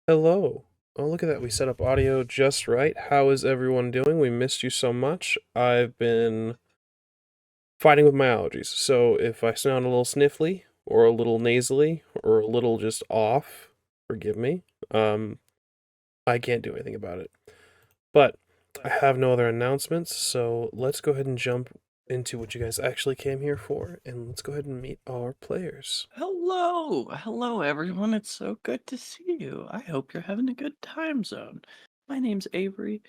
Hello. Oh, look at that. We set up audio just right. How is everyone doing? We missed you so much. I've been fighting with my allergies. So if I sound a little sniffly or a little nasally or a little just off, forgive me. Um, I can't do anything about it. But I have no other announcements, so let's go ahead and jump into what you guys actually came here for, and let's go ahead and meet our players. Hello, everyone. It's so good to see you. I hope you're having a good time zone. My name's Avery.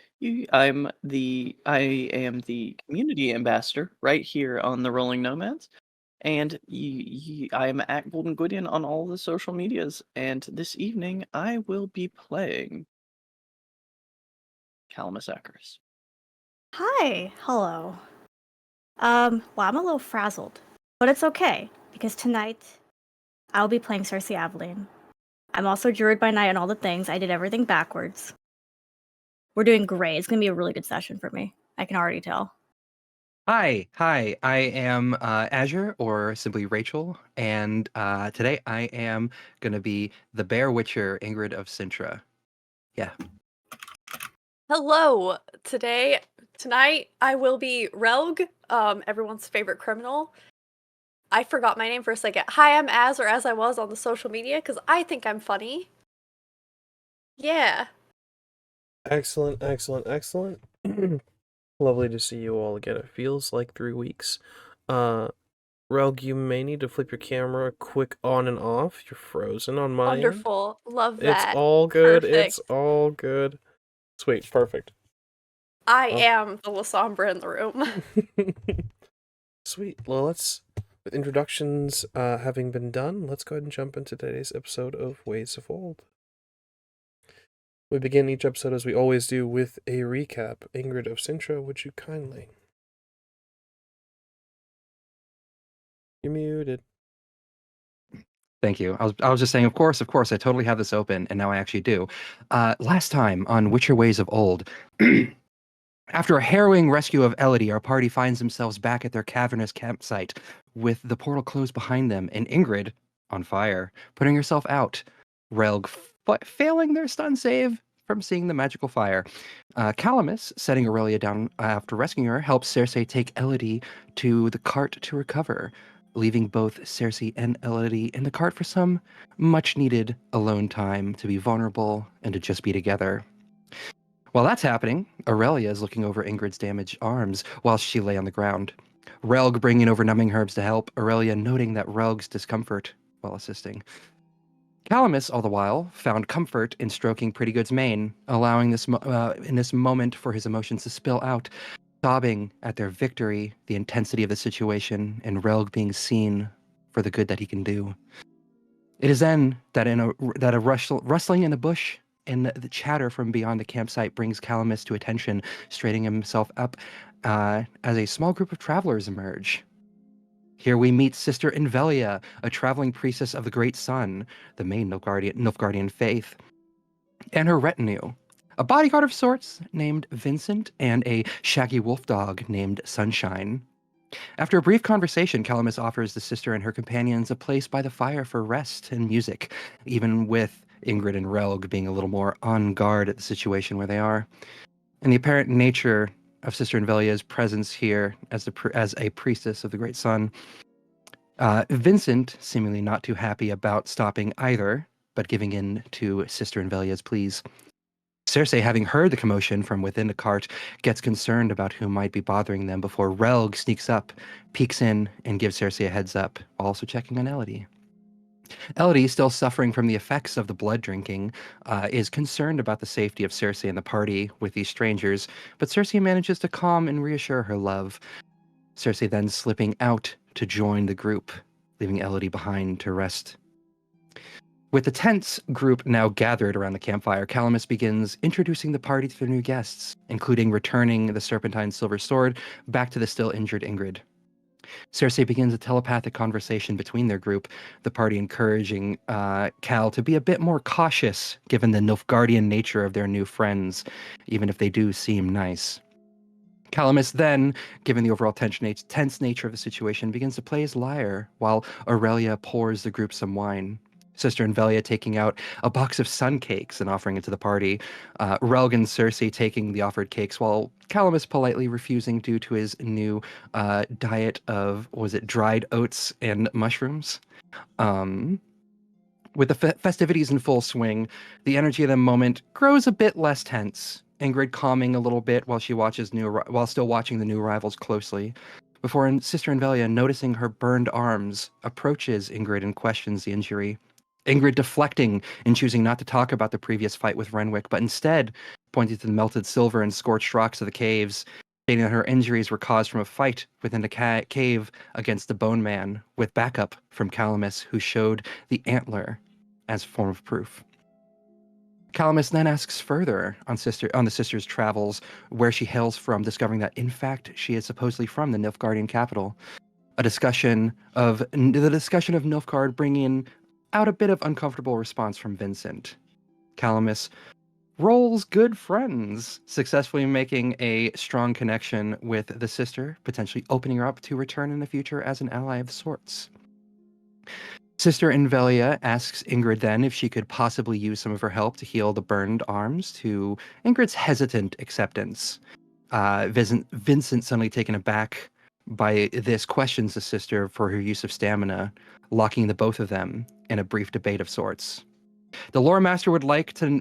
I am the community ambassador right here on the Rolling Nomads, and I am at Golden Gwydion on all the social medias. And this evening, I will be playing Calamus Acaris. Hi, hello. Well, I'm a little frazzled, but it's okay because tonight I'll be playing Cersei Aveline. I'm also Druid by night and all the things. I did everything backwards. We're doing great. It's gonna be a really good session for me. I can already tell. Hi. I am Azure, or simply Rachel, and today I am going to be the Bear Witcher, Ingrid of Sintra. Yeah. Hello. Tonight, I will be Relg, everyone's favorite criminal. I forgot my name for a second. Hi, I'm Az, or as I was on the social media, because I think I'm funny. Yeah. Excellent, excellent, excellent. Lovely to see you all again. It feels like 3 weeks. Relg, you may need to flip your camera quick on and off. You're frozen on my end. Wonderful. Love It's that. all good. Perfect. It's all good. Sweet, perfect. I am the Lasombra in the room. Sweet. Well, with introductions having been done, let's go ahead and jump into today's episode of Ways of Old. We begin each episode as we always do with a recap. Ingrid of Sintra, would you kindly? You're muted. Thank you. I was just saying, of course, I totally have this open, and now I actually do. Last time on Witcher Ways of Old, after a harrowing rescue of Elodie, our party finds themselves back at their cavernous campsite with the portal closed behind them, and Ingrid, on fire, putting herself out. Relg failing their stun save from seeing the magical fire. Calamus, setting Aurelia down after rescuing her, helps Cersei take Elodie to the cart to recover, leaving both Cersei and Elodie in the cart for some much-needed alone time to be vulnerable and to just be together. While that's happening, Aurelia is looking over Ingrid's damaged arms while she lay on the ground. Relg bringing over numbing herbs to help, Aurelia noting that Relg's discomfort while assisting. Calamus, all the while, found comfort in stroking Pretty Good's mane, allowing in this moment for his emotions to spill out, sobbing at their victory, the intensity of the situation, and Relg being seen for the good that he can do. It is then that a rustling in the bush and the chatter from beyond the campsite brings Calamus to attention, straightening himself up as a small group of travelers emerge. Here we meet Sister Invelia, a traveling priestess of the Great Sun, the main Nilfgaardian faith, and her retinue, a bodyguard of sorts named Vincent and a shaggy wolf dog named Sunshine. After a brief conversation, Calamus offers the sister and her companions a place by the fire for rest and music, even with Ingrid and Relg being a little more on guard at the situation where they are. And the apparent nature of Sister Invelia's presence here as a priestess of the Great Sun, Vincent seemingly not too happy about stopping either, but giving in to Sister Invelia's pleas. Cersei, having heard the commotion from within the cart, gets concerned about who might be bothering them before Relg sneaks up, peeks in, and gives Cersei a heads up, also checking on Elodie. Elodie, still suffering from the effects of the blood drinking, is concerned about the safety of Cersei and the party with these strangers, but Cersei manages to calm and reassure her love. Cersei then slipping out to join the group, leaving Elodie behind to rest. With the tense group now gathered around the campfire, Calamus begins introducing the party to their new guests, including returning the Serpentine Silver Sword back to the still injured Ingrid. Cersei begins a telepathic conversation between their group, the party encouraging Cal to be a bit more cautious given the Nilfgaardian nature of their new friends, even if they do seem nice. Calamus then, given the overall tense nature of the situation, begins to play his lyre while Aurelia pours the group some wine. Sister Envelia taking out a box of sun cakes and offering it to the party. Relg and Cersei taking the offered cakes, while Calamus politely refusing due to his new diet of, was it dried oats and mushrooms? With the festivities in full swing, the energy of the moment grows a bit less tense. Ingrid calming a little bit while while still watching the new arrivals closely, before Sister Envelia, noticing her burned arms, approaches Ingrid and questions the injury. Ingrid deflecting and choosing not to talk about the previous fight with Renwick, but instead pointing to the melted silver and scorched rocks of the caves, stating that her injuries were caused from a fight within the cave against the Bone Man, with backup from Calamus, who showed the antler as a form of proof. Calamus then asks further on the sister's travels, where she hails from, discovering that in fact she is supposedly from the Nilfgaardian capital. The discussion of Nilfgaard bringing out a bit of uncomfortable response from Vincent. Calamus rolls good friends, successfully making a strong connection with the sister, potentially opening her up to return in the future as an ally of sorts. Sister Envelia asks Ingrid then if she could possibly use some of her help to heal the burned arms, to Ingrid's hesitant acceptance. Vincent, suddenly taken aback by this, questions the sister for her use of stamina, locking the both of them in a brief debate of sorts. The lore master would like to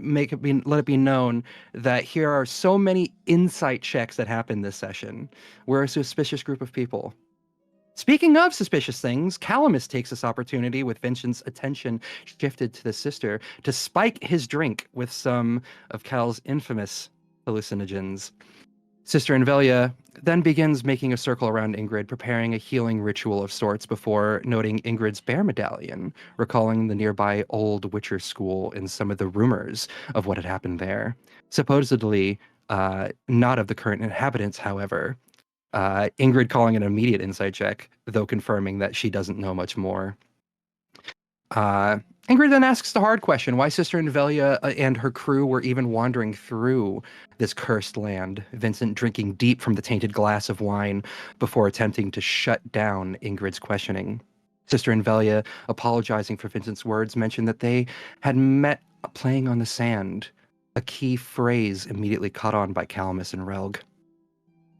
let it be known that here are so many insight checks that happen this session. We're a suspicious group of people. Speaking of suspicious things, Calamus takes this opportunity, with Vincent's attention shifted to the sister, to spike his drink with some of Cal's infamous hallucinogens. Sister Envelia then begins making a circle around Ingrid, preparing a healing ritual of sorts before noting Ingrid's bear medallion, recalling the nearby old Witcher school and some of the rumors of what had happened there. Supposedly, not of the current inhabitants, however. Ingrid calling an immediate insight check, though confirming that she doesn't know much more. Ingrid then asks the hard question, why Sister Envelia and her crew were even wandering through this cursed land, Vincent drinking deep from the tainted glass of wine before attempting to shut down Ingrid's questioning. Sister Envelia, apologizing for Vincent's words, mentioned that they had met playing on the sand, a key phrase immediately caught on by Calamus and Relg.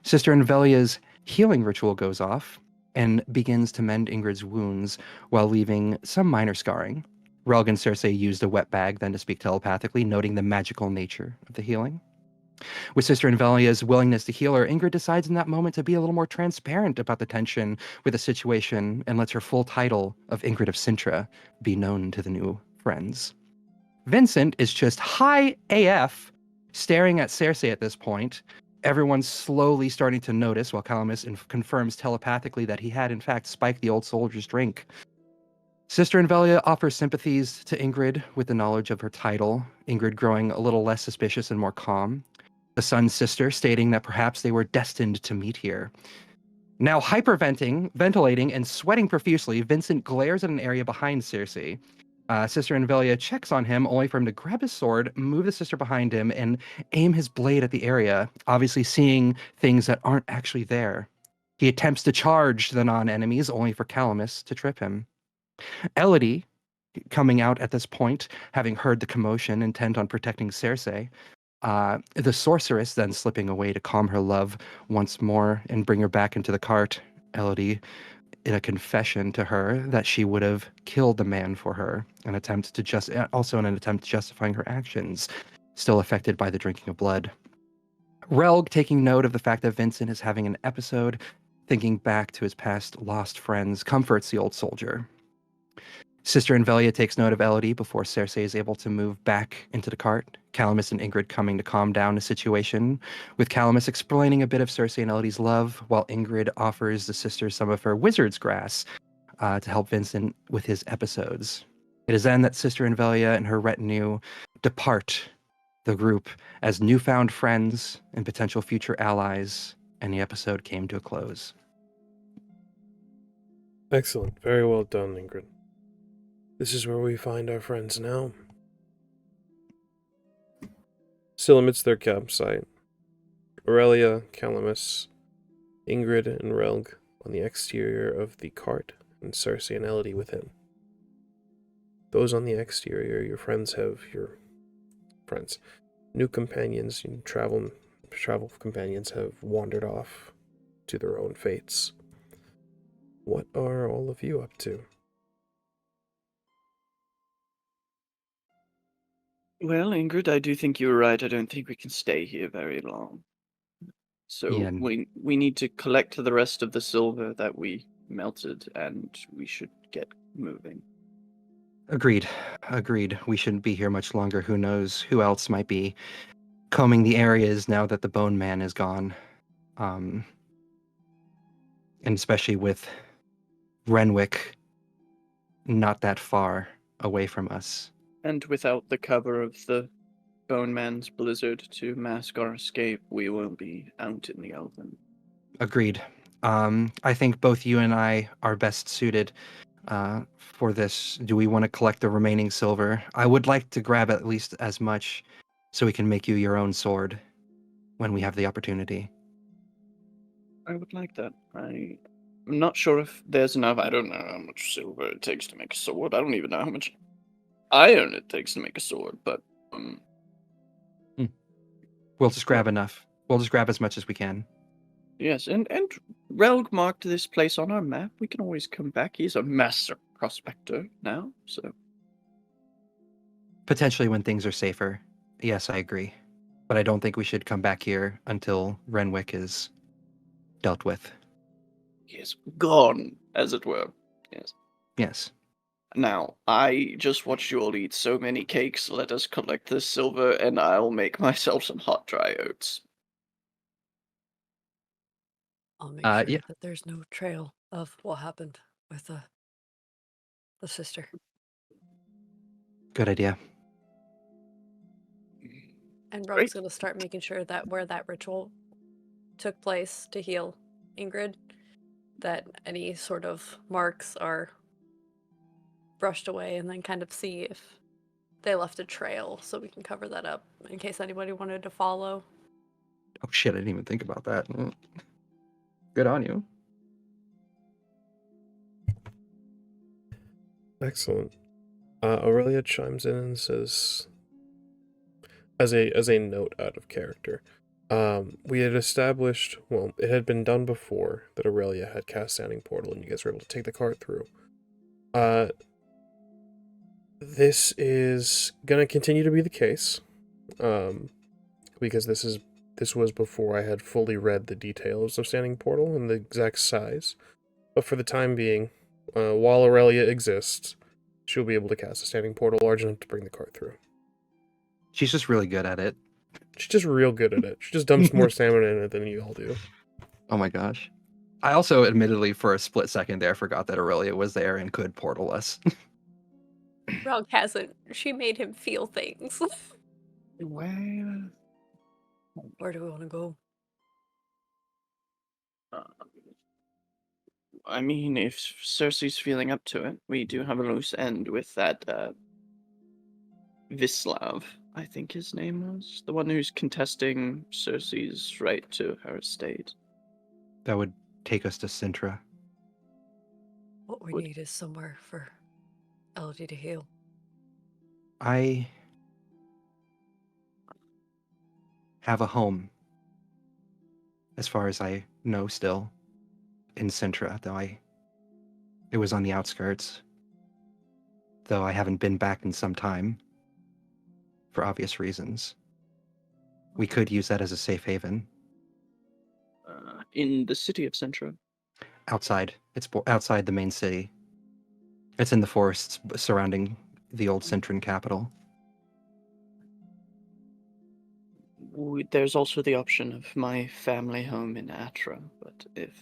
Sister Envelia's healing ritual goes off and begins to mend Ingrid's wounds while leaving some minor scarring. Relg and Cersei used a wet bag then to speak telepathically, noting the magical nature of the healing. With Sister Envelia's willingness to heal her, Ingrid decides in that moment to be a little more transparent about the tension with the situation and lets her full title of Ingrid of Sintra be known to the new friends. Vincent is just high AF, staring at Cersei at this point. Everyone's slowly starting to notice, while Calamus confirms telepathically that he had in fact spiked the old soldier's drink. Sister Envelia offers sympathies to Ingrid with the knowledge of her title, Ingrid growing a little less suspicious and more calm. The Sun's sister stating that perhaps they were destined to meet here. Now ventilating, and sweating profusely, Vincent glares at an area behind Cersei. Sister Envelia checks on him, only for him to grab his sword, move the sister behind him, and aim his blade at the area, obviously seeing things that aren't actually there. He attempts to charge the non-enemies, only for Calamus to trip him. Elodie, coming out at this point, having heard the commotion, intent on protecting Cersei. The sorceress then slipping away to calm her love once more and bring her back into the cart. Elodie, in a confession to her that she would have killed the man for her, also in an attempt justifying her actions, still affected by the drinking of blood. Relg taking note of the fact that Vincent is having an episode, thinking back to his past lost friends, comforts the old soldier. Sister Envelia takes note of Elodie before Cersei is able to move back into the cart. Calamus and Ingrid coming to calm down the situation, with Calamus explaining a bit of Cersei and Elodie's love, while Ingrid offers the sisters some of her wizard's grass to help Vincent with his episodes. It is then that Sister Envelia and her retinue depart the group as newfound friends and potential future allies, and the episode came to a close. Excellent. Very well done, Ingrid. This is where we find our friends now. Still amidst their campsite, Aurelia, Calamus, Ingrid, and Relg on the exterior of the cart, and Cersei and Elodie within. those on the exterior, your friends have your friends. New companions, travel companions have wandered off to their own fates. What are all of you up to? Well, Ingrid, I do think you were right. I don't think we can stay here very long. So Yeah. we need to collect the rest of the silver that we melted, and we should get moving. Agreed. We shouldn't be here much longer. Who knows who else might be combing the areas now that the Bone Man is gone. And especially with Renwick not that far away from us. And without the cover of the Bone Man's blizzard to mask our escape, we will be out in the open. Agreed. I think both you and I are best suited for this. Do we want to collect the remaining silver? I would like to grab at least as much so we can make you your own sword when we have the opportunity. I would like that. I'm not sure if there's enough. I don't know how much silver it takes to make a sword. I don't even know how much iron it takes to make a sword, but We'll just grab enough. We'll just grab as much as we can. yes, and Relg marked this place on our map. We can always come back. He's a master prospector now, so Potentially when things are safer. Yes, I agree. But I don't think we should come back here until Renwick is dealt with. he is gone, as it were. Yes. Yes. Now, I just watched you all eat so many cakes. Let us collect this silver, and I'll make myself some hot, dry oats. I'll make sure yeah. that there's no trail of what happened with the sister. Good idea. And Great. Rob's going to start making sure that where that ritual took place to heal Ingrid, that any sort of marks are brushed away, and then kind of see if they left a trail so we can cover that up in case anybody wanted to follow. Oh shit, I didn't even think about that. Good on you. Excellent. Aurelia chimes in and says, as a note out of character, we had established, well, it had been done before that Aurelia had cast Standing Portal, and you guys were able to take the cart through. This is gonna continue to be the case, because this was before I had fully read the details of Standing Portal and the exact size. But for the time being, while Aurelia exists, she'll be able to cast a Standing Portal large enough to bring the cart through. She's just really good at it. She's just real good at it. She just dumps more stamina in it than you all do. Oh my gosh. I also admittedly for a split second there forgot that Aurelia was there and could portal us. Rog hasn't. She made him feel things. Well, Where do we want to go? I mean, if Cersei's feeling up to it, we do have a loose end with that Vislav, I think his name was, the one who's contesting Cersei's right to her estate. That would take us to Sintra. What we need is somewhere for Elodie to heal. I have a home, as far as I know still, in Sintra, though it was on the outskirts, though I haven't been back in some time, for obvious reasons. We could use that as a safe haven. In the city of Sintra? Outside. It's outside the main city. It's in the forests surrounding the old Cintran capital. There's also the option of my family home in Atra, but if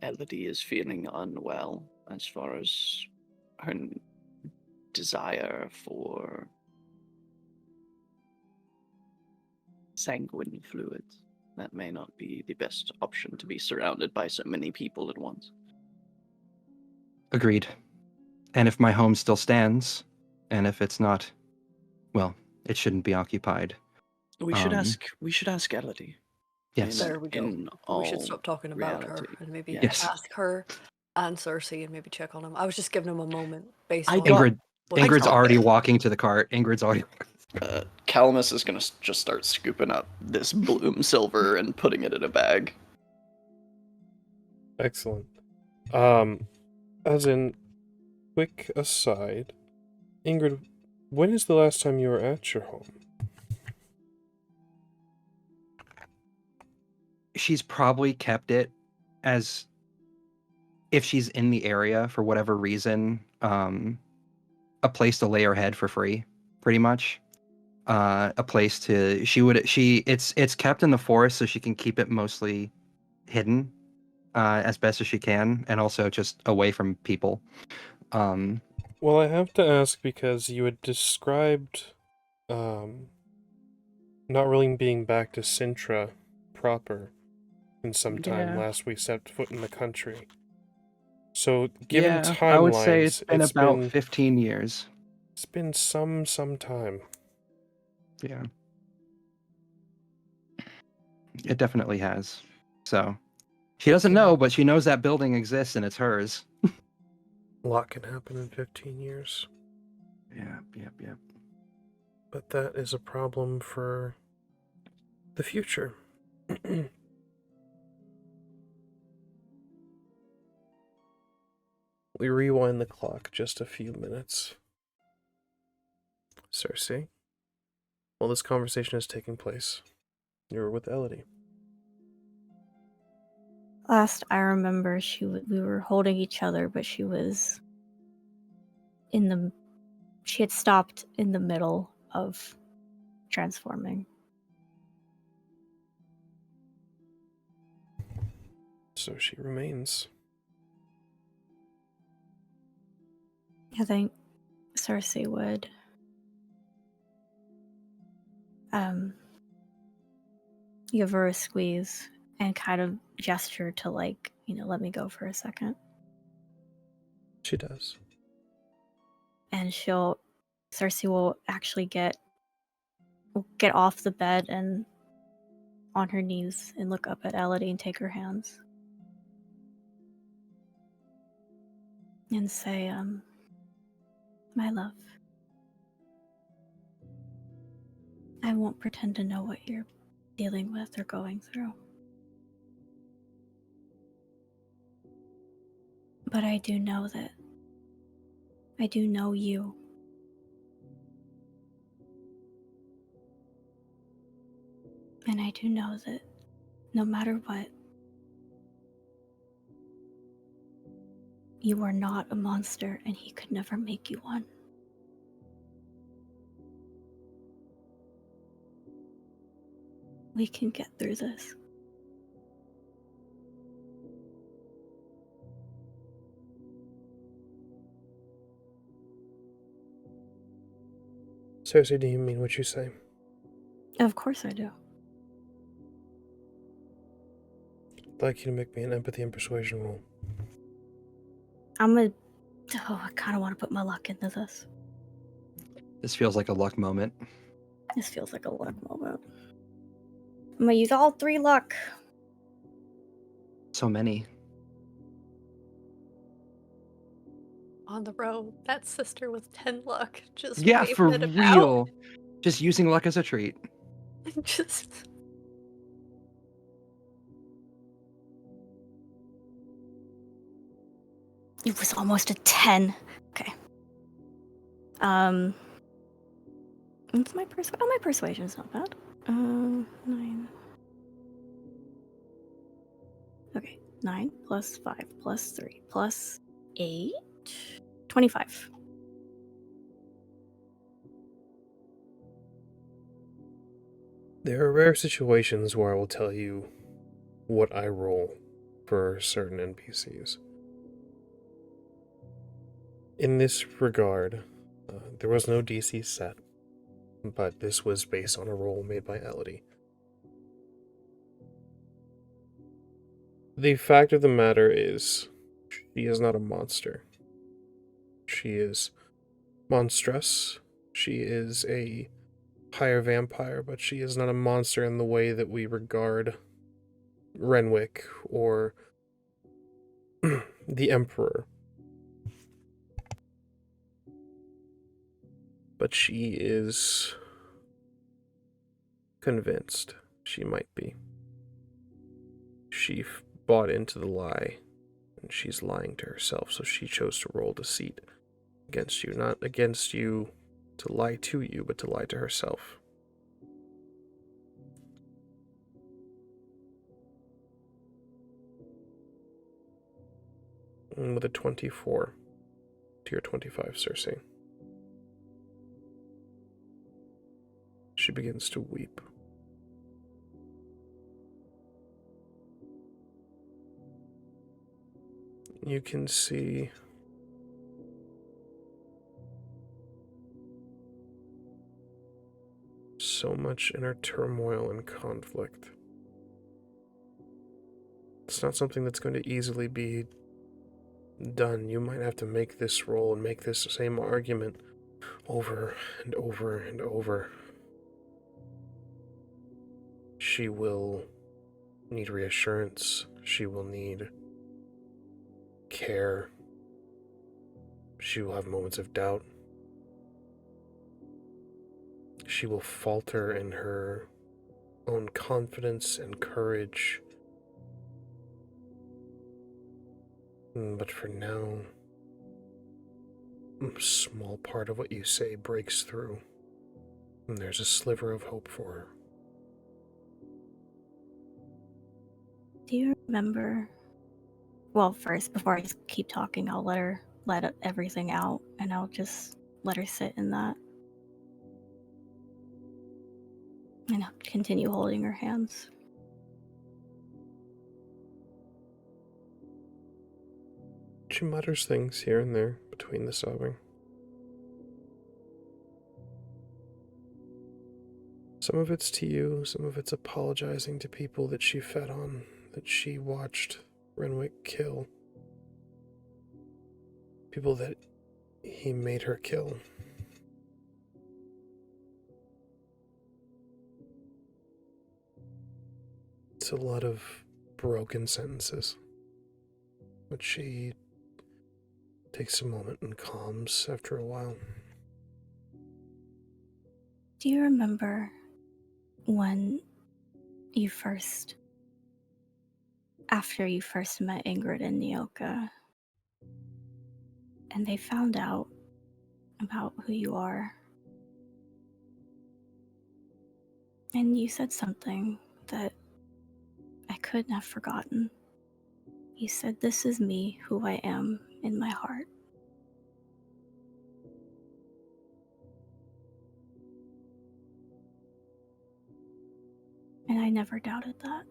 Elodie is feeling unwell as far as her desire for sanguine fluids, that may not be the best option to be surrounded by so many people at once. Agreed. And if my home still stands, and if it's not, well, it shouldn't be occupied. We should ask Elodie. Yes. There we go. We should stop talking about her reality. and maybe Yes. ask her on Cersei and maybe check on him. I was just giving him a moment based I on don't- what Ingrid's don't- already walking to the cart. Ingrid's already. Calamus is gonna just start scooping up this bloom silver and putting it in a bag. Excellent. As in, quick aside, Ingrid, when is the last time you were at your home? She's probably kept it as if she's in the area for whatever reason, a place to lay her head for free, pretty much. A place to it's kept in the forest so she can keep it mostly hidden as best as she can, and also just away from people. Well, I have to ask because you had described not really being back to Sintra proper in some time Yeah. last we set foot in the country. So, given yeah, timelines, I would say it's been about 15 years. It's been some time. Yeah. It definitely has. So she doesn't know, but she knows that building exists and it's hers. A lot can happen in 15 years. Yeah. But that is a problem for the future. We rewind the clock just a few minutes. Cersei, while this conversation is taking place, you're with Elodie. Last I remember, we were holding each other, but she was she had stopped in the middle of transforming. So she remains. I think Cersei would give her a squeeze and kind of gesture to, like, let me go for a second. She does. And Cersei will actually get off the bed and on her knees and look up at Elodie and take her hands. And say, my love, I won't pretend to know what you're dealing with or going through. But I do know that I do know you. And I do know that no matter what, you are not a monster and he could never make you one. We can get through this. Cersei, do you mean what you say? Of course I do. I'd like you to make me an empathy and persuasion roll. I kind of want to put my luck into this. This feels like a luck moment. This feels like a luck moment. I'm gonna use all 3 luck. So many. On the road, that sister with 10 luck just Yeah, waving for it about. real. Just using luck as a treat. Just It was almost a 10. Okay. What's my persuasion? Oh, my persuasion's not bad. 9. Okay, 9 plus 5 plus 3 plus 8. 25. There are rare situations where I will tell you what I roll for certain NPCs. In this regard, there was no DC set, but this was based on a roll made by Elodie. The fact of the matter is, she is not a monster. She is monstrous. She is a higher vampire, but she is not a monster in the way that we regard Renwick or the Emperor. But she is convinced she might be. She bought into the lie, and she's lying to herself, so she chose to roll deceit against you. Not against you to lie to you, but to lie to herself. And with a 24 to your 25, Cersei. She begins to weep. You can see so much inner turmoil and conflict. It's not something that's going to easily be done. You might have to make this roll and make this same argument over and over and over. She will need reassurance. She will need care. She will have moments of doubt. She will falter in her own confidence and courage. But for now, a small part of what you say breaks through, and there's a sliver of hope for her. Do you remember? Well, first, before I just keep talking, I'll let everything out, and I'll just let her sit in that. And I'll continue holding her hands. She mutters things here and there between the sobbing. Some of it's to you, some of it's apologizing to people that she fed on, that she watched Renwick kill. People that he made her kill. It's a lot of broken sentences, but she takes a moment and calms after a while. Do you remember when after you first met Ingrid and Nyoka, and they found out about who you are, and you said something that I couldn't have forgotten. You said, "This is me, who I am in my heart." And I never doubted that.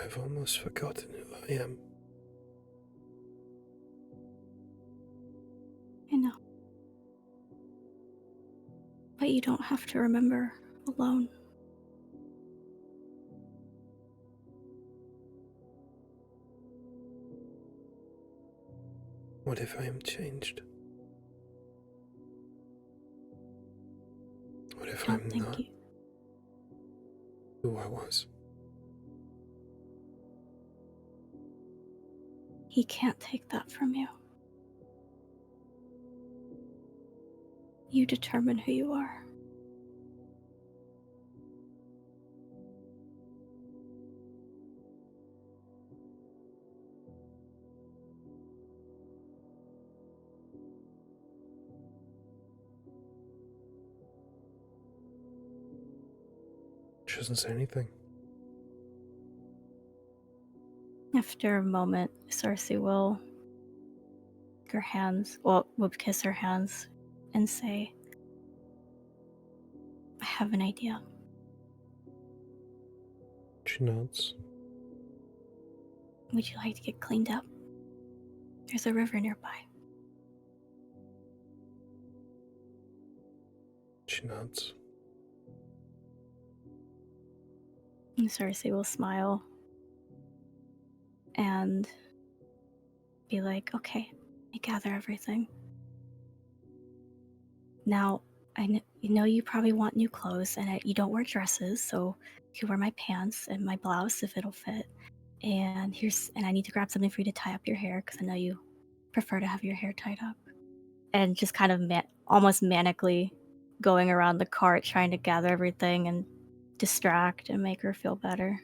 I've almost forgotten who I am. I know. But you don't have to remember alone. What if I am changed? What if I'm not who I was? He can't take that from you. You determine who you are. She doesn't say anything. After a moment, Cersei will kiss her hands and say, "I have an idea." She nods. Would you like to get cleaned up? There's a river nearby. She nods. And Cersei will smile and be like, "Okay, me gather everything. Now, you know you probably want new clothes, and you don't wear dresses, so you can wear my pants and my blouse if it'll fit. And I need to grab something for you to tie up your hair because I know you prefer to have your hair tied up. And just kind of almost manically going around the cart trying to gather everything and distract and make her feel better.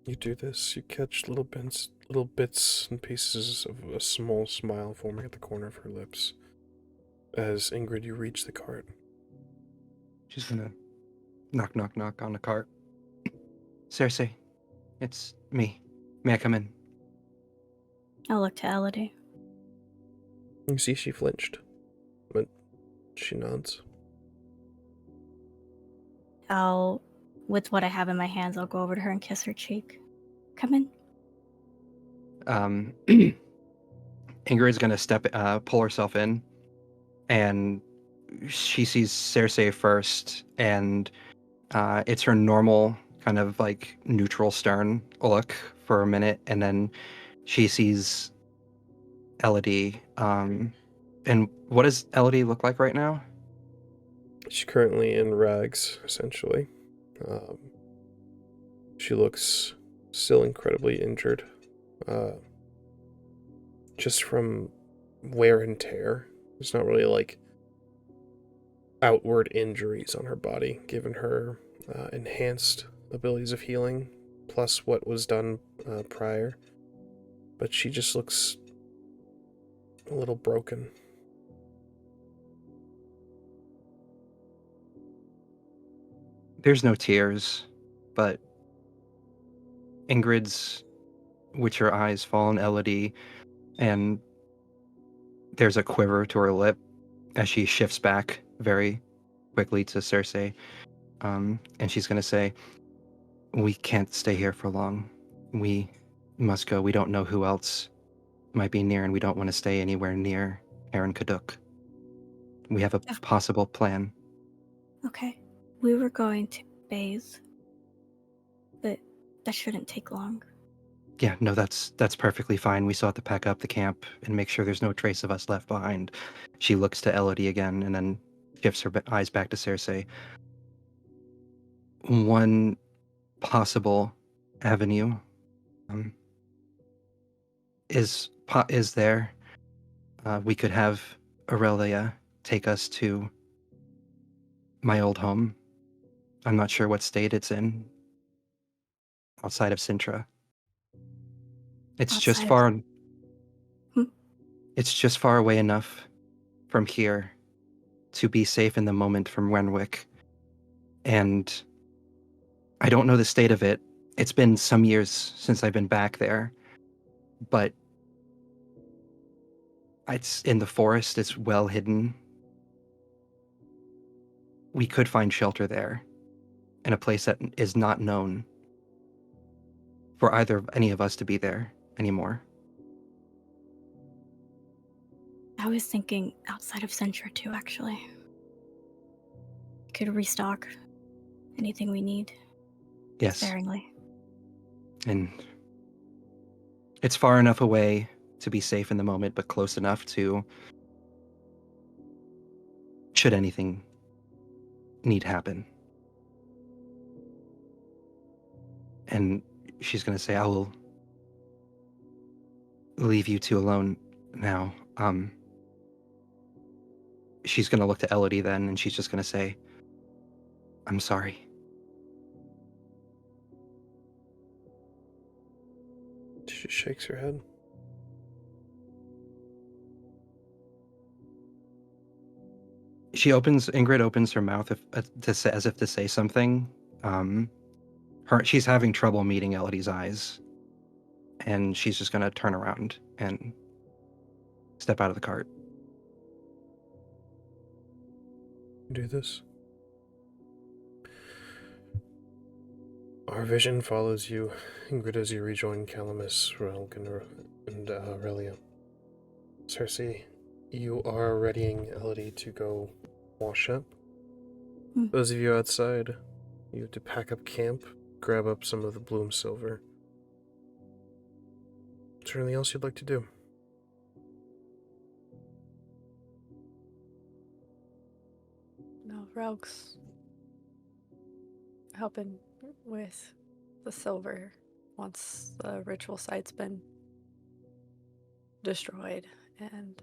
You do this, you catch little bits and pieces of a small smile forming at the corner of her lips. As Ingrid, you reach the cart. She's gonna knock, knock, knock on the cart. Cersei, it's me. May I come in? I'll look to Elodie. You see she flinched, but she nods. With what I have in my hands, I'll go over to her and kiss her cheek. Come in. Ingrid's gonna pull herself in, and she sees Cersei first, and it's her normal kind of like neutral stern look for a minute, and then she sees Elodie. And what does Elodie look like right now? She's currently in rags, essentially. She looks still incredibly injured. Just from wear and tear. There's not really like outward injuries on her body, given her enhanced abilities of healing, plus what was done prior. But she just looks a little broken. There's no tears, but Ingrid's Witcher eyes fall on Elodie, and there's a quiver to her lip as she shifts back very quickly to Cersei. And she's going to say, "We can't stay here for long. We must go. We don't know who else might be near, and we don't want to stay anywhere near Aaron Kaduk. We have a possible plan." Okay. We were going to bathe, but that shouldn't take long. Yeah, no, that's perfectly fine. We still have to pack up the camp and make sure there's no trace of us left behind. She looks to Elodie again and then shifts her eyes back to Cersei. One possible avenue is there. We could have Aurelia take us to my old home. I'm not sure what state it's in. Outside of Sintra. It's just far. It's just far away enough from here to be safe in the moment from Renwick. And I don't know the state of it. It's been some years since I've been back there, but it's in the forest. It's well hidden. We could find shelter there in a place that is not known for any of us to be there anymore. I was thinking outside of Sintra too, actually. We could restock anything we need. Yes. Sparingly. And it's far enough away to be safe in the moment, but close enough to, should anything need happen. And she's going to say, "I will leave you two alone now." She's going to look to Elodie then, and she's just going to say, "I'm sorry." She shakes her head. Ingrid opens her mouth as if to say something. She's having trouble meeting Elodie's eyes, and she's just going to turn around and step out of the cart. Do this. Our vision follows you, Ingrid, as you rejoin Calamus, Relg, and Aurelia. Cersei, you are readying Elodie to go wash up. Those of you outside, you have to pack up camp, grab up some of the bloom silver. Is there anything else you'd like to do? Rogue's helping with the silver once the ritual site's been destroyed, and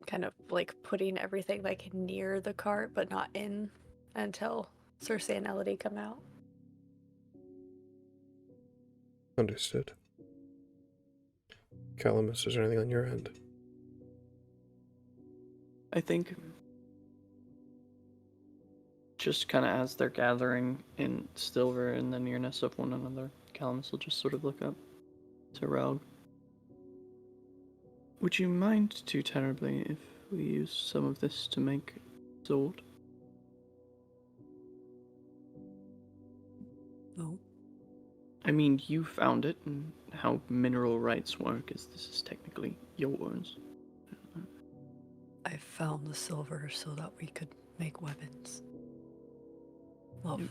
kind of like putting everything like near the cart but not in until Cersei and Elodie come out. Understood. Calamus, is there anything on your end? I think just kind of as they're gathering in silver in the nearness of one another, Calamus will just sort of look up to Raoul. Would you mind too terribly if we use some of this to make a sword? No. I mean, you found it, and how mineral rights work is this is technically yours. I found the silver so that we could make weapons. Love.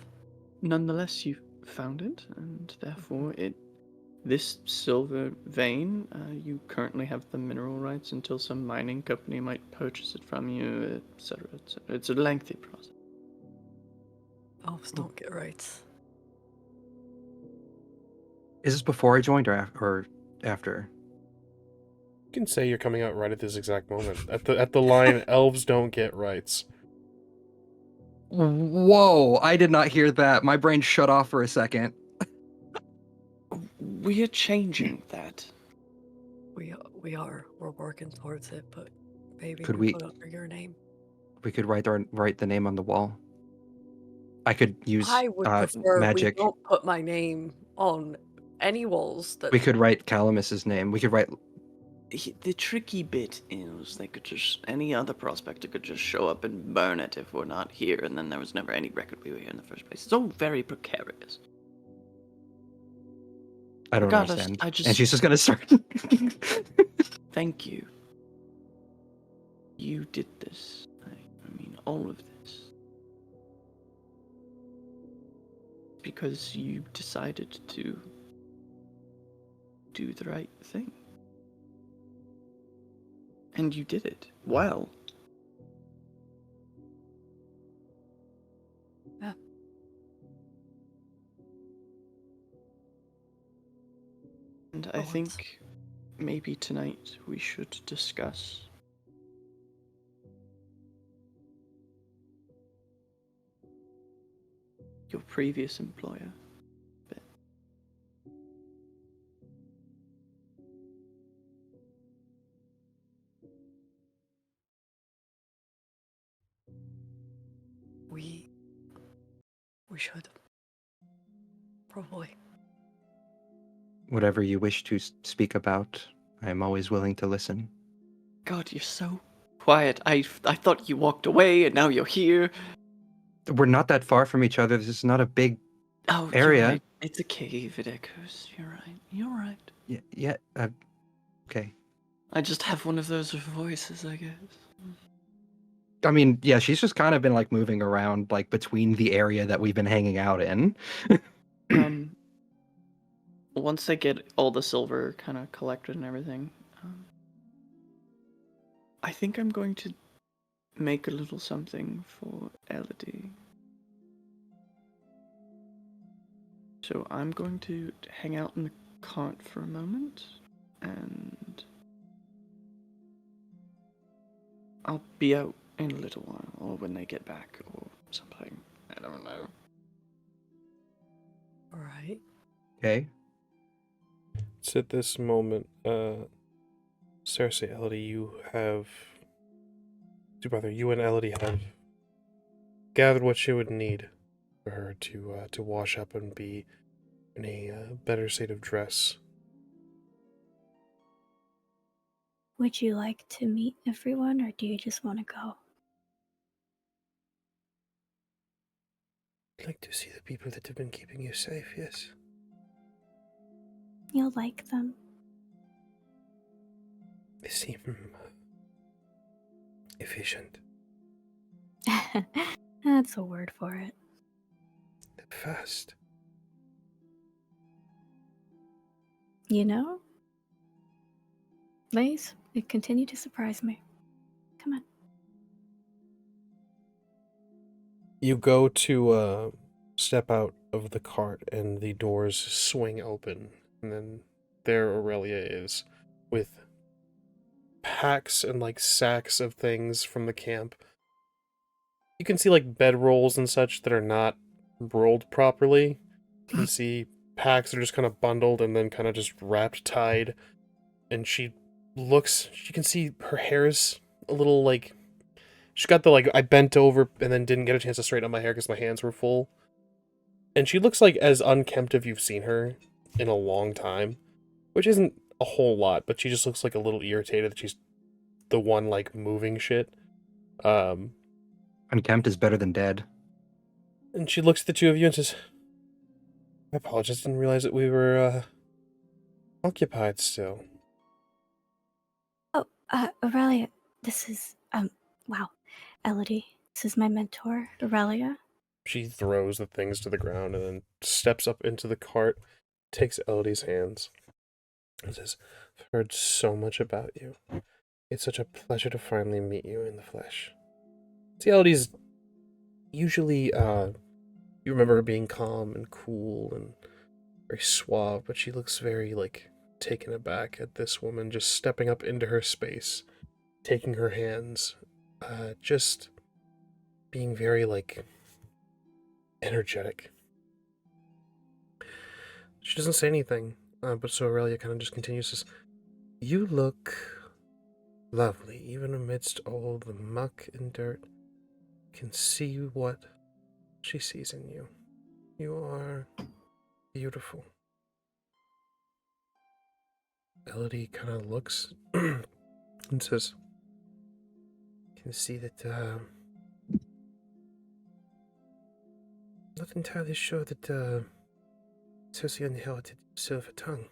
Nonetheless, you found it, and therefore this silver vein, you currently have the mineral rights until some mining company might purchase it from you, etc., etc. It's a lengthy process. Elves don't get rights. Is this before I joined or after? You can say you're coming out right at this exact moment. At the line, elves don't get rights. Whoa, I did not hear that. My brain shut off for a second. We are changing that. We're working towards it, but maybe Could we we- put under your name. We could write the name on the wall. I could use I would prefer magic. we don't put my name on any walls. That We could write Calamus's name. We could write. The tricky bit is they could just, any other prospector could just show up and burn it if we're not here, and then there was never any record we were here in the first place. It's all very precarious. I don't Regardless, understand. I just- And she's just gonna start. Thank you. You did this. I mean, all of this. Because you decided to do the right thing. And you did it well. Yeah. And For I once. think maybe tonight we should discuss your previous employer. We should. Probably. Whatever you wish to speak about, I am always willing to listen. God, you're so quiet. I thought you walked away and now you're here. We're not that far from each other. This is not a big Oh, area. You're right. It's a cave. It echoes. You're right. You're right. Yeah. Okay. I just have one of those voices, I guess. I mean, yeah, she's just kind of been like moving around like between the area that we've been hanging out in. Once they get all the silver kind of collected and everything, I think I'm going to make a little something for Elodie. So I'm going to hang out in the cart for a moment, and I'll be out in a little while, or when they get back, or something. I don't know. All right. Okay. It's at this moment, Cersei, Elodie, you and Elodie have gathered what she would need for her to wash up and be in a better state of dress. Would you like to meet everyone, or do you just want to go? I'd like to see the people that have been keeping you safe, yes. You'll like them. They seem efficient. That's a word for it. Fast. You know, Maze, it continued to surprise me. Come on. You go to step out of the cart, and the doors swing open, and then there Aurelia is, with packs and like sacks of things from the camp. You can see like bedrolls and such that are not rolled properly. You can see packs that are just kind of bundled and then kind of just wrapped, tied. And she can see her hair's a little like, she got the like, I bent over and then didn't get a chance to straighten up my hair because my hands were full. And she looks like as unkempt as you've seen her in a long time, which isn't a whole lot, but she just looks like a little irritated that she's the one like moving shit. Unkempt is better than dead. And she looks at the two of you and says, I apologize, didn't realize that we were occupied still. Oh, Aurelia, this is, wow. Elodie, this is my mentor, Aurelia. She throws the things to the ground and then steps up into the cart, takes Elodie's hands, and says, I've heard so much about you. It's such a pleasure to finally meet you in the flesh. See, Elodie's usually, you remember her being calm and cool and very suave, but she looks very, like, taken aback at this woman just stepping up into her space, taking her hands, just being very, like, energetic. She doesn't say anything, but so Aurelia kind of just continues to say, you look lovely, even amidst all the muck and dirt. Can see what she sees in you. You are beautiful. Elodie kind of looks and says, can see that, not entirely sure that, Cersei inherited silver tongue.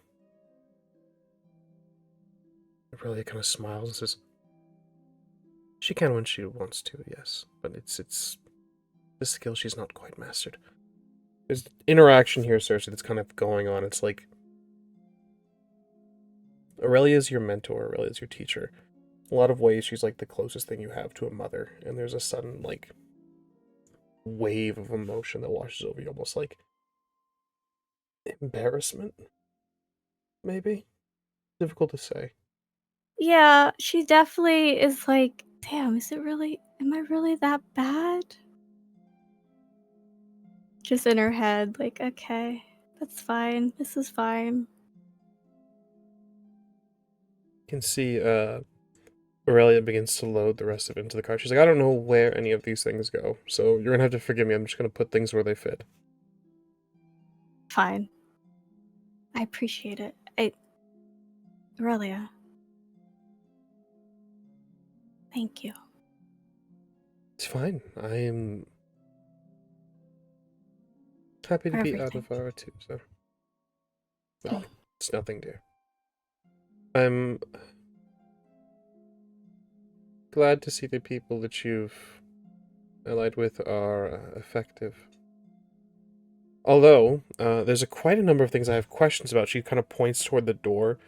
Aurelia kind of smiles and says, she can when she wants to, yes, but it's the skill she's not quite mastered. There's interaction here, Cersei, that's kind of going on. It's like, Aurelia's your mentor, Aurelia's your teacher. In a lot of ways, she's like the closest thing you have to a mother, and there's a sudden, like, wave of emotion that washes over you, almost like embarrassment, maybe? Difficult to say. Yeah, she definitely is like, damn, am I really that bad? Just in her head, like, okay, that's fine, this is fine. You can see, Aurelia begins to load the rest of it into the car. She's like, I don't know where any of these things go, so you're gonna have to forgive me. I'm just gonna put things where they fit. Fine. I appreciate it. Aurelia. Thank you. It's fine. I am happy to For be out of Vara too, so. No, it's nothing, dear. I'm glad to see the people that you've allied with are effective. Although, there's quite a number of things I have questions about. She kind of points toward the door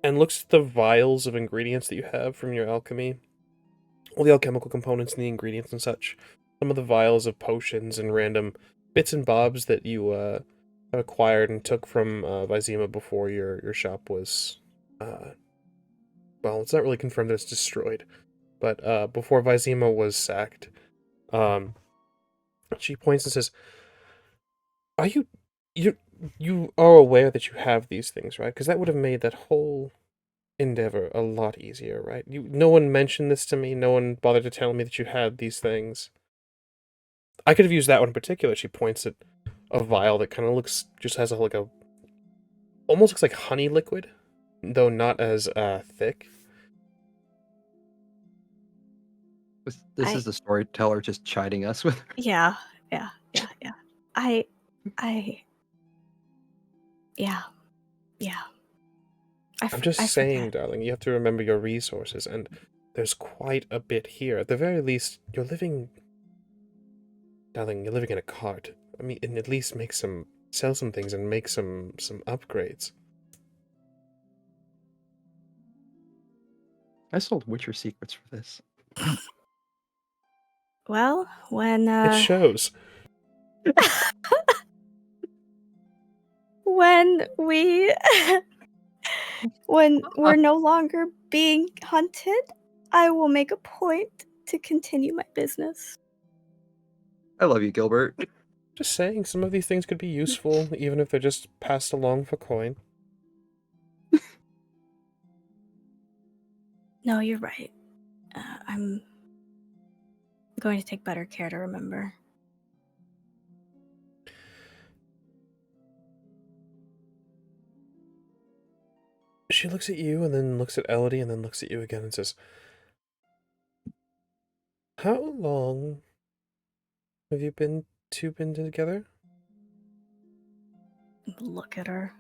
and looks at the vials of ingredients that you have from your alchemy. All the alchemical components and the ingredients and such. Some of the vials of potions and random bits and bobs that you have acquired and took from Vizima before your shop was... well, it's not really confirmed that it's destroyed, but before Vizima was sacked. She points and says, are you are aware that you have these things, right? Because that would have made that whole endeavor a lot easier, right? No one mentioned this to me. No one bothered to tell me that you had these things. I could have used that one in particular. She points at a vial that kind of just has almost looks like honey liquid, though not as thick. This is the storyteller just chiding us with. Yeah. Yeah. I'm just saying, darling, you have to remember your resources, and there's quite a bit here. At the very least, you're living in a cart. I mean, and at least sell some things and make some upgrades. I sold Witcher secrets for this. Well, when It shows. when we when we're no longer being hunted, I will make a point to continue my business. I love you, Gilbert. Just saying, some of these things could be useful, even if they're just passed along for coin. No, you're right. I'm going to take better care to remember. She looks at you, and then looks at Elodie, and then looks at you again and says, "How long have you been together?" Look at her.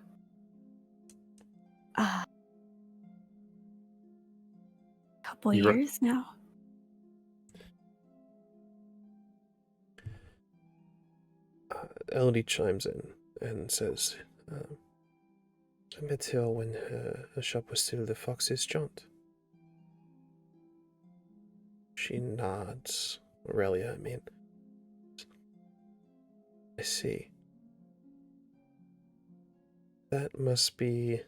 Couple You re- years now. Elodie chimes in and says, "I met her when her shop was still the Fox's Jaunt." She nods. Aurelia, I mean. I see. That must be...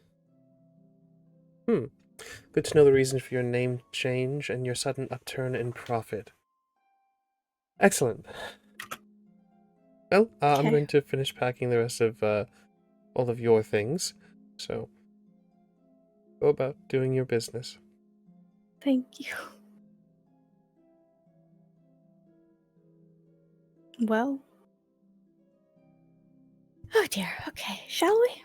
Good to know the reason for your name change and your sudden upturn in profit. Excellent. Well, I'm Okay. going to finish packing the rest of all of your things. So, go about doing your business. Thank you. Well. Oh dear. Okay, shall we?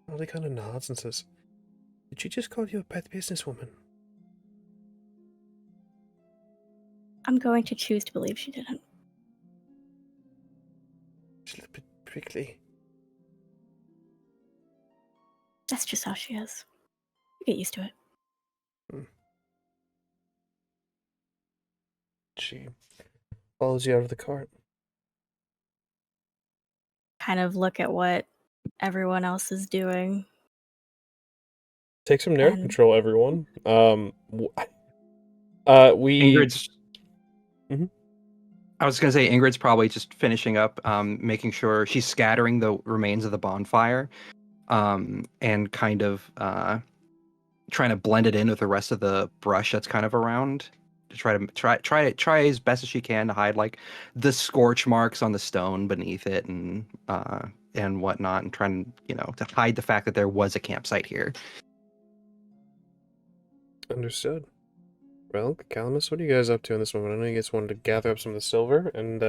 Elodie kind of nods and says, "Did she just call you a pet businesswoman?" I'm going to choose to believe she didn't. She's a little bit prickly. That's just how she is. You get used to it. She follows you out of the cart. Kind of look at what everyone else is doing. Take some narrative And- control, everyone. We... Ingrid's. Mhm. I was gonna say Ingrid's probably just finishing up, making sure she's scattering the remains of the bonfire, and kind of trying to blend it in with the rest of the brush that's kind of around to try as best as she can to hide like the scorch marks on the stone beneath it and whatnot, and trying to hide the fact that there was a campsite here. Understood. Well, Calamus, what are you guys up to in this moment? I know you guys wanted to gather up some of the silver, and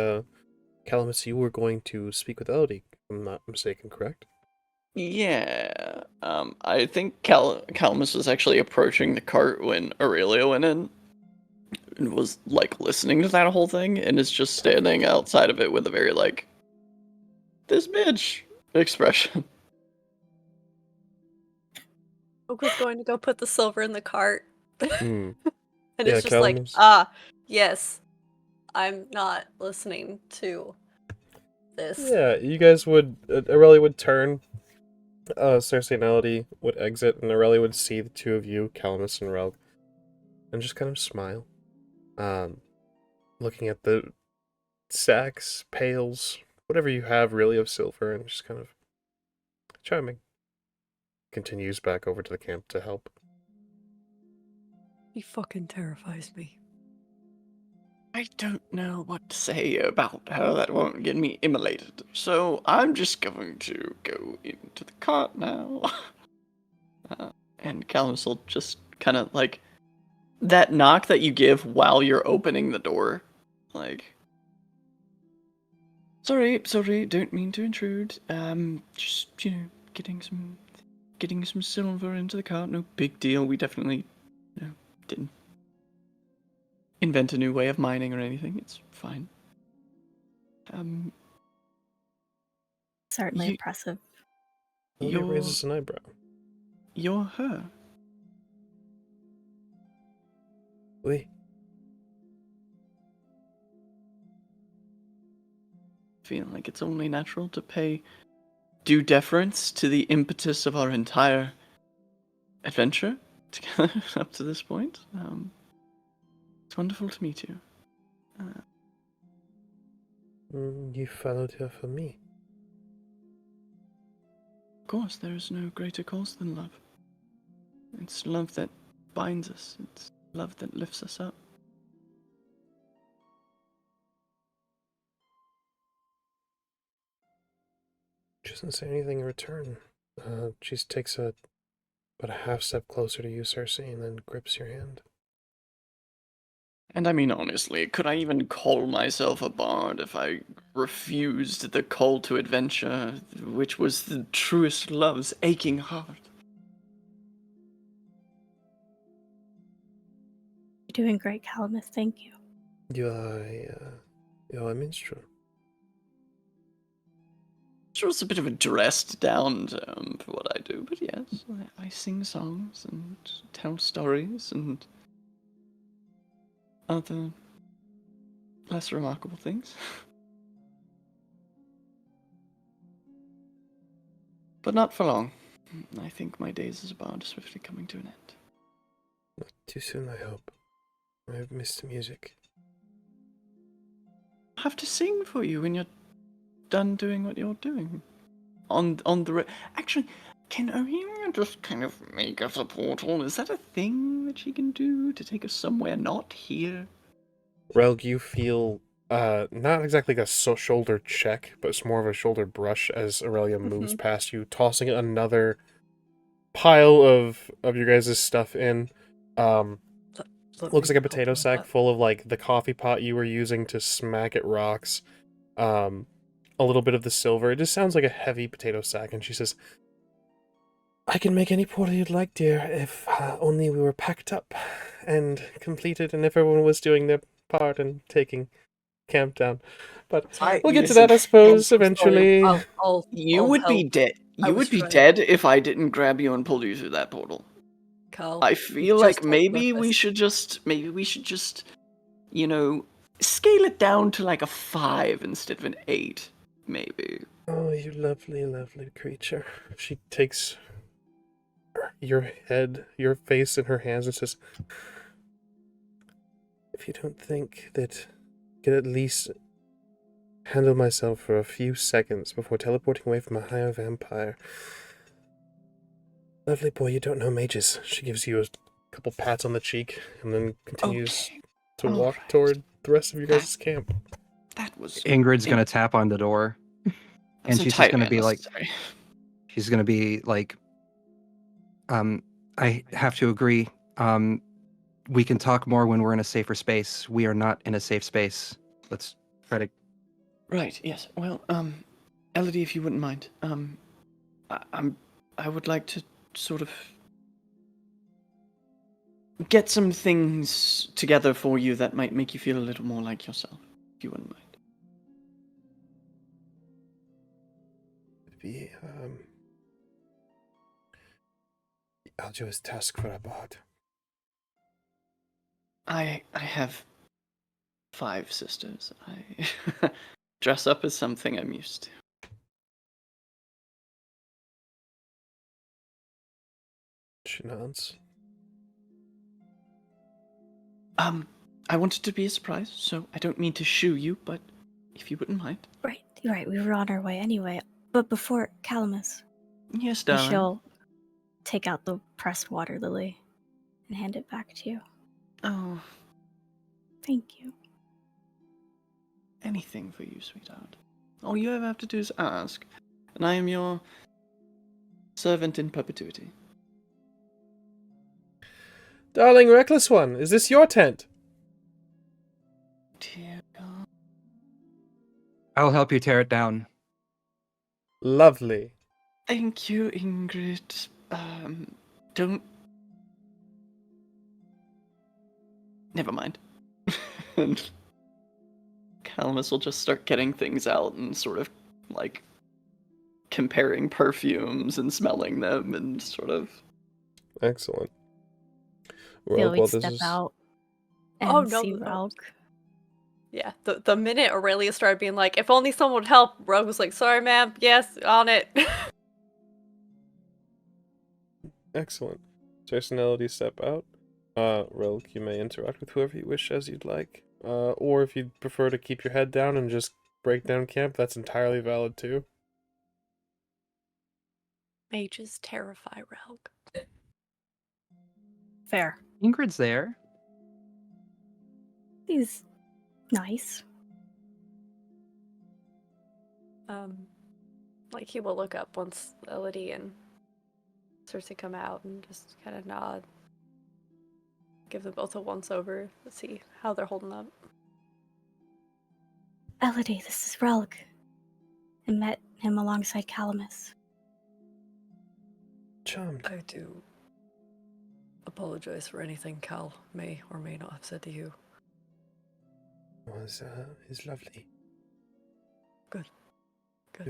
Calamus, you were going to speak with Elodie, if I'm not mistaken, correct? Yeah. I think Calamus was actually approaching the cart when Aurelia went in and was like listening to that whole thing and is just standing outside of it with a very like this bitch expression. Oak was going to go put the silver in the cart. Hmm. And Yeah, it's just like, Calamus. yes, I'm not listening to this. Yeah, you guys would... Aurelia would turn, Cersei and Elodie would exit, and Aurelia would see the two of you, Calamus and Relg, and just kind of smile. Looking at the sacks, pails, whatever you have really of silver, and just kind of charming. Continues back over to the camp to help. He fucking terrifies me. I don't know what to say about how that won't get me immolated, so I'm just going to go into the cart now. And Calamus will just kind of like that knock that you give while you're opening the door, like. Sorry, don't mean to intrude. Just getting some silver into the cart. No big deal. We definitely, didn't invent a new way of mining or anything. It's fine. Certainly You- impressive. Elodie raises an eyebrow. You're her. Oui. Feel like it's only natural to pay due deference to the impetus of our entire adventure together up to this point. It's wonderful to meet you. You followed her for me. Of course, there is no greater cause than love. It's love that binds us. It's love that lifts us up. She doesn't say anything in return. She takes about a half step closer to you, Cersei, and then grips your hand. And I mean, honestly, could I even call myself a bard if I refused the call to adventure, which was the truest love's aching heart? You're doing great, Calamus. Thank you. You're a minstrel. Sure, it's a bit of a dressed down term for what I do, but yes, I sing songs and tell stories and other less remarkable things. But not for long. I think my days as a bard are swiftly coming to an end. Not too soon, I hope. I've missed the music. I have to sing for you when you're done doing what you're doing. Actually, can Aurelia just kind of make us a portal? Is that a thing that she can do to take us somewhere not here? Relg, you feel not exactly like a shoulder check, but it's more of a shoulder brush as Aurelia moves past you, tossing another pile of your guys' stuff in. Looks like a potato sack full of like the coffee pot you were using to smack at rocks. A little bit of the silver. It just sounds like a heavy potato sack, and she says, I can make any portal you'd like, dear, if only we were packed up and completed, and if everyone was doing their part and taking camp down. But we'll get to that, I suppose, eventually. You would be dead. You would be dead if I didn't grab you and pull you through that portal. Carl, I feel like maybe we should just, you know, scale it down to like a 5 instead of an 8, maybe. Oh, you lovely, lovely creature. She takes your head, your face in her hands and says, if you don't think that I could at least handle myself for a few seconds before teleporting away from a higher vampire. Lovely boy, you don't know mages. She gives you a couple pats on the cheek and then continues to walk toward the rest of your guys' camp. That was... Ingrid's gonna tap on the door. And she's just gonna be like... She's gonna be like... I have to agree. We can talk more when we're in a safer space. We are not in a safe space. Let's try to... Right, yes. Well, Elodie, if you wouldn't mind, I would like to sort of get some things together for you that might make you feel a little more like yourself, if you wouldn't mind. Be arduous task for a bard. I have 5 sisters. I dress up as something I'm used to. She nods. I wanted to be a surprise, so I don't mean to shoo you, but if you wouldn't mind. Right, you're right. We were on our way anyway. But before, Calamus. Yes, darling. She'll take out the pressed water lily and hand it back to you. Oh. Thank you. Anything for you, sweetheart. All you ever have to do is ask, and I am your servant in perpetuity. Darling reckless one, is this your tent? Dear God. I'll help you tear it down. Lovely. Thank you, Ingrid. Don't... Never mind. And Calamus will just start getting things out and sort of, like, comparing perfumes and smelling them and sort of... Excellent. Well, Well, we'd step out and see Relg. Yeah, the minute Aurelia started being like, if only someone would help, Rogue was like, sorry, ma'am, yes, on it. Excellent. Personality step out. Relk, you may interact with whoever you wish as you'd like. Or if you'd prefer to keep your head down and just break down camp, that's entirely valid too. Mages terrify Relg. Fair. Ingrid's there. He's nice. Like he will look up once Elodie and Cersei come out and just kind of nod. Give them both a once over. Let's see how they're holding up. Elodie, this is Relg. I met him alongside Calamus. Charmed. I do apologize for anything Cal may or may not have said to you. It's lovely. Good. Good.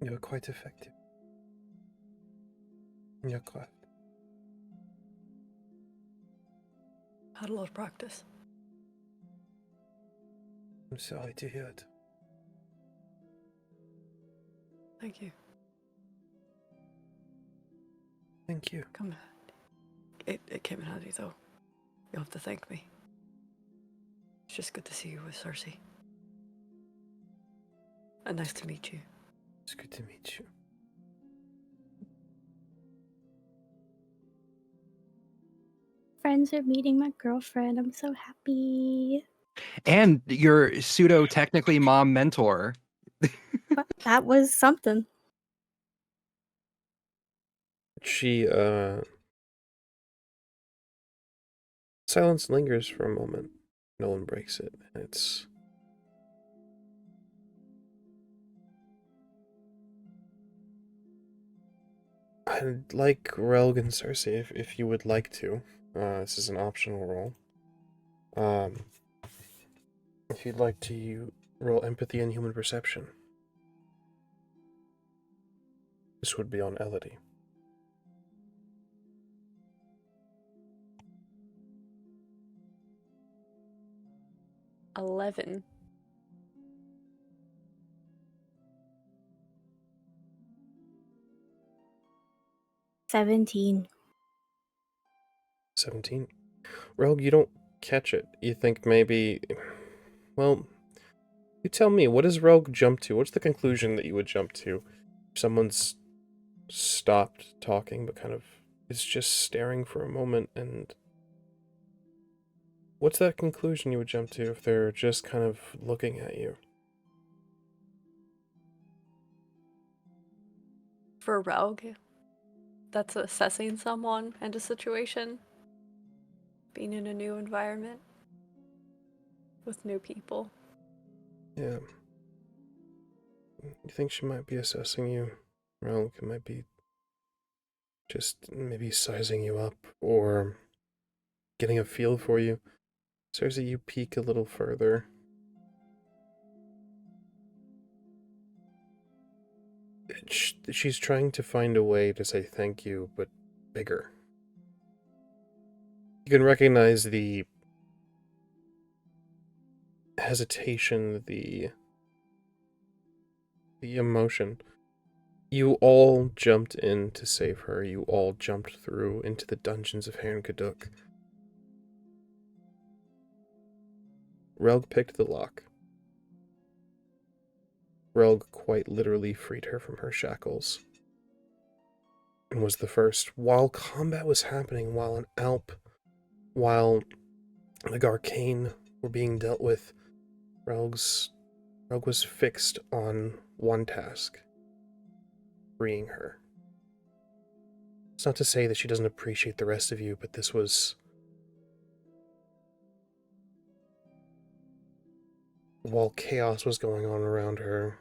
You were quite effective in your craft. Had a lot of practice. I'm sorry to hear it. Thank you. Thank you. Come. It came in handy though. You'll have to thank me. It's just good to see you with Cersei. And nice to meet you. It's good to meet you. Friends are meeting my girlfriend. I'm so happy. And your pseudo-technically mom mentor. But that was something. She, silence lingers for a moment. No one breaks it. It's... I'd like Relg and Cersei if you would like to. This is an optional role. If you'd like to roll empathy and human perception. This would be on Elodie. $11. 17. 17. Relg, you don't catch it. You think maybe... Well, you tell me, what does Relg jump to? What's the conclusion that you would jump to? Someone's stopped talking, but kind of is just staring for a moment, and... What's that conclusion you would jump to if they're just kind of looking at you? For Relg, that's assessing someone and a situation. Being in a new environment. With new people. Yeah. You think she might be assessing you? Relg, it might be just maybe sizing you up, or getting a feel for you. Cersei, you peek a little further. She's trying to find a way to say thank you, but bigger. You can recognize the hesitation, the emotion. You all jumped in to save her. You all jumped through into the dungeons of Haran Kaduk. Relg picked the lock. Relg quite literally freed her from her shackles. And was the first. While combat was happening, while an Alp, while the Arcane were being dealt with, Relg was fixed on one task. Freeing her. It's not to say that she doesn't appreciate the rest of you, but this was... While chaos was going on around her,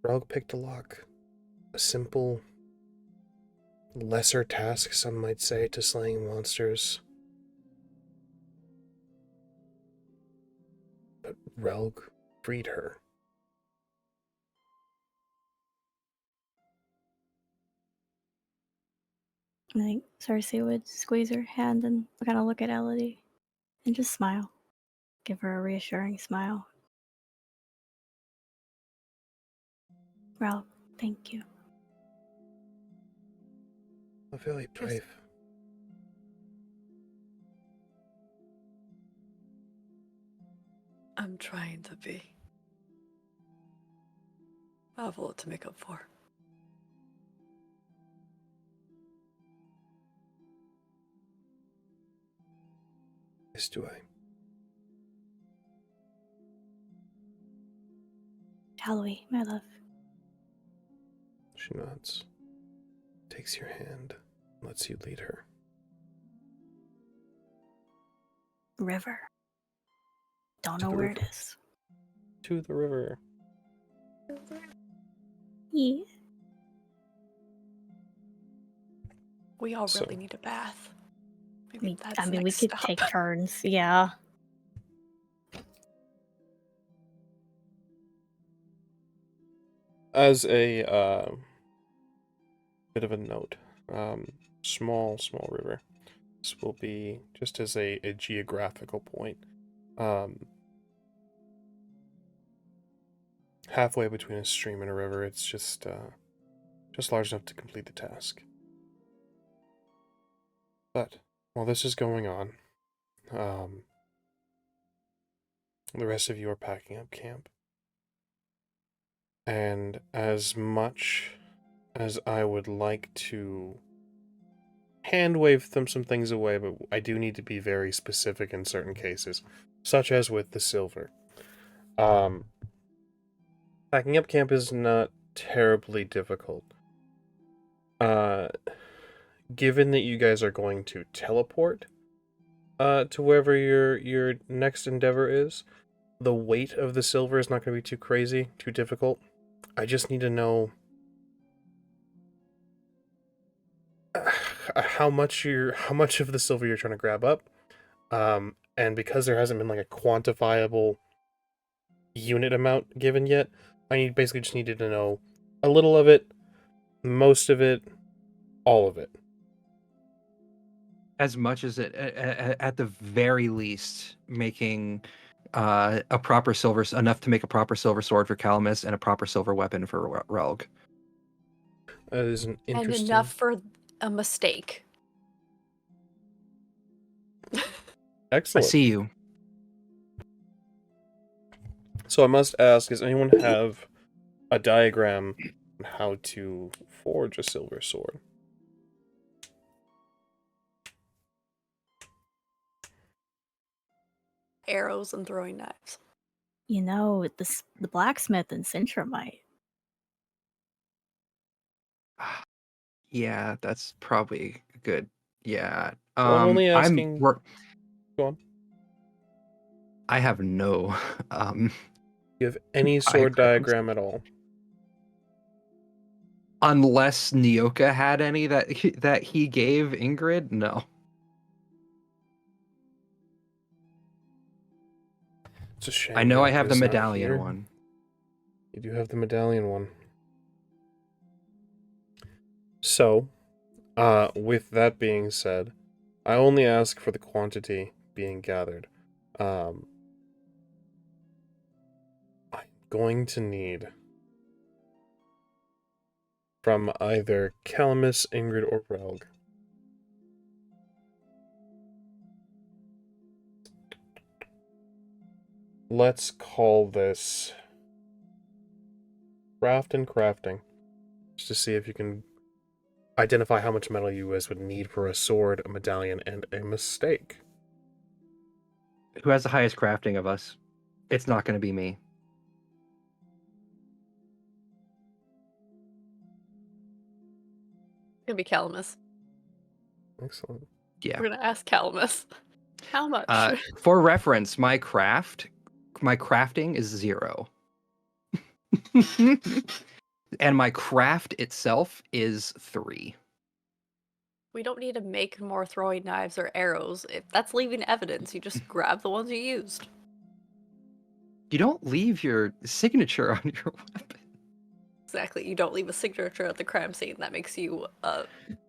Relg picked a lock. A simple, lesser task, some might say, to slaying monsters. But Relg freed her. I think Cersei would squeeze her hand and kind of look at Elodie and just smile. Give her a reassuring smile. Relg, thank you. very brave. I'm trying to be. I have a lot to make up for. Yes, do I. Shall we, my love? She nods, takes your hand, lets you lead her. River. Don't To know the where it river. is. To the river. Yeah. We all So- really need a bath. Maybe that's I mean, we next could stop. take turns. Yeah. As a bit of a note, small river. This will be just as a geographical point. Halfway between a stream and a river, it's just large enough to complete the task. But while this is going on, the rest of you are packing up camp. And as much as I would like to hand wave some things away, but I do need to be very specific in certain cases, such as with the silver. Packing up camp is not terribly difficult. Given that you guys are going to teleport to wherever your next endeavor is, the weight of the silver is not going to be too crazy, too difficult. I just need to know how much of the silver you're trying to grab up. And because there hasn't been like a quantifiable unit amount given yet, I basically just needed to know a little of it, most of it, all of it. As much as it, at the very least, making a proper silver, enough to make a proper silver sword for Calamus and a proper silver weapon for Relg. That is an And interesting... enough for a mistake. I Excellent. see you. So I must ask, does anyone have a diagram on how to forge a silver sword? Arrows and throwing knives. You know, the blacksmith in Sintra might. Yeah, that's probably good. Yeah. Well, I'm only asking... Go on. I have no You have any sword diagram at all? Unless Nyoka had any that he gave Ingrid, no. It's a shame. I know I have the Nyoka's not medallion here. one. You do have the medallion one. So, with that being said, I only ask for the quantity being gathered. I'm going to need from either Calamus, Ingrid, or Relg. Let's call this craft and crafting, just to see if you can identify how much metal you guys would need for a sword, a medallion, and a mistake. Who has the highest crafting of us? It's not going to be me. It's gonna be Calamus. Excellent. Yeah. We're gonna ask Calamus. How much? For reference, my crafting is 0. And my craft itself is 3. We don't need to make more throwing knives or arrows. If that's leaving evidence, you just grab the ones you used. You don't leave your signature on your weapon. Exactly. You don't leave a signature at the crime scene. That makes you a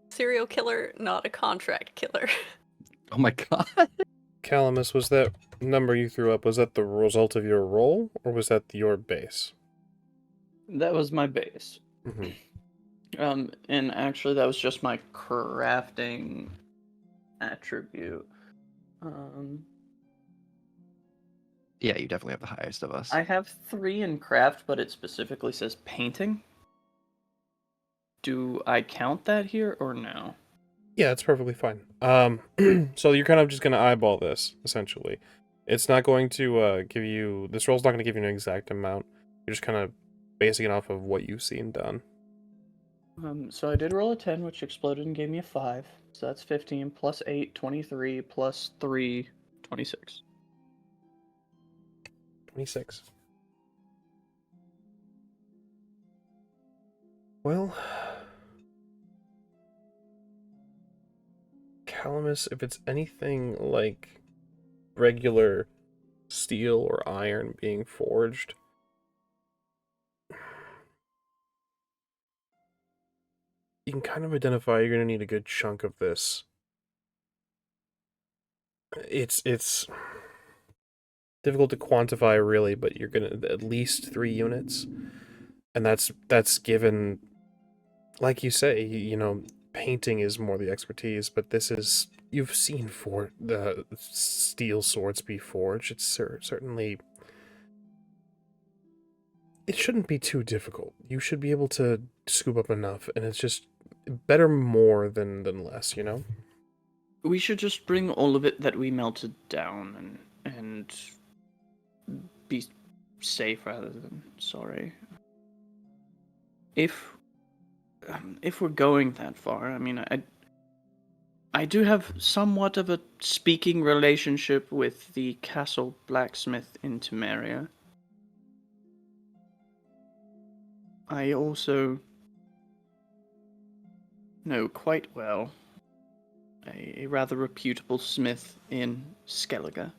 serial killer, not a contract killer. Oh my god. Calamus, was that number you threw up, was that the result of your roll, or was that your base? That was my base. Mm-hmm. And actually, that was just my crafting attribute. Yeah, you definitely have the highest of us. I have 3 in craft, but it specifically says painting. Do I count that here or no? Yeah, it's perfectly fine. So you're kind of just gonna eyeball this, essentially. It's not going to give you... This roll's not going to give you an exact amount. You're just kind of basing it off of what you've seen done. So I did roll a 10, which exploded and gave me a 5. So that's 15, plus 8, 23, plus 3, 26. 26. Well... Calamus, if it's anything like regular steel or iron being forged, you can kind of identify you're going to need a good chunk of this. It's difficult to quantify really, but you're going to at least 3 units. And that's given, like you say, you know, painting is more the expertise, but this is, you've seen the steel swords be forged. It's certainly, it shouldn't be too difficult. You should be able to scoop up enough, and it's just better more than less, you know? We should just bring all of it that we melted down and be safe rather than sorry. If we're going that far, I mean, I do have somewhat of a speaking relationship with the castle blacksmith in Temeria. I also know quite well a rather reputable smith in Skellige.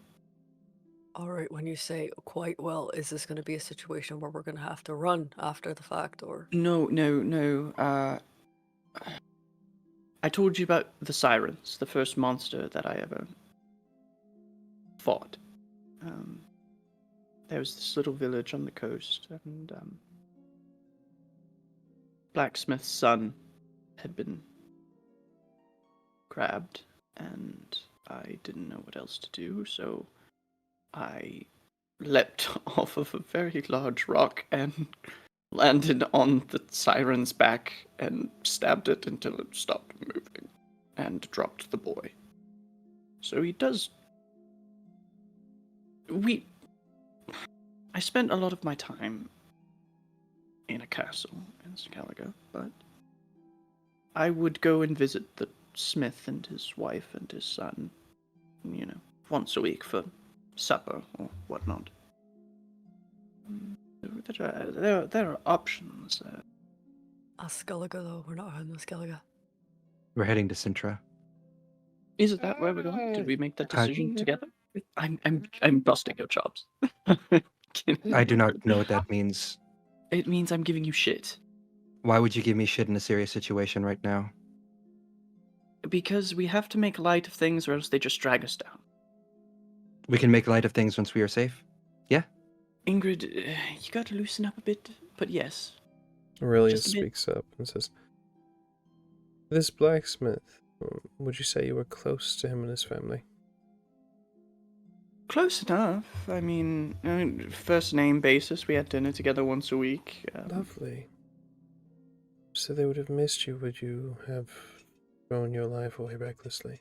Alright, when you say quite well, is this going to be a situation where we're going to have to run after the fact, or? No. I told you about the sirens, the first monster that I ever fought. There was this little village on the coast, and blacksmith's son had been grabbed, and I didn't know what else to do, so I leapt off of a very large rock and landed on the siren's back and stabbed it until it stopped moving and dropped the boy. So he does... I spent a lot of my time in a castle in Skellige, but I would go and visit the smith and his wife and his son, you know, once a week for supper or whatnot. There are options. Skellige, though. We're not heading to Skellige. We're heading to Sintra. Is it that where we're going? Did we make that decision together? I'm busting your chops. I do not know what that means. It means I'm giving you shit. Why would you give me shit in a serious situation right now? Because we have to make light of things or else they just drag us down. We can make light of things once we are safe? Yeah? Ingrid, you gotta loosen up a bit, but yes. Aurelius Just a bit. speaks up and says, "This blacksmith, would you say you were close to him and his family?" Close enough. I mean, first name basis, we had dinner together once a week. Lovely. So they would have missed you, would you have thrown your life away recklessly?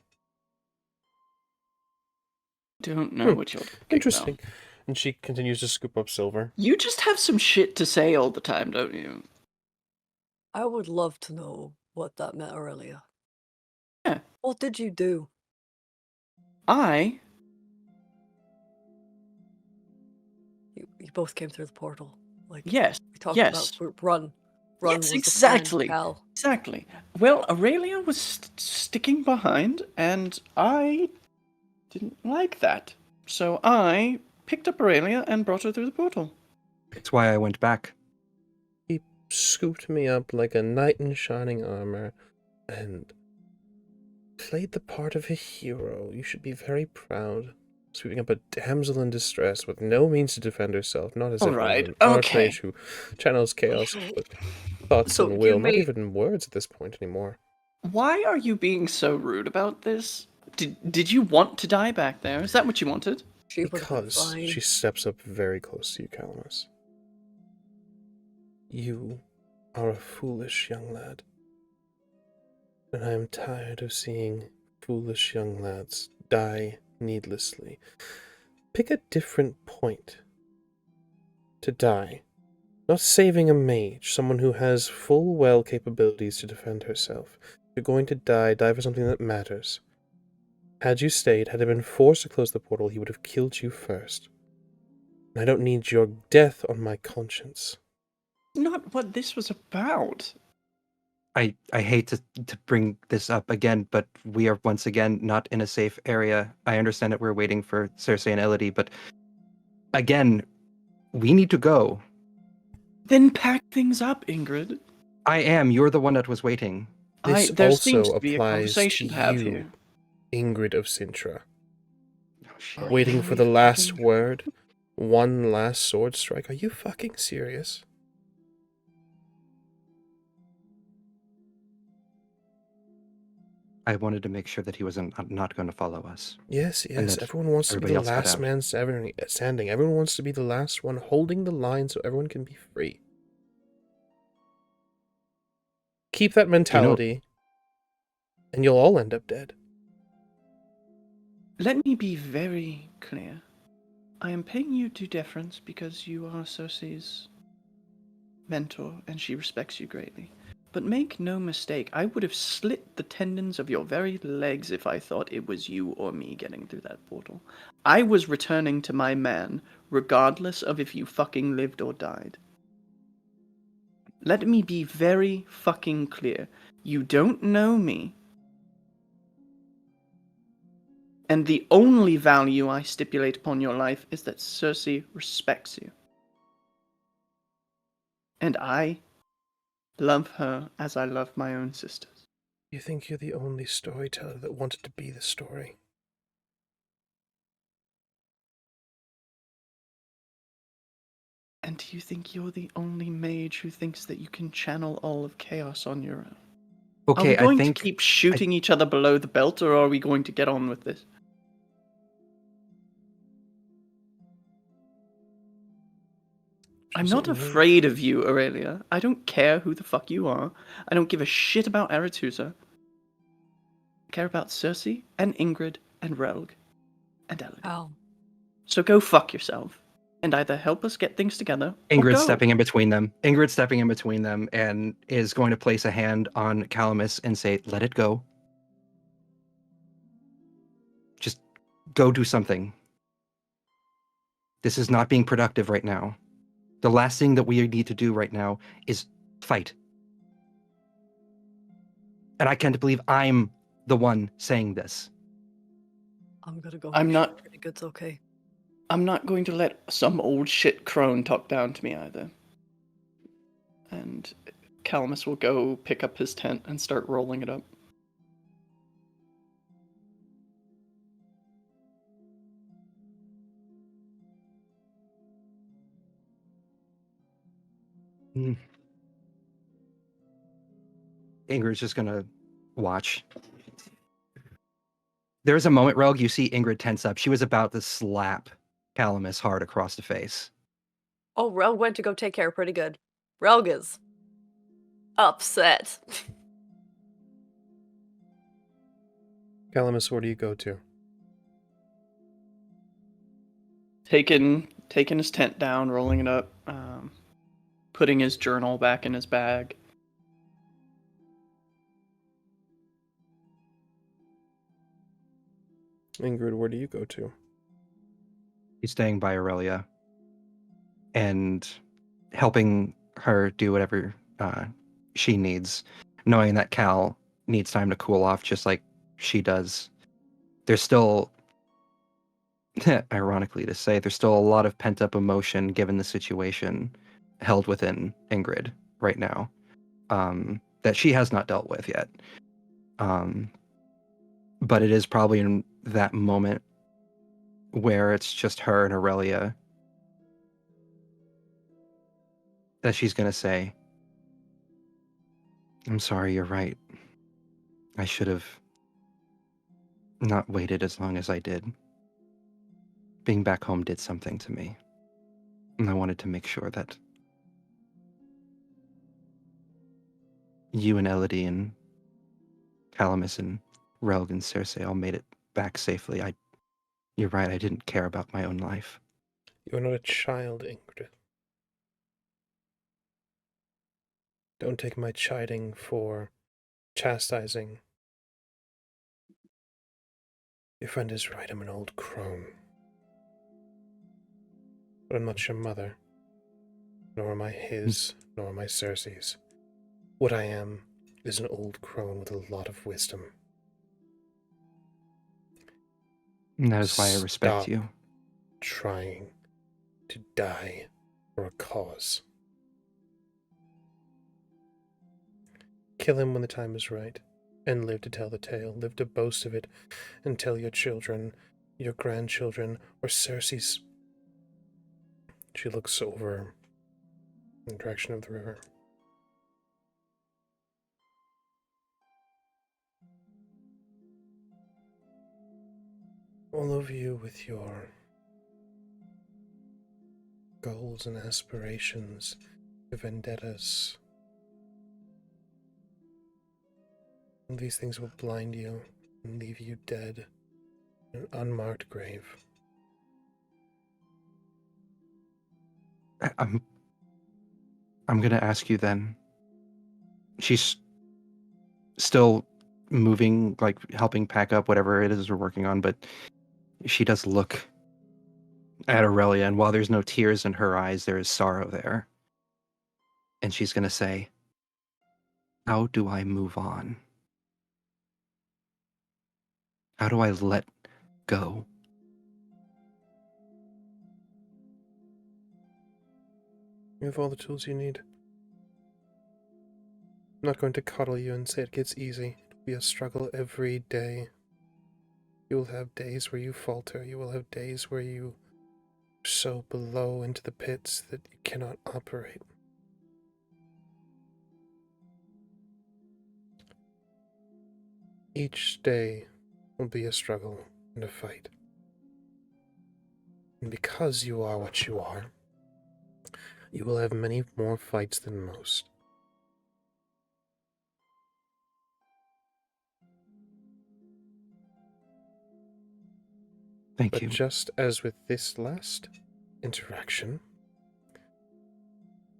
Don't know what you're talking Interesting. about. And she continues to scoop up silver. You just have some shit to say all the time, don't you? I would love to know what that meant, Aurelia. Yeah. What did you do? You both came through the portal. Like, Yes. we talked Yes. about run. Run Yes, was exactly. The plan, Cal. Exactly. Well, Aurelia was sticking behind, and I didn't like that. So I picked up Aurelia and brought her through the portal. It's why I went back. He scooped me up like a knight in shining armor and played the part of a hero. You should be very proud. sweeping up a damsel in distress with no means to defend herself, not as All if one right, was an okay. archmage who channels chaos with thoughts So and you will, not may- even words at this point anymore. Why are you being so rude about this? Did you want to die back there? Is that what you wanted? She would have been Because fine. she steps up very close to you, Calamus. You are a foolish young lad. And I am tired of seeing foolish young lads die needlessly. Pick a different point to die. Not saving a mage, someone who has full well capabilities to defend herself. If you're going to die, die for something that matters. Had you stayed, had I been forced to close the portal, he would have killed you first. And I don't need your death on my conscience. Not what this was about. I hate to bring this up again, but we are once again not in a safe area. I understand that we're waiting for Cersei and Elodie, but again, we need to go. Then pack things up, Ingrid. I am. You're the one that was waiting. This There also seems to be a applies conversation to to have you, here. Ingrid of Sintra. Oh, shit. Waiting for the last word? One last sword strike? Are you fucking serious? I wanted to make sure that he was not going to follow us. Yes, And yes. that Everyone wants to be everybody the else got last out. man standing. Everyone wants to be the last one holding the line so everyone can be free. Keep that mentality, and you'll all end up dead. Let me be very clear. I am paying you due deference because you are Cersei's mentor and she respects you greatly. But make no mistake, I would have slit the tendons of your very legs if I thought it was you or me getting through that portal. I was returning to my man, regardless of if you fucking lived or died. Let me be very fucking clear. You don't know me. And the only value I stipulate upon your life is that Cersei respects you. And I love her as I love my own sisters. You think you're the only storyteller that wanted to be the story? And do you think you're the only mage who thinks that you can channel all of chaos on your own? Are we Okay, going I think to keep shooting each other below the belt, or are we going to get on with this? I'm not Doesn't mean- afraid of you, Aurelia. I don't care who the fuck you are. I don't give a shit about Aretusa. I care about Cersei and Ingrid and Relg and Elodie. Oh. So go fuck yourself and either help us get things together or Ingrid go. stepping in between them. Ingrid stepping in between them and is going to place a hand on Calamus and say, "Let it go. Just go do something. This is not being productive right now. The last thing that we need to do right now is fight." And I can't believe I'm the one saying this. I'm gonna go. I'm make not- Sure everything good's okay. I'm not going to let some old shit crone talk down to me either. And Calamus will go pick up his tent and start rolling it up. Ingrid's just gonna watch. There's a moment, Relg, you see Ingrid tense up. She was about to slap Calamus hard across the face. Oh, Relg went to go take care of pretty good. Relg is upset. Calamus, where do you go to? Taking his tent down, rolling it up, putting his journal back in his bag. Ingrid, where do you go to? He's staying by Aurelia and helping her do whatever she needs, knowing that Cal needs time to cool off just like she does. There's still, ironically to say, there's still a lot of pent-up emotion given the situation held within Ingrid right now that she has not dealt with yet. But it is probably in that moment where it's just her and Aurelia, that she's going to say, I'm sorry, you're right. I should have not waited as long as I did. Being back home did something to me. And I wanted to make sure that you and Elodie and Calamus and Relg and Cersei all made it back safely. You're right, I didn't care about my own life. You're not a child, Ingrid. Don't take my chiding for chastising. Your friend is right, I'm an old crone. But I'm not your mother. Nor am I his, nor am I Cersei's. What I am is an old crone with a lot of wisdom. And that is why I respect Stop you. trying to die for a cause. Kill him when the time is right, and live to tell the tale, live to boast of it, and tell your children, your grandchildren, or Cersei's. She looks over in the direction of the river. All of you with your goals and aspirations, your vendettas. And these things will blind you and leave you dead in an unmarked grave. I'm going to ask you then. She's still moving, like helping pack up whatever it is we're working on, but she does look at Aurelia, and while there's no tears in her eyes, there is sorrow there. And she's going to say, how do I move on? How do I let go? You have all the tools you need. I'm not going to coddle you and say it gets easy. It'll be a struggle every day. You will have days where you falter. You will have days where you are so below into the pits that you cannot operate. Each day will be a struggle and a fight. And because you are what you are, you will have many more fights than most. Thank you. But just as with this last interaction,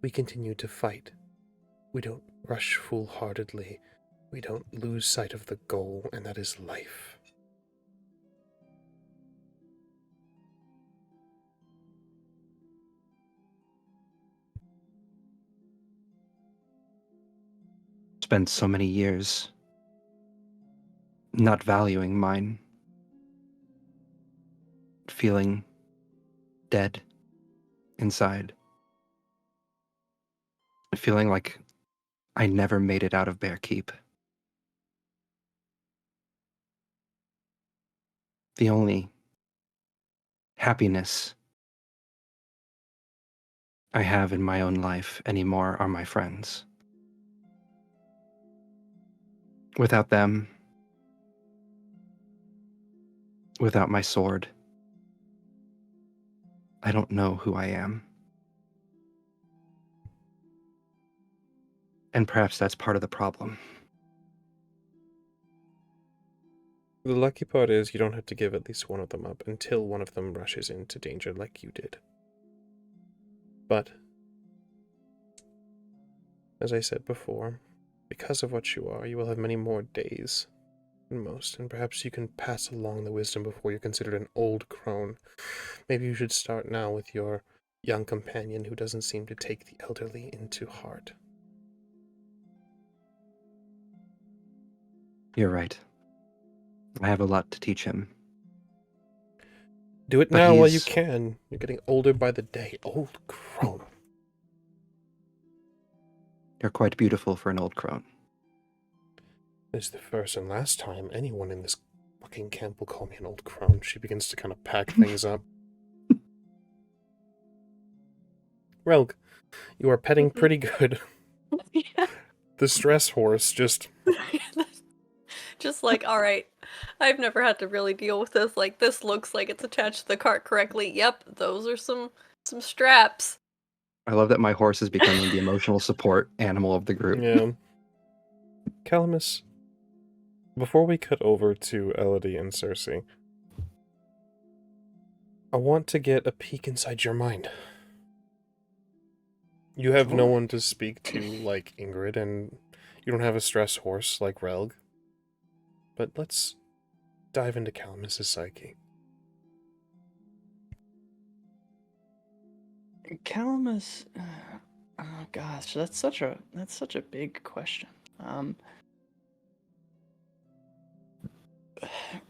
we continue to fight. We don't rush foolhardily. We don't lose sight of the goal, and that is life. Spent so many years not valuing mine, feeling dead inside, feeling like I never made it out of Bear Keep. The only happiness I have in my own life anymore are my friends. Without them, without my sword, I don't know who I am. And perhaps that's part of the problem. The lucky part is you don't have to give at least one of them up until one of them rushes into danger like you did. But, as I said before, because of what you are, you will have many more days than most, and perhaps you can pass along the wisdom before you're considered an old crone. Maybe you should start now with your young companion who doesn't seem to take the elderly into heart. You're right. I have a lot to teach him. Do it But now while you he's- can. You're getting older by the day. Old crone. You're quite beautiful for an old crone. It's the first and last time anyone in this fucking Camp will call me an old crone. She begins to kind of pack things up. Relg, you are petting pretty good. Yeah. The stress horse just... Just like, all right, I've never had to really deal with this. Like, this looks like it's attached to the cart correctly. Yep, those are some straps. I love that my horse is becoming the emotional support animal of the group. Yeah. Calamus, before we cut over to Elodie and Cersei, I want to get a peek inside your mind. You have no Sure. one to speak to like Ingrid, and you don't have a stress horse like Relg. But let's dive into Calamus's psyche. Calamus, oh gosh, that's such a big question.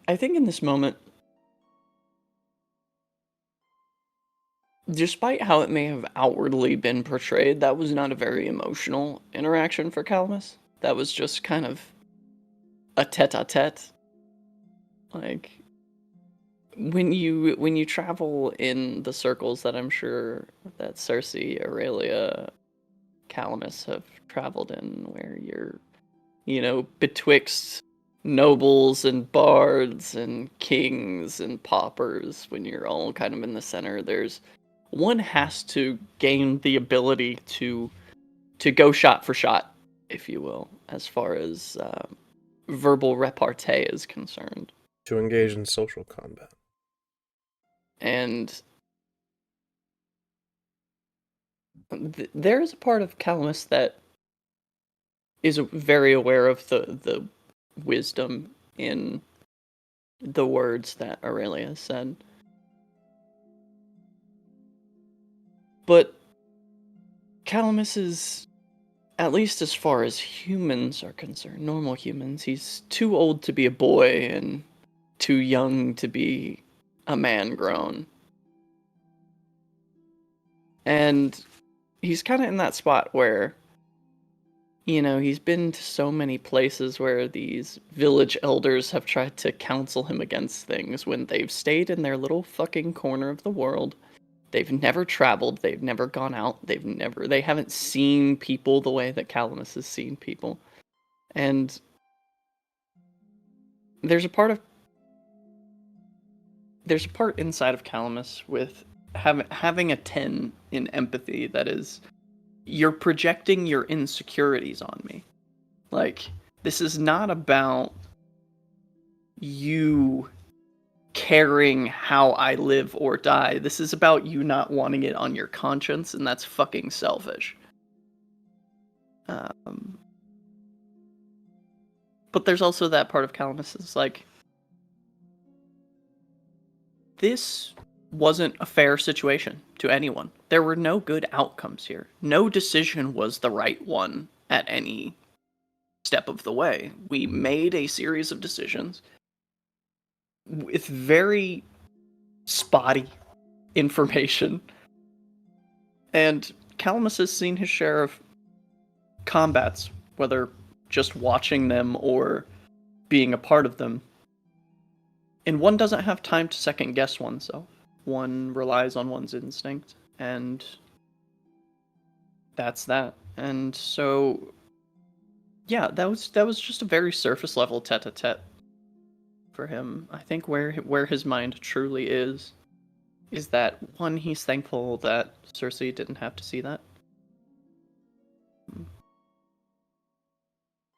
I think in this moment, despite how it may have outwardly been portrayed, that was not a very emotional interaction for Calamus. That was just kind of a tete-a-tete. Like, when you travel in the circles that I'm sure that Cersei, Aurelia, Calamus have traveled in, where you're, betwixt nobles and bards and kings and paupers, when you're all kind of in the center, one has to gain the ability to go shot for shot, if you will, as far as verbal repartee is concerned. To engage in social combat. And there is a part of Calamus that is very aware of the wisdom in the words that Aurelia said. But Calamus is, at least as far as humans are concerned, normal humans, he's too old to be a boy and too young to be a man grown. And he's kind of in that spot where, he's been to so many places where these village elders have tried to counsel him against things when they've stayed in their little fucking corner of the world. They've never traveled, they've never gone out, they haven't seen people the way that Calamus has seen people. And there's a part inside of Calamus with having a 10 in empathy that is, you're projecting your insecurities on me. Like, this is not about you caring how I live or die. This is about you not wanting it on your conscience, and that's fucking selfish. But there's also that part of Calamus that's like, this wasn't a fair situation to anyone. There were no good outcomes here. No decision was the right one at any step of the way. We made a series of decisions with very spotty information. And Calamus has seen his share of combats, whether just watching them or being a part of them. And one doesn't have time to second guess oneself. One relies on one's instinct, and that's that. And so, yeah, that was just a very surface level tete-a-tete for him. I think where his mind truly is that, one, he's thankful that Cersei didn't have to see that.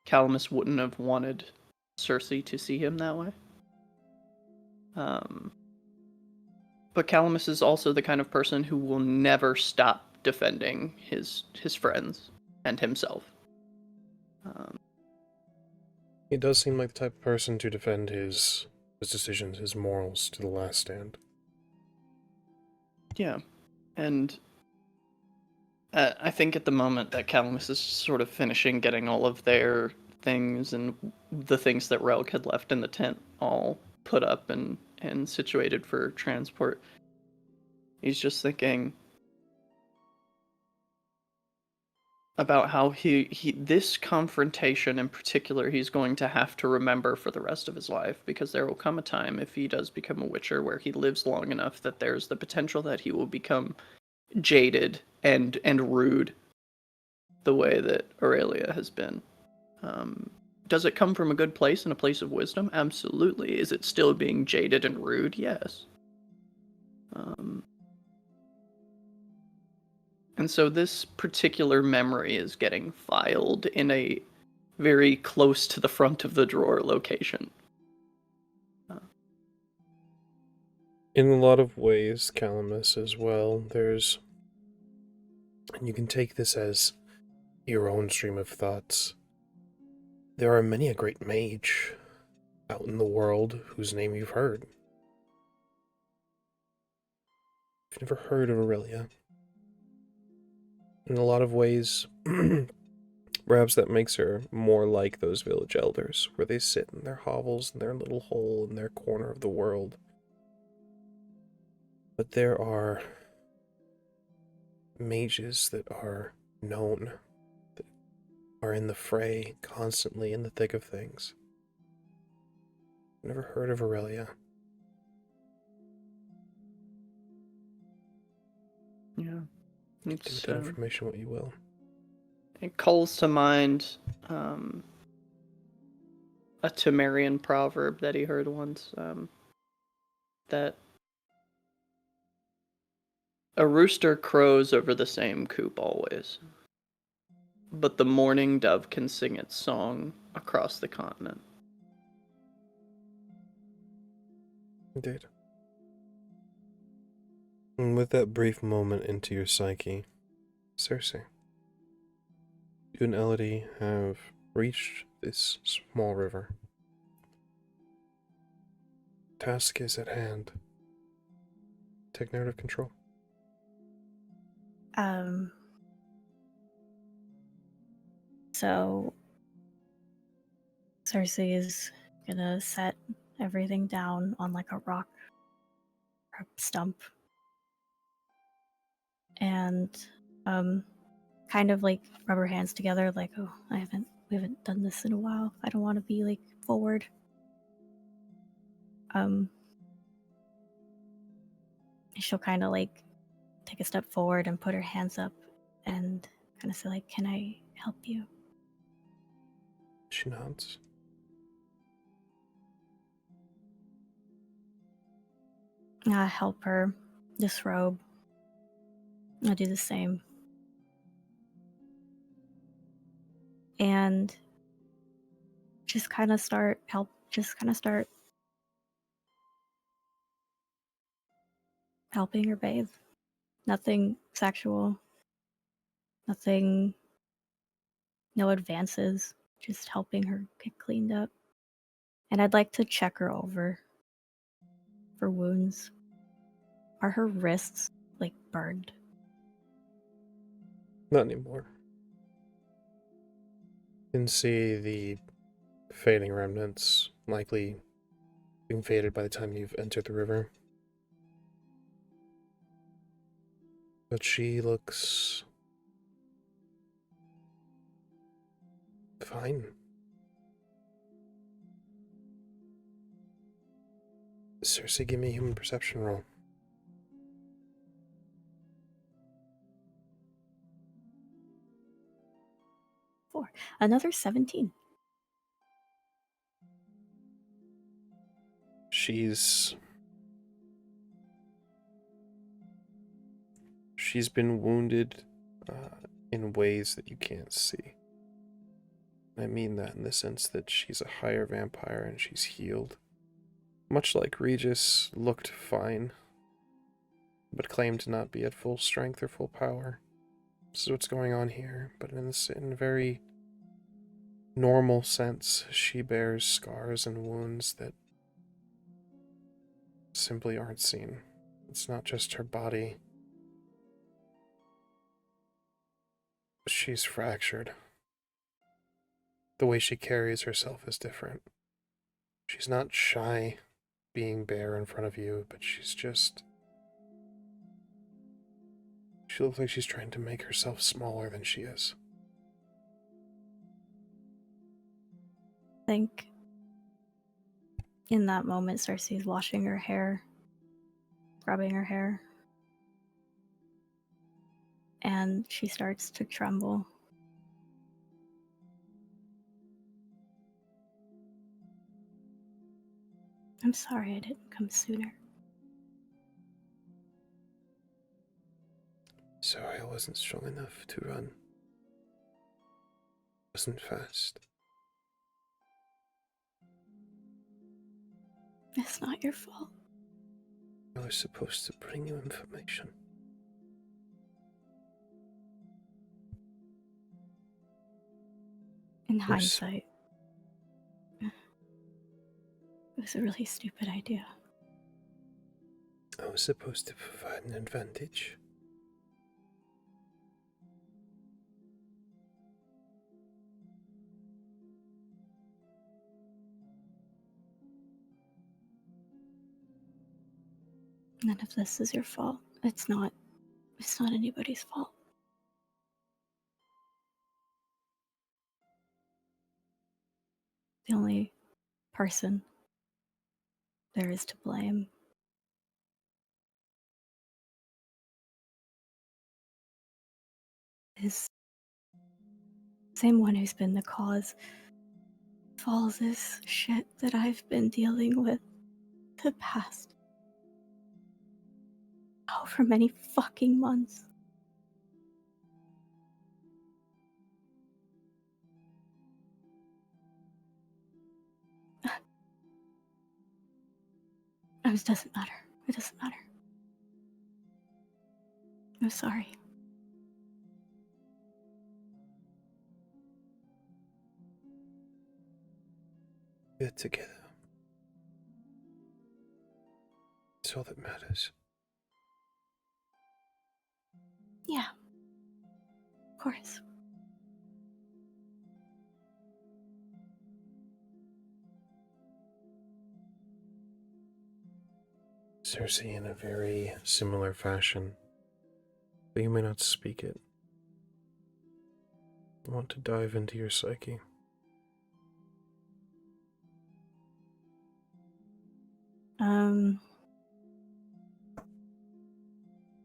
Calamus wouldn't have wanted Cersei to see him that way. But Calamus is also the kind of person who will never stop defending his friends and himself. He does seem like the type of person to defend his decisions, his morals, to the last stand. Yeah, and I think at the moment that Calamus is sort of finishing getting all of their things and the things that Relk had left in the tent all put up and situated for transport. He's just thinking, about how he this confrontation in particular he's going to have to remember for the rest of his life, because there will come a time, if he does become a Witcher, where he lives long enough that there's the potential that he will become jaded and rude the way that Aurelia has been. Does it come from a good place and a place of wisdom? Absolutely. Is it still being jaded and rude? Yes. And so this particular memory is getting filed in a very close to the front of the drawer location. In a lot of ways, Calamus, as well, and you can take this as your own stream of thoughts. There are many a great mage out in the world whose name you've heard. You've never heard of Aurelia. In a lot of ways, perhaps that makes her more like those village elders, where they sit in their hovels in their little hole in their corner of the world. But there are mages that are known, that are in the fray, constantly in the thick of things. Never heard of Aurelia. Yeah. Do with that information what you will. It calls to mind a Temerian proverb that he heard once, that a rooster crows over the same coop always, but the mourning dove can sing its song across the continent. Indeed. And with that brief moment into your psyche, Circe, you and Elodie have reached this small river. Task is at hand. Take narrative control. So Circe is gonna set everything down on like a rock or stump, and kind of like rub her hands together, like, oh, we haven't done this in a while. I don't want to be like forward. She'll kind of like take a step forward and put her hands up and kind of say like, can I help you? She nods. I help her disrobe. I'll do the same. And just kind of start helping her bathe. Nothing sexual. Nothing, no advances. Just helping her get cleaned up. And I'd like to check her over for wounds. Are her wrists like burned? Not anymore. You can see the fading remnants, likely being faded by the time you've entered the river. But she looks fine. Circe, give me a human perception roll. Another 17. She's been wounded in ways that you can't see. I mean that in the sense that she's a higher vampire and she's healed. Much like Regis looked fine, but claimed to not be at full strength or full power. This is what's going on here, but in a very normal sense, she bears scars and wounds that simply aren't seen. It's not just her body. She's fractured. The way she carries herself is different. She's not shy being bare in front of you, but she looks like she's trying to make herself smaller than she is. think in that moment, Cersei's washing her hair, rubbing her hair, and she starts to tremble. I'm sorry I didn't come sooner. Sorry I wasn't strong enough to run. Wasn't fast. It's not your fault. I was supposed to bring you information. In Yes. hindsight, it was a really stupid idea. I was supposed to provide an advantage. None of this is your fault. It's not anybody's fault. The only person there is to blame is the same one who's been the cause of all this shit that I've been dealing with the past however many fucking months. It doesn't matter. It doesn't matter. I'm sorry. We're together. It's all that matters. Yeah. Of course. Cersei, in a very similar fashion, but you may not speak it. I want to dive into your psyche.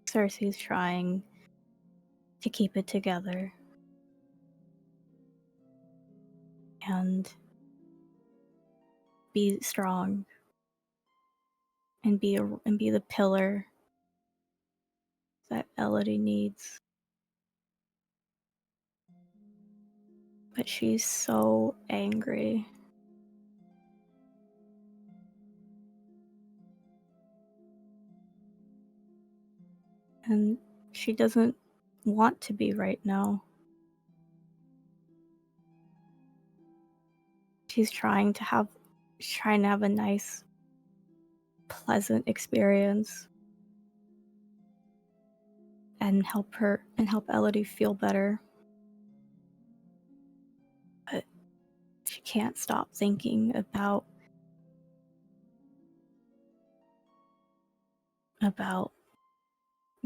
Cersei's trying to keep it together and be strong and be the pillar that Elodie needs. But she's so angry. And she doesn't want to be right now. She's trying to have a nice, pleasant experience and help Elodie feel better. But she can't stop thinking about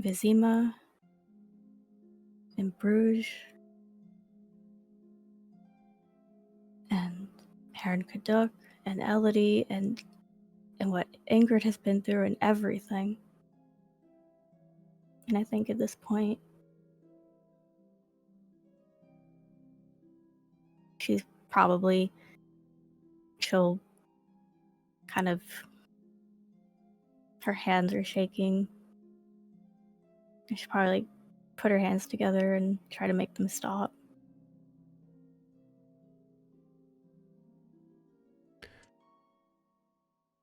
Vizima and Bruges and Baron Kaduk and Elodie and what Ingrid has been through and everything. And I think at this point, she'll kind of, her hands are shaking. She'll probably put her hands together and try to make them stop.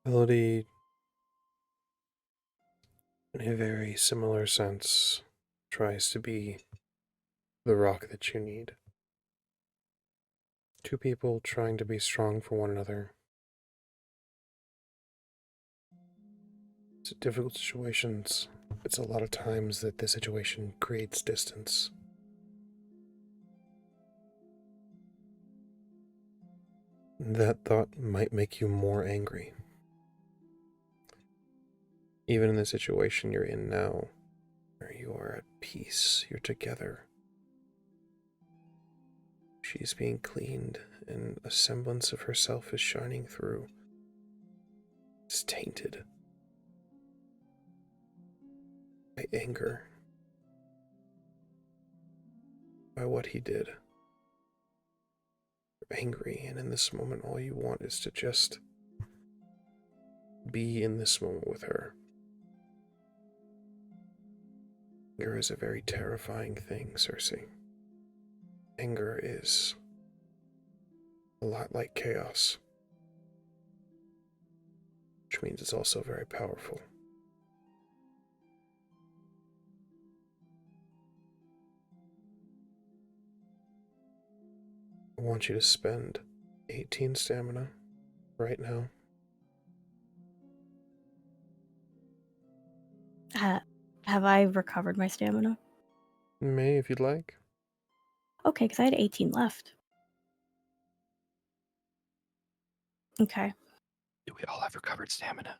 Elodie, in a very similar sense, tries to be the rock that you need. Two people trying to be strong for one another. It's difficult situations. It's a lot of times that the situation creates distance. That thought might make you more angry. Even in the situation you're in now, where you are at peace, you're together. She's being cleaned and a semblance of herself is shining through. It's tainted by anger, by what he did. You're angry, and in this moment all you want is to just be in this moment with her. Anger is a very terrifying thing, Cersei. Anger is a lot like chaos, which means it's also very powerful. I want you to spend 18 stamina right now. Have I recovered my stamina? You may, if you'd like. Okay, because I had 18 left. Okay. Do we all have recovered stamina?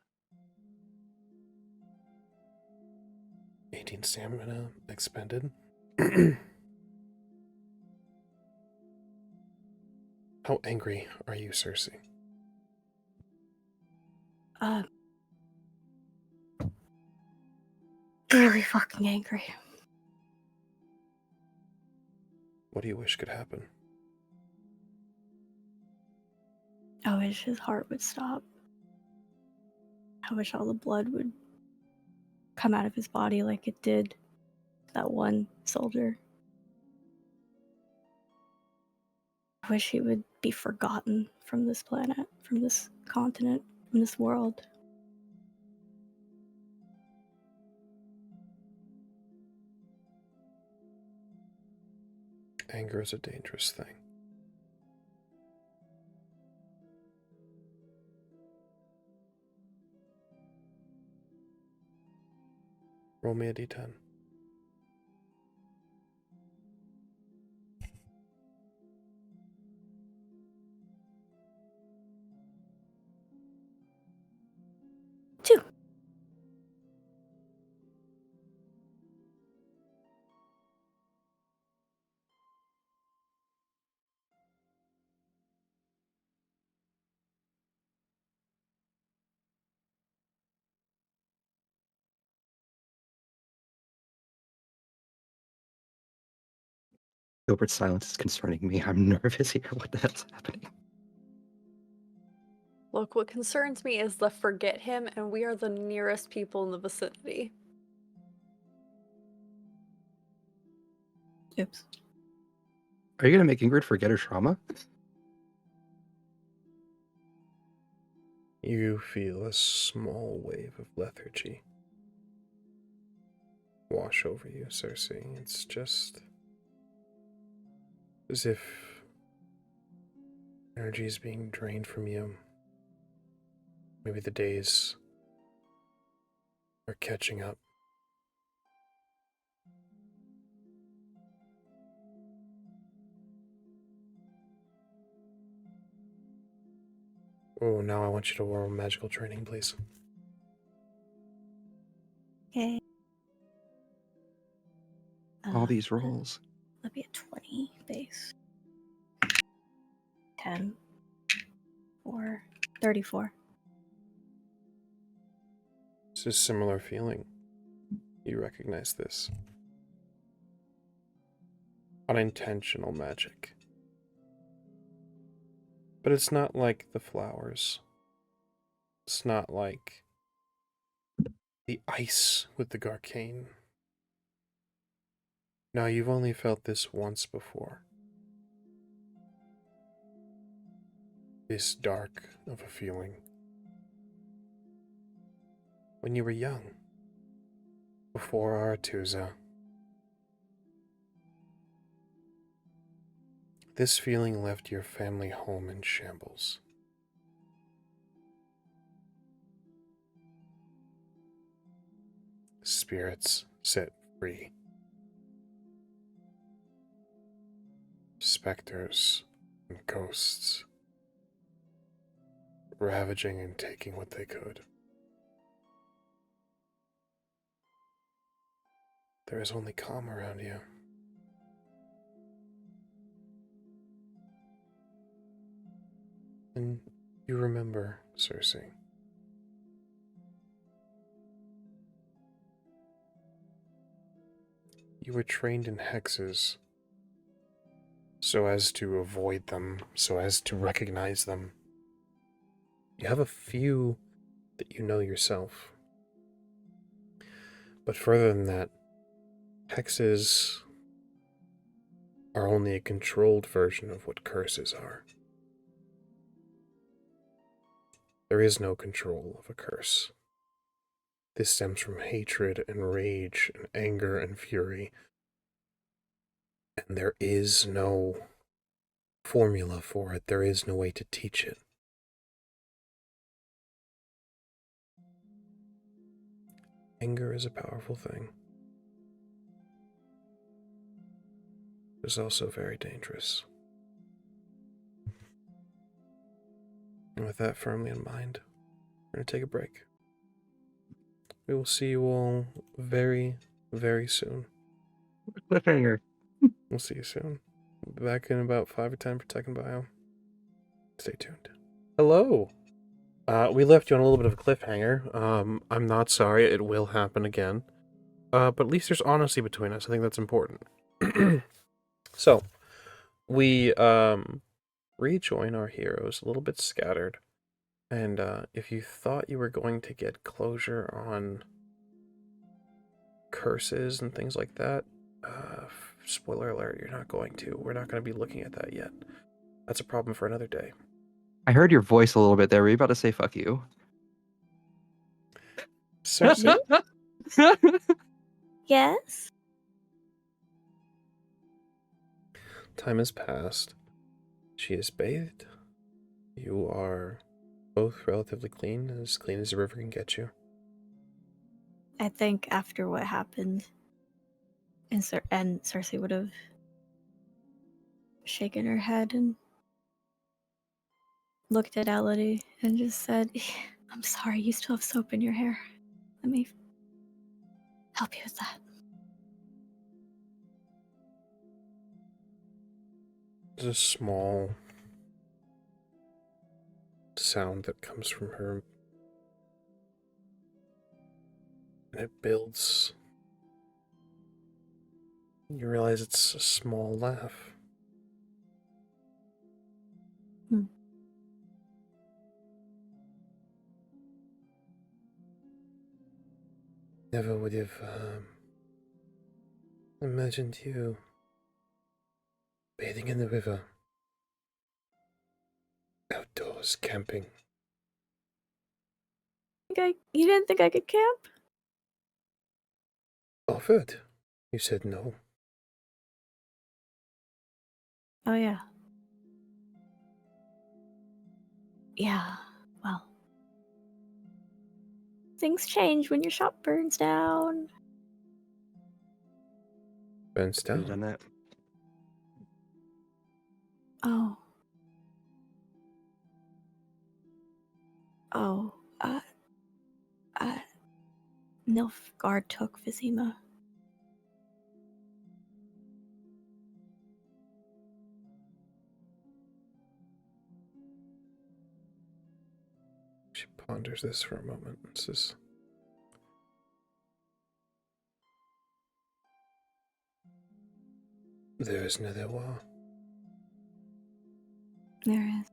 18 stamina expended. How angry are you, Cersei? Really fucking angry. What do you wish could happen? I wish his heart would stop. I wish all the blood would come out of his body like it did that one soldier. I wish he would be forgotten from this planet, from this continent, from this world. Anger is a dangerous thing. Roll me a d10. Two. Gilbert's silence is concerning me. I'm nervous here. What the hell's happening? Look, what concerns me is the forget him, and we are the nearest people in the vicinity. Oops. Are you gonna make Ingrid forget her trauma? You feel a small wave of lethargy wash over you, Cersei. It's just as if energy is being drained from you. Maybe the days are catching up. Oh, now I want you to roll magical training, please. Okay. All these rolls. That'd be a 20 base. 10. 4. 34. It's a similar feeling. You recognize this. Unintentional magic. But it's not like the flowers. It's not like the ice with the Garcane. No, you've only felt this once before. This dark of a feeling. When you were young. Before Aretusa. This feeling left your family home in shambles. Spirits set free. Specters and ghosts ravaging and taking what they could. There is only calm around you. And you remember, Cersei. You were trained in hexes so as to avoid them, so as to recognize them. You have a few that you know yourself. But further than that, hexes are only a controlled version of what curses are. There is no control of a curse. This stems from hatred and rage and anger and fury. And there is no formula for it. There is no way to teach it. Anger is a powerful thing. It's also very dangerous. And with that firmly in mind, we're going to take a break. We will see you all very, very soon. Cliffhanger. We'll see you soon. We'll be back in about 5 or 10 for Tech and Bio. Stay tuned. Hello! We left you on a little bit of a cliffhanger. I'm not sorry, it will happen again. But at least there's honesty between us. I think that's important. So, we rejoin our heroes a little bit scattered. And if you thought you were going to get closure on curses and things like that, spoiler alert, you're not going to. We're not going to be looking at that yet. That's a problem for another day. I heard your voice a little bit there. Were you about to say fuck you? Cersei, Yes? time has passed. She is bathed. You are both relatively clean as the river can get you. I think after what happened, and Cersei would have shaken her head and looked at Elodie and just said, I'm sorry, you still have soap in your hair. Let me help you with that. There's a small sound that comes from her, and it builds. You realize it's a small laugh. Never would have imagined you bathing in the river, outdoors camping. You didn't think I could camp? Offered. You said no. Oh, yeah. Yeah, well. Things change when your shop burns down. Burns Could have down. done that. Oh. Oh, Nilfgaard took Vizima. She ponders this for a moment and says, there is another war. There is.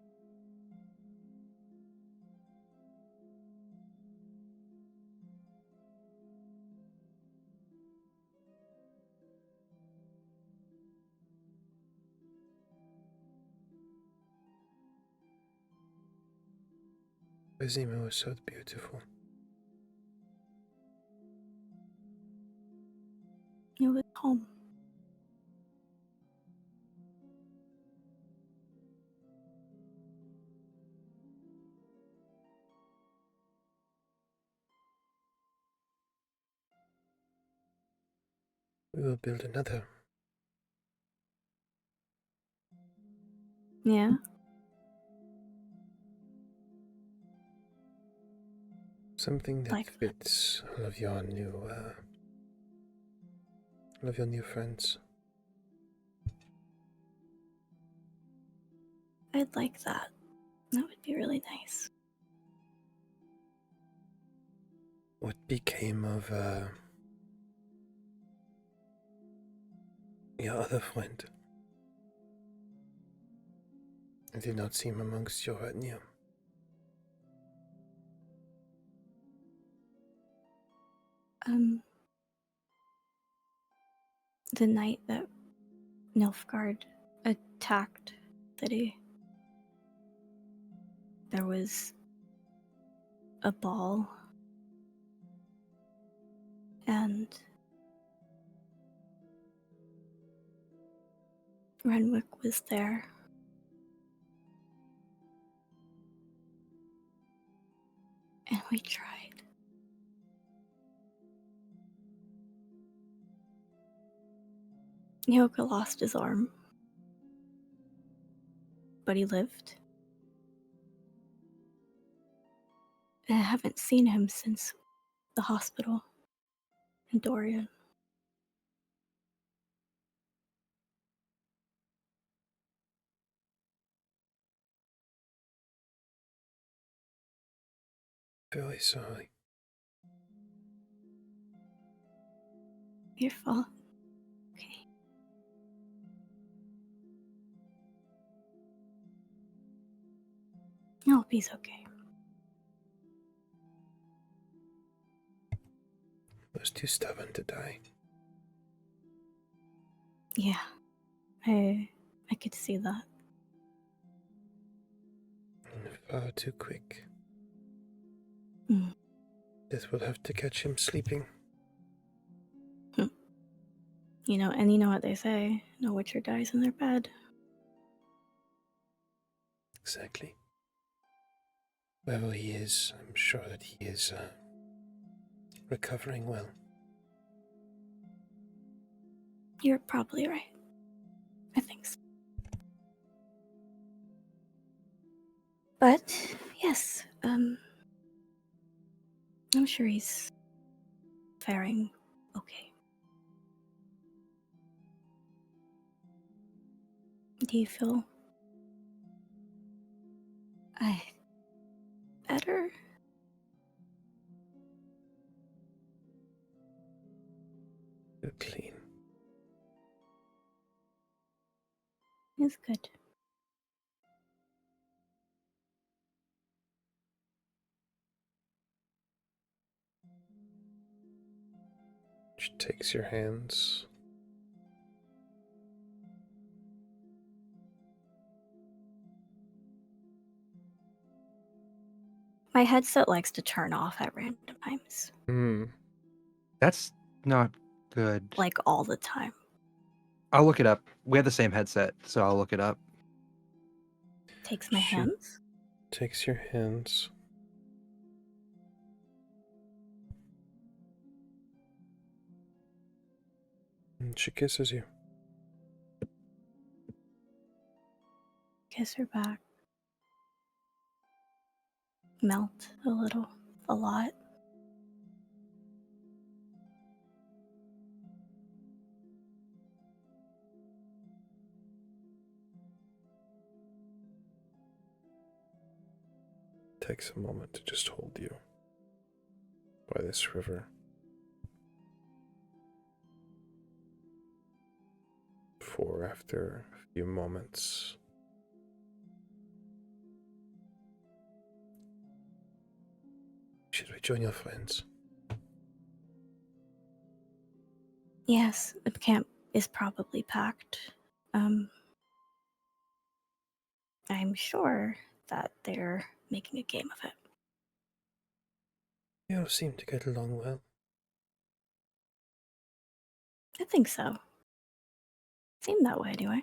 Vizima was so beautiful. It was home. We will build another. Yeah? Something that Like that. fits all of your new friends. I'd like that. That would be really nice. What became of, your other friend? I did not see him amongst your retinue. The night that Nilfgaard attacked the city, there was a ball, and Renwick was there. And we tried. Yoga lost his arm, but he lived. And I haven't seen him since the hospital in Dorian. Very sorry. Your fault. Okay. I hope he's okay. I was too stubborn to die. Yeah, I could see that. Far too quick. Mm. Death will have to catch him sleeping. You know what they say, no Witcher dies in their bed. Exactly. Wherever he is, I'm sure that he is recovering well. You're probably right. I think so. But, yes, I'm sure he's faring okay. Do you feel better? You're clean. It's good. She takes your hands. My headset likes to turn off at random times. That's not good. Like all the time. I'll look it up. We have the same headset, so I'll look it up. Takes my She hands. Takes your hands. And she kisses you. Kiss her back. Melt a little. A lot. Takes a moment to just hold you by this river. For after a few moments, should we join your friends? Yes, the camp is probably packed. I'm sure that they're making a game of it. You all seem to get along well. I think so. Seemed that way anyway.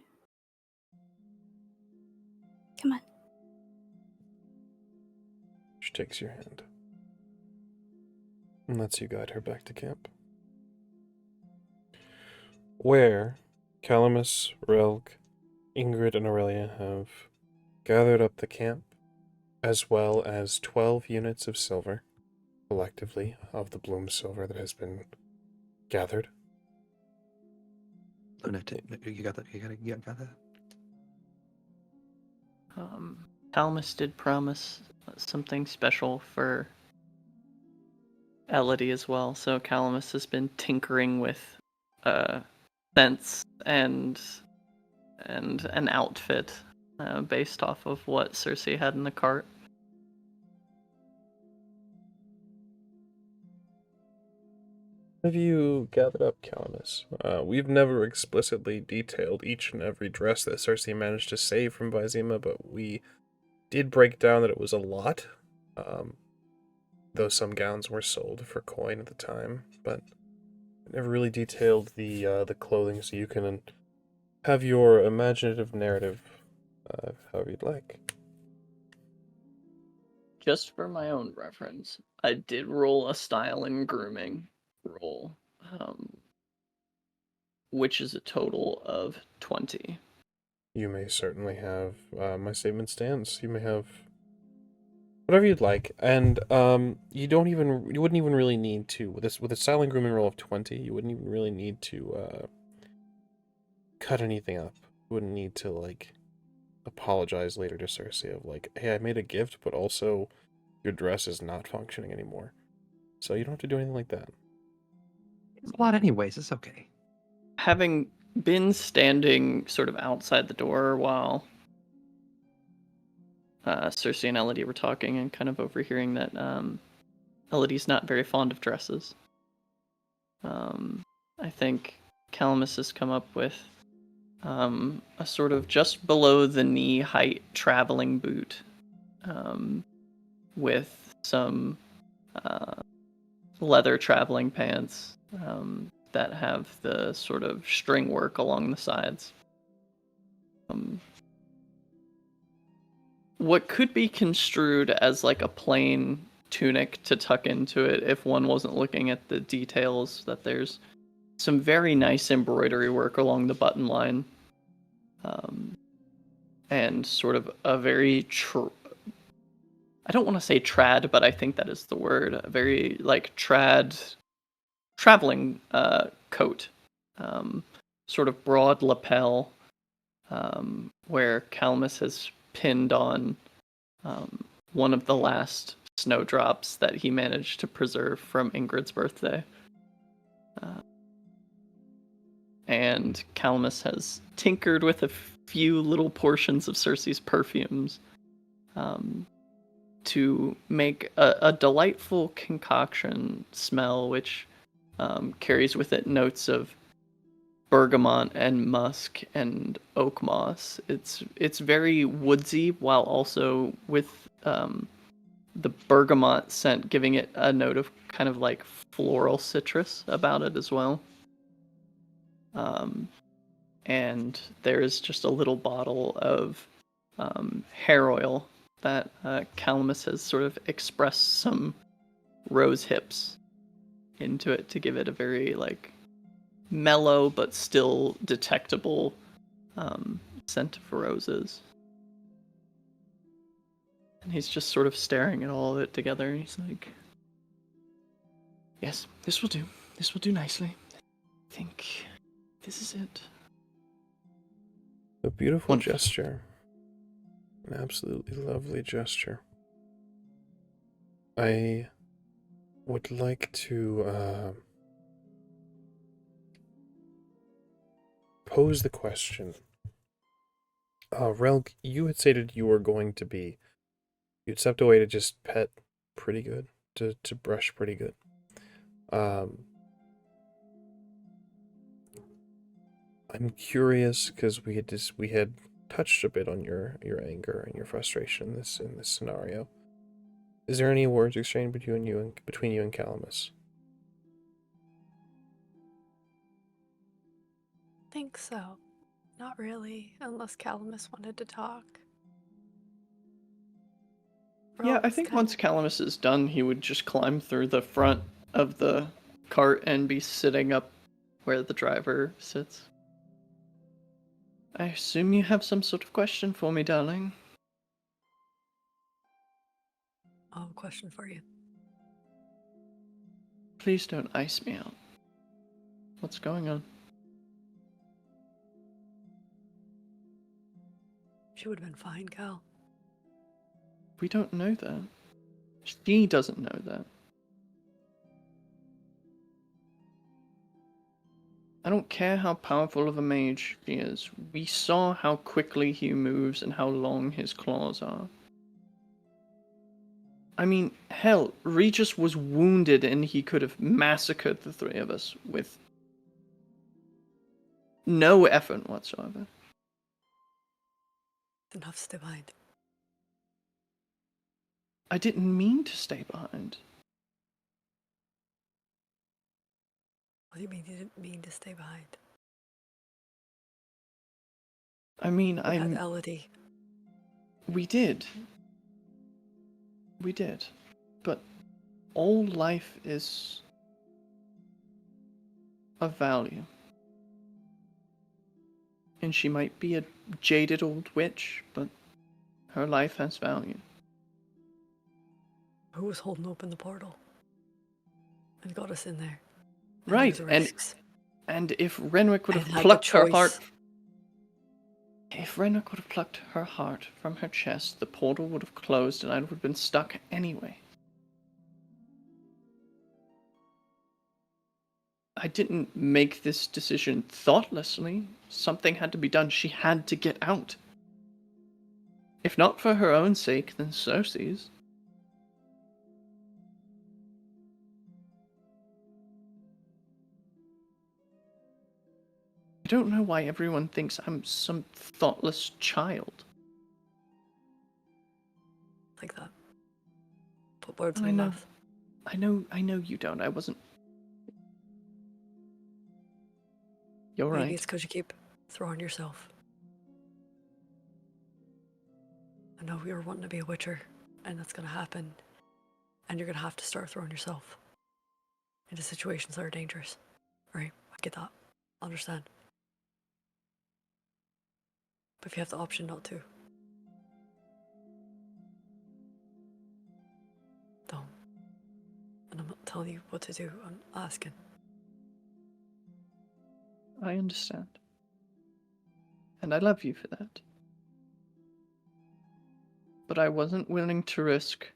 Come on. She takes your hand and lets you guide her back to camp, where Calamus, Relg, Ingrid, and Aurelia have gathered up the camp, as well as 12 units of silver, collectively, of the bloom silver that has been gathered. Oh, no, you got that? You got that? Calamus did promise something special for Elodie as well, so Calamus has been tinkering with scents and an outfit based off of what Cersei had in the cart. Have you gathered up, Calamus? We've never explicitly detailed each and every dress that Cersei managed to save from Vizima, but we did break down that it was a lot. Though some gowns were sold for coin at the time, but never really detailed the clothing, so you can have your imaginative narrative however you'd like. Just for my own reference, I did roll a style and grooming roll, which is a total of 20. You may certainly have my statement stands. You may have whatever you'd like, and you wouldn't even really need to with a style and grooming roll of 20. You wouldn't even really need to cut anything up. You wouldn't need to like apologize later to Cersei of like, hey, I made a gift, but also your dress is not functioning anymore. So you don't have to do anything like that. It's a lot anyways. It's okay. Having been standing sort of outside the door while Cersei and Elodie were talking and kind of overhearing that Elodie's not very fond of dresses, I think Calamus has come up with a sort of just below the knee height traveling boot with some leather traveling pants that have the sort of string work along the sides. What could be construed as like a plain tunic to tuck into it if one wasn't looking at the details, that there's some very nice embroidery work along the button line, and sort of a very I don't want to say trad, but I think that is the word, a very like trad traveling coat, sort of broad lapel, where Calamus has pinned on one of the last snowdrops that he managed to preserve from Ingrid's birthday. And Calamus has tinkered with a few little portions of Cersei's perfumes to make a delightful concoction smell, which carries with it notes of bergamot and musk and oak moss. It's very woodsy, while also with the bergamot scent giving it a note of kind of like floral citrus about it as well. And there is just a little bottle of hair oil that Calamus has sort of expressed some rose hips into it to give it a very like mellow but still detectable scent of roses. And he's just sort of staring at all of it together, and he's like, yes, this will do. This will do nicely. I think this is it. A beautiful Wonderful. gesture. An absolutely lovely gesture. I would like to pose the question. Relg, you had stated you were going to be, you'd stepped away to just pet pretty good, to brush pretty good. I'm curious because we had touched a bit on your anger and your frustration in this scenario. Is there any words exchanged between you and Calamus? Think so. Not really, unless Calamus wanted to talk. Yeah, I Rogue's think kind once of- Calamus is done, he would just climb through the front of the cart and be sitting up where the driver sits. I assume you have some sort of question for me, darling. I'll have a question for you. Please don't ice me out. What's going on? She would have been fine, Cal. We don't know that. She doesn't know that. I don't care how powerful of a mage he is. We saw how quickly he moves and how long his claws are. I mean, hell, Regis was wounded and he could have massacred the three of us with no effort whatsoever. Didn't have to stay behind. I didn't mean to stay behind. What do you mean you didn't mean to stay behind? I mean, We had Elodie. We did. We did. But all life is of value. And she might be a jaded old witch, but her life has value. Who was holding open the portal? And got us in there. Right, and if Renwick would have plucked her heart... If Renwick would have plucked her heart from her chest, the portal would have closed and I would have been stuck anyway. I didn't make this decision thoughtlessly. Something had to be done. She had to get out. If not for her own sake, then Cersei's. I don't know why everyone thinks I'm some thoughtless child. Like that. Put words in my mouth. I know you don't. I wasn't... You're right. Maybe it's because you keep throwing yourself. I know you were wanting to be a witcher, and that's going to happen. And you're going to have to start throwing yourself into situations that are dangerous. Right? I get that. I understand. But if you have the option not to, don't. And I'm not telling you what to do, I'm asking. I understand. And I love you for that. But I wasn't willing to risk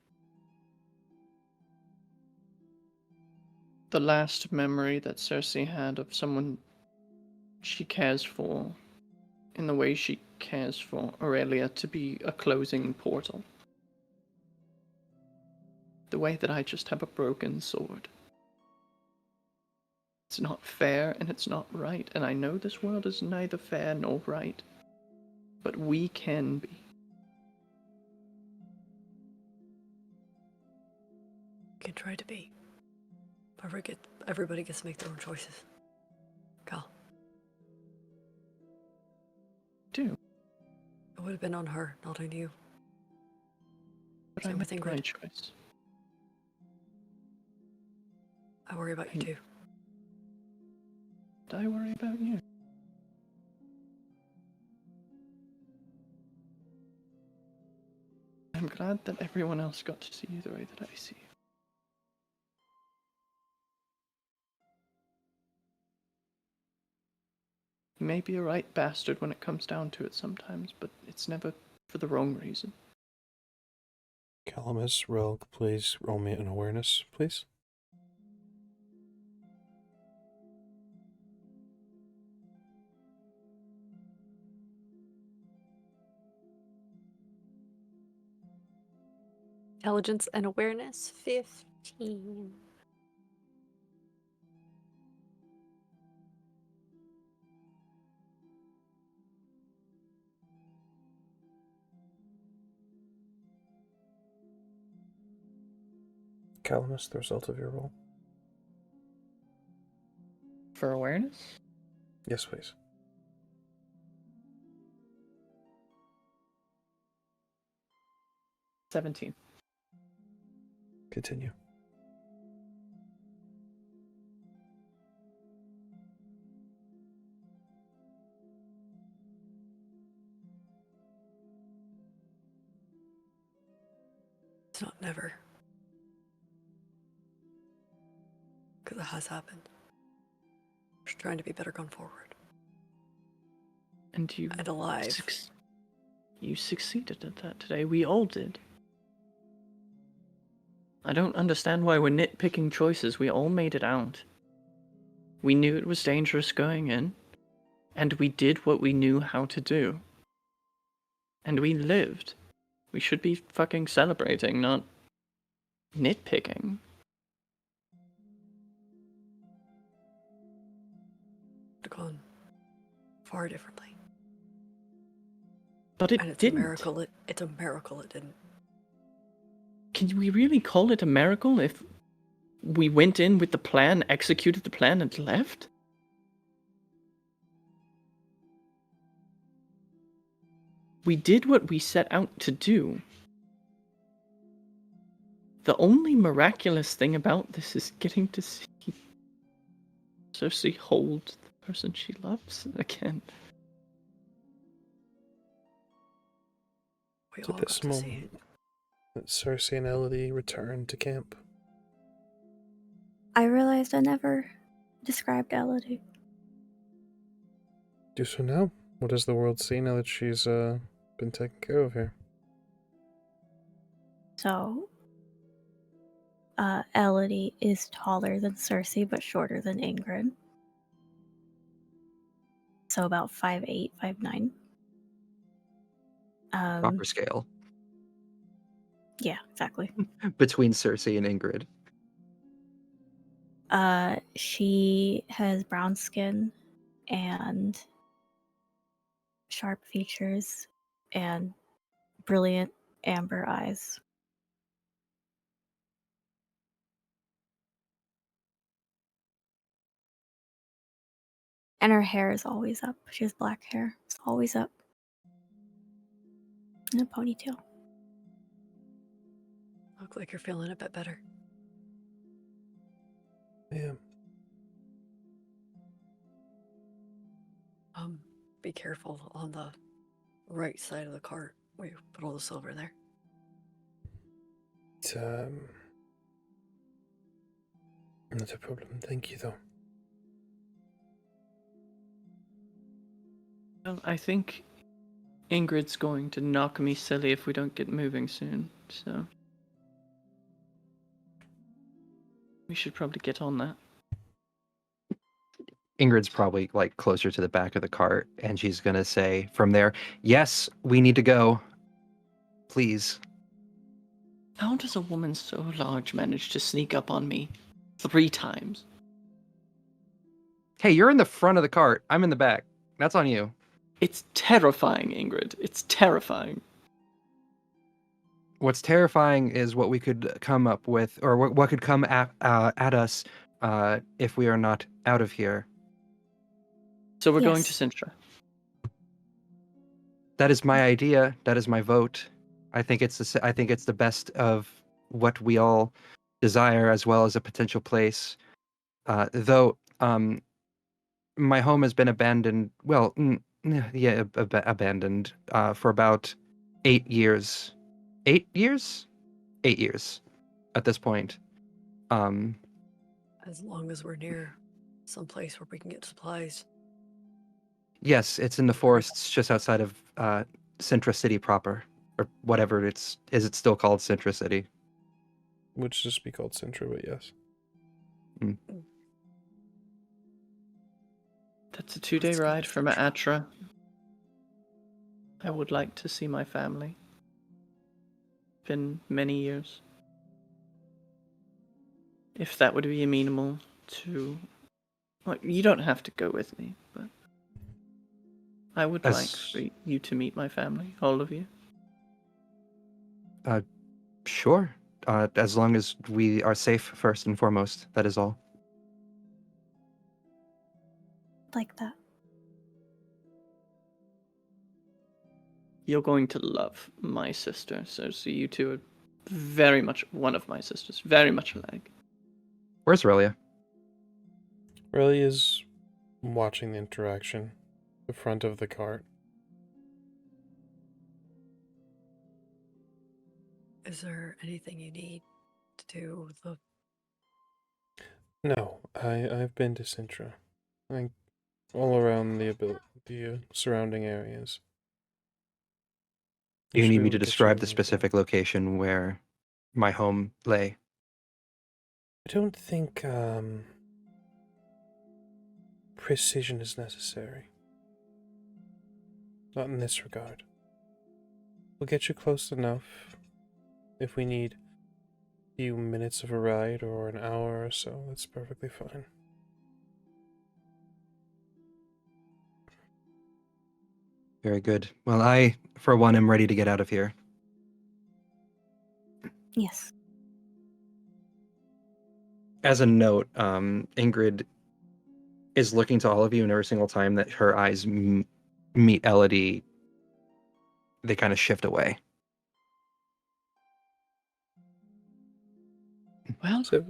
the last memory that Cersei had of someone she cares for in the way she cares for Aurelia to be a closing portal. The way that I just have a broken sword. It's not fair and it's not right, and I know this world is neither fair nor right, but we can be. You can try to be. But everybody gets to make their own choices. Cal. Do. It would have been on her, not on you. But I made my choice. I worry about you too. I worry about you. I'm glad that everyone else got to see you the way that I see you. You may be a right bastard when it comes down to it sometimes, but it's never for the wrong reason. Calamus, Relg, please roll me an awareness, please. Intelligence and awareness, 15. Calamus, the result of your roll. For awareness? Yes, please. $17. Continue. It's not never. Because it has happened. Just trying to be better going forward. And you... And alive. You succeeded at that today. We all did. I don't understand why we're nitpicking choices. We all made it out. We knew it was dangerous going in, and we did what we knew how to do. And we lived. We should be fucking celebrating, not nitpicking. Could have gone far differently. But it And it's didn't. a miracle. It's a miracle it didn't. Can we really call it a miracle if we went in with the plan, executed the plan, and left? We did what we set out to do. The only miraculous thing about this is getting to see Cersei hold the person she loves again. We To all got this to see it. moment that Cersei and Elodie return to camp. I realized I never described Elodie. Do so now. What does the world see now that she's been taken care of here? So, Elodie is taller than Cersei, but shorter than Ingrid. So about 5'8", 5'9". Proper scale Yeah, exactly. between Cersei and Ingrid. She has brown skin and sharp features and brilliant amber eyes. And her hair is always up. She has black hair. It's always up. And a ponytail. Look like you're feeling a bit better. Yeah. Be careful on the right side of the cart where you put all the silver there. It's, not a problem. Thank you, though. Well, I think Ingrid's going to knock me silly if we don't get moving soon, so we should probably get on that. Ingrid's probably like closer to the back of the cart, and she's gonna say from there, "Yes, we need to go. Please." How does a woman so large manage to sneak up on me 3 times? Hey, you're in the front of the cart. I'm in the back. That's on you. It's terrifying, Ingrid. It's terrifying. What's terrifying is what we could come up with, or what could come at us if we are not out of here. So we're going to Yes. Sintra. That is my idea. That is my vote. I think it's the best of what we all desire, as well as a potential place. Though my home has been abandoned. Well, abandoned for about 8 years. 8 years? 8 years at this point. As long as we're near some place where we can get supplies. Yes, it's in the forests just outside of Sintra City proper, or whatever is it still called Sintra City? Would just be called Sintra, but yes. That's a 2-day Let's go to ride from Sintra. Atra. I would like to see my family. Been many years. If that would be amenable to... Well, you don't have to go with me, but... I would like for you to meet my family, all of you. Sure. As long as we are safe first and foremost, that is all. Like that. You're going to love my sister, so you two are very much one of my sisters, very much alike. Where's Relia? Riley is watching the interaction, the front of the cart. Is there anything you need to do with the... No, I've been to Sintra. All around the surrounding areas. You Should need be me able to get you describe the anything. specific location where my home lay? I don't think precision is necessary. Not in this regard. We'll get you close enough if we need a few minutes of a ride or an hour or so. That's perfectly fine. Very good. Well, I, for one, am ready to get out of here. Yes. As a note, Ingrid is looking to all of you, and every single time that her eyes meet Elodie, they kind of shift away. Well, So,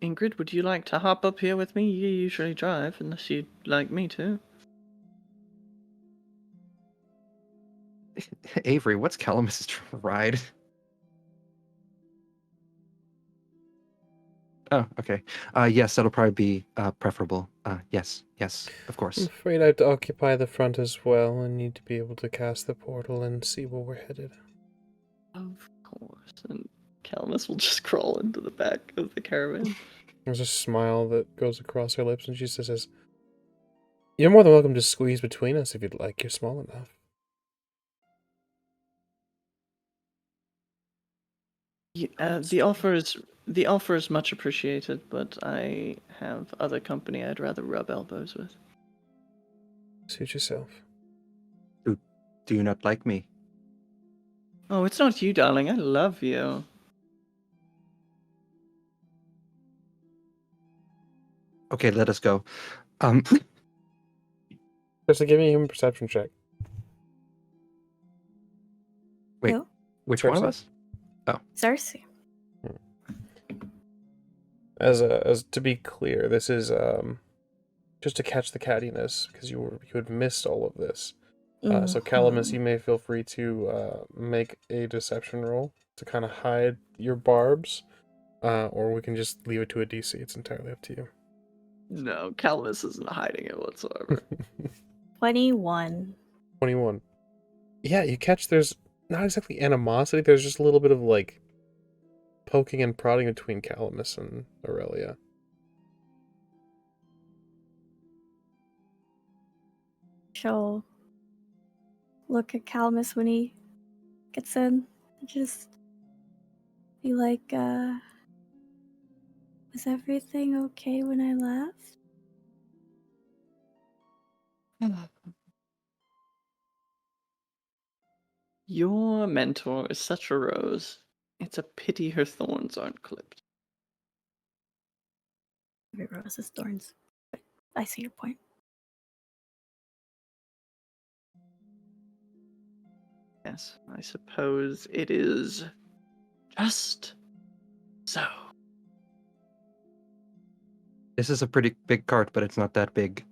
Ingrid, would you like to hop up here with me? You usually drive, unless you'd like me to. Avery, what's Calamus's ride? Oh, okay. Yes, that'll probably be preferable. Yes, of I'm course. afraid I have to occupy the front as well and need to be able to cast the portal and see where we're headed. Of course. And Calamus will just crawl into the back of the caravan. There's a smile that goes across her lips, and she says, "You're more than welcome to squeeze between us if you'd like. You're small enough." The offer is much appreciated, but I have other company I'd rather rub elbows with. Suit yourself. Do you not like me? Oh, it's not you, darling. I love you. Okay, let us go. Just give me a human perception check. Wait, Who? which one of Cersei. us? Cersei. As to be clear, this is just to catch the cattiness because you had missed all of this. So Calamus, you may feel free to make a deception roll to kind of hide your barbs, or we can just leave it to a DC. It's entirely up to you. No, Calamus isn't hiding it whatsoever. 21. 21. Yeah, you catch there's not exactly animosity, there's just a little bit of like poking and prodding between Calamus and Aurelia. She'll look at Calamus when he gets in and just be like, was everything okay when I left? Your mentor is such a rose. It's a pity her thorns aren't clipped. Every rose has thorns. But I see your point. Yes, I suppose it is just so. This is a pretty big cart, but it's not that big.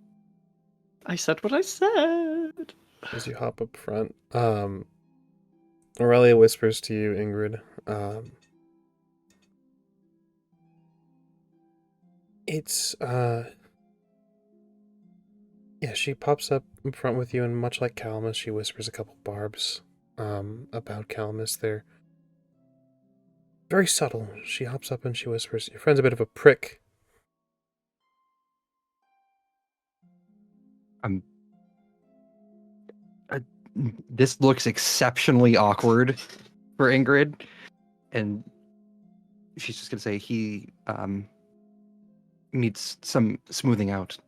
I said what I said. As you hop up front, Aurelia whispers to you, Ingrid, it's, yeah, she pops up in front with you, and much like Calamus, she whispers a couple barbs, about Calamus. They're very subtle. She hops up and she whispers, "Your friend's a bit of a prick." This looks exceptionally awkward for Ingrid, and she's just gonna say he needs some smoothing out.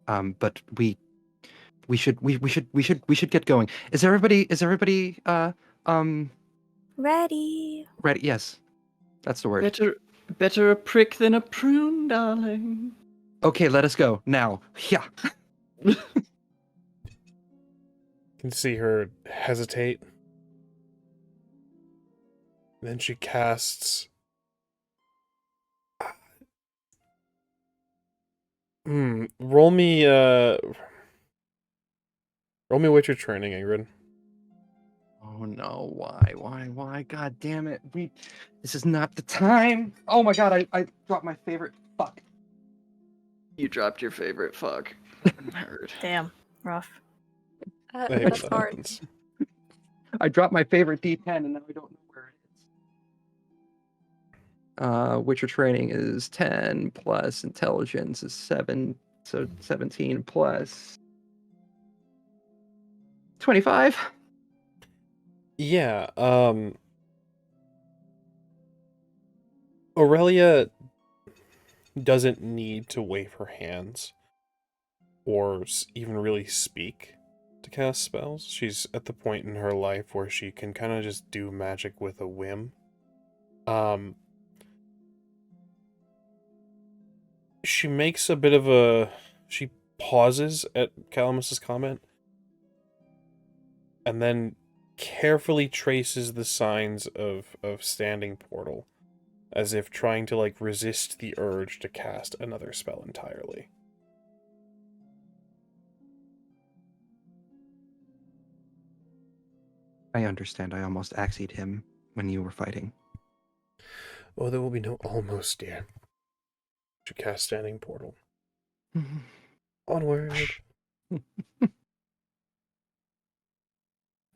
But we should get going. Is everybody Ready. ready? Yes, that's the word. Better a prick than a prune, darling. Okay, let us go now. Yeah. You can see her hesitate. Then she casts. Roll me Witcher training, Ingrid. Oh no! Why? God damn it! This is not the time. Oh my god! I dropped my favorite. Fuck. You dropped your favorite fuck. Nerd. Damn. Rough. I hate That's when that hard. happens. I dropped my favorite D10 and now I don't know where it is. Witcher training is 10 plus intelligence is 7, so 17 plus 25. Yeah, Aurelia doesn't need to wave her hands or even really speak to cast spells. She's at the point in her life where she can kind of just do magic with a whim. She makes a bit of a... She pauses at Calamus's comment and then carefully traces the signs of standing portal, as if trying to, like, resist the urge to cast another spell entirely. I understand. I almost axied him when you were fighting. Oh, there will be no almost, dear. To cast standing portal. Onward.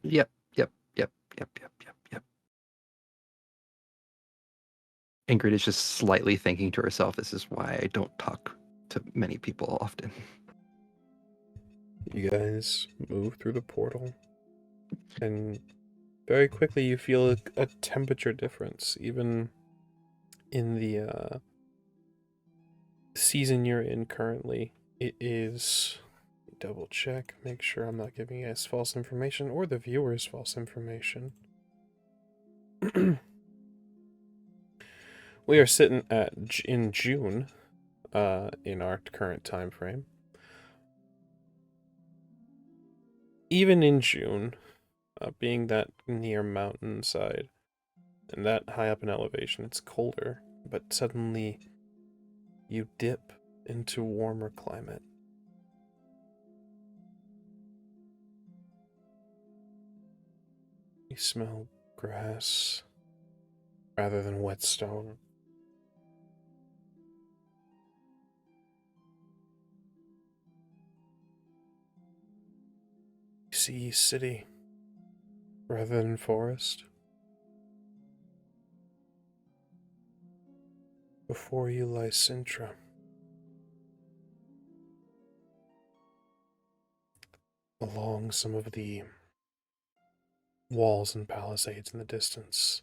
Yep. Ingrid is just slightly thinking to herself, this is why I don't talk to many people often. You guys move through the portal, and very quickly you feel a temperature difference, even in the season you're in currently. It is... Double check, make sure I'm not giving you guys false information, or the viewers false information. We are sitting in June, in our current time frame. Even in June, being that near mountainside and that high up in elevation, it's colder, but suddenly you dip into warmer climate. You smell grass rather than wet stone. You see city rather than forest. Before you lie Sintra. Along some of the walls and palisades in the distance,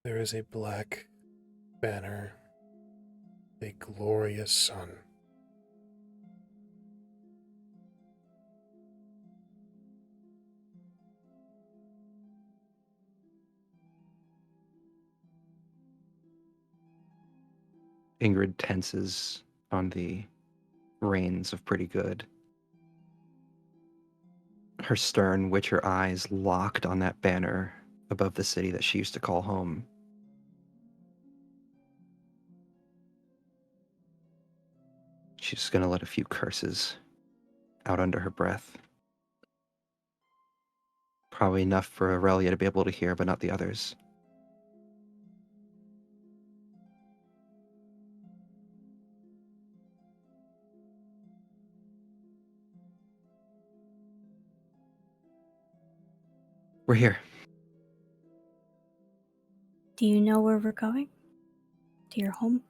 there is a black banner, a glorious sun. Ingrid tenses on the reins of Pretty Good. Her stern Witcher eyes locked on that banner above the city that she used to call home. She's just gonna let a few curses out under her breath. Probably enough for Aurelia to be able to hear, but not the others. We're here. Do you know where we're going? To your home?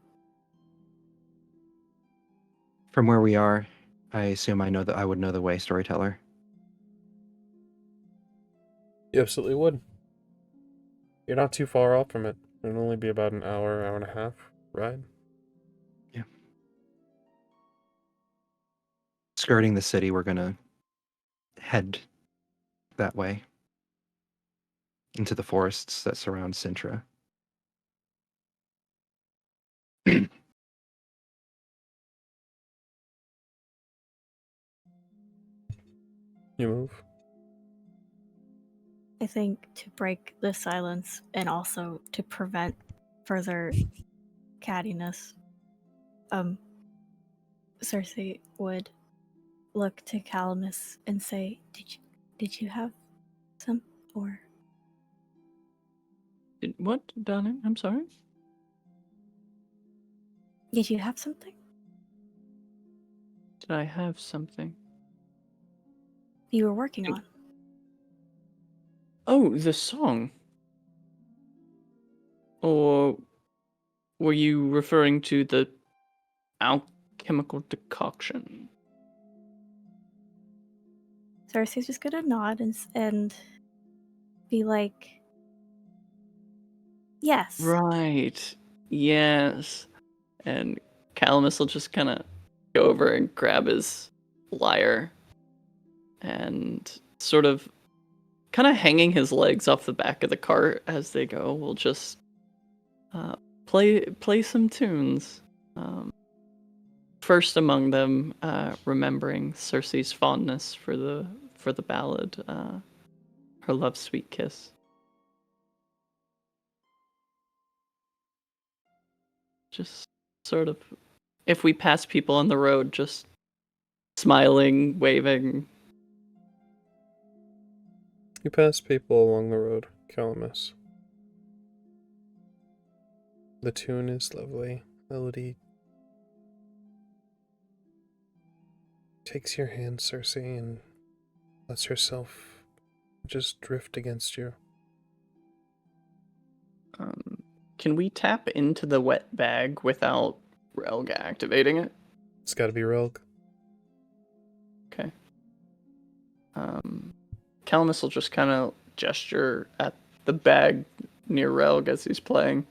From where we are, I assume I would know the way, storyteller. You absolutely would. You're not too far off from it. It'll only be about an hour and a half ride. Yeah. Skirting the city, we're gonna head that way into the forests that surround Sintra. You move. I think to break the silence and also to prevent further cattiness, Cersei would look to Calamus and say, Did you have some, or What, darling? I'm sorry? did you have something Did I have something? you were working on? Oh, the song. Or were you referring to the alchemical decoction? Cersei's just gonna nod and be like, yes. Right. Yes. And Calamus will just kind of go over and grab his lyre and sort of kind of hanging his legs off the back of the cart as they go, will just play some tunes. First among them, remembering Cersei's fondness for the ballad, her love's sweet kiss. Just sort of, if we pass people on the road, just smiling, waving. You pass people along the road, Calamus. The tune is lovely. Melody takes your hand, Cersei, and lets herself just drift against you. Can we tap into the wet bag without Relga activating it? It's gotta be Relg. Okay. Calamus will just kind of gesture at the bag near Relg as he's playing.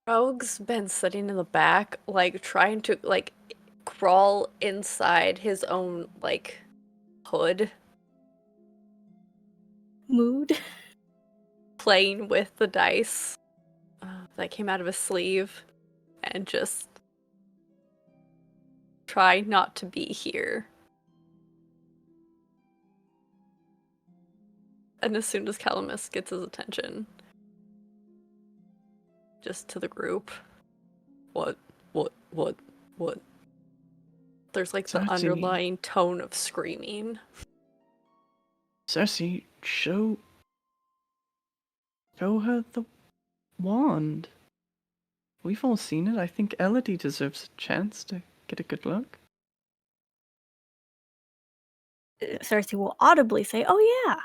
Rogue's been sitting in the back, like, trying to, like, crawl inside his own, like, hood, Mood. playing with the dice that came out of his sleeve, and just try not to be here. And as soon as Calamus gets his attention, just to the group. What? There's like the Cersei. underlying tone of screaming. Cersei, show her the wand. We've all seen it. I think Elodie deserves a chance to get a good look. Cersei will audibly say, "Oh yeah,"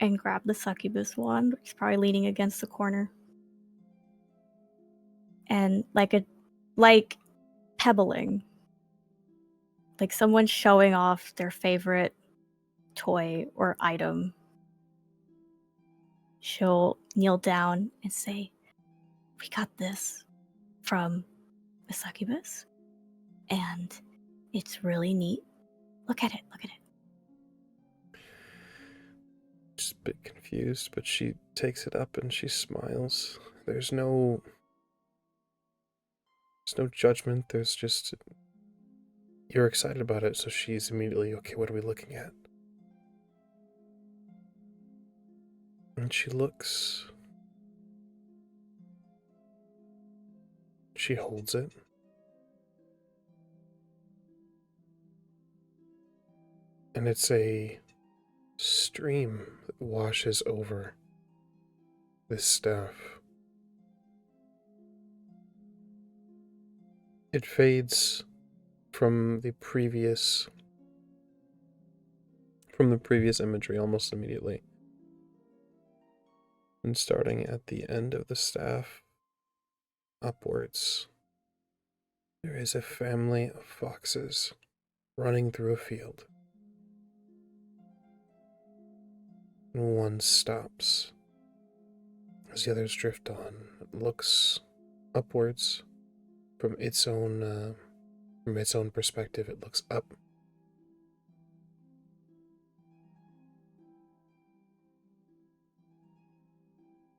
and grab the succubus wand, which is probably leaning against the corner, and like pebbling, like someone showing off their favorite toy or item. She'll kneel down and say, "We got this from the succubus, and it's really neat. Look at it. Look at it." Just a bit confused, but she takes it up and she smiles. There's no judgment. There's just, you're excited about it, so she's immediately, okay, what are we looking at? And she looks. She holds it. And it's a stream that washes over this staff. It fades from the previous imagery almost immediately. And starting at the end of the staff upwards, there is a family of foxes running through a field. And one stops as the others drift on. It looks upwards from its own perspective. It looks up.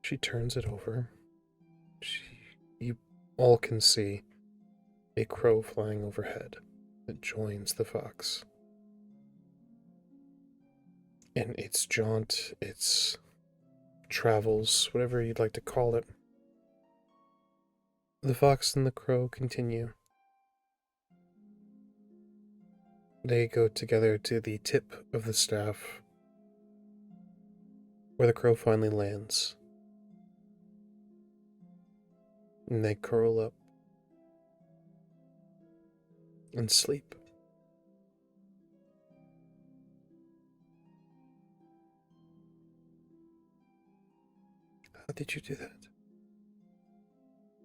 She turns it over. You all can see a crow flying overhead that joins the fox. And its jaunt, its travels, whatever you'd like to call it. The fox and the crow continue. They go together to the tip of the staff, where the crow finally lands. And they curl up and sleep. How did you do that?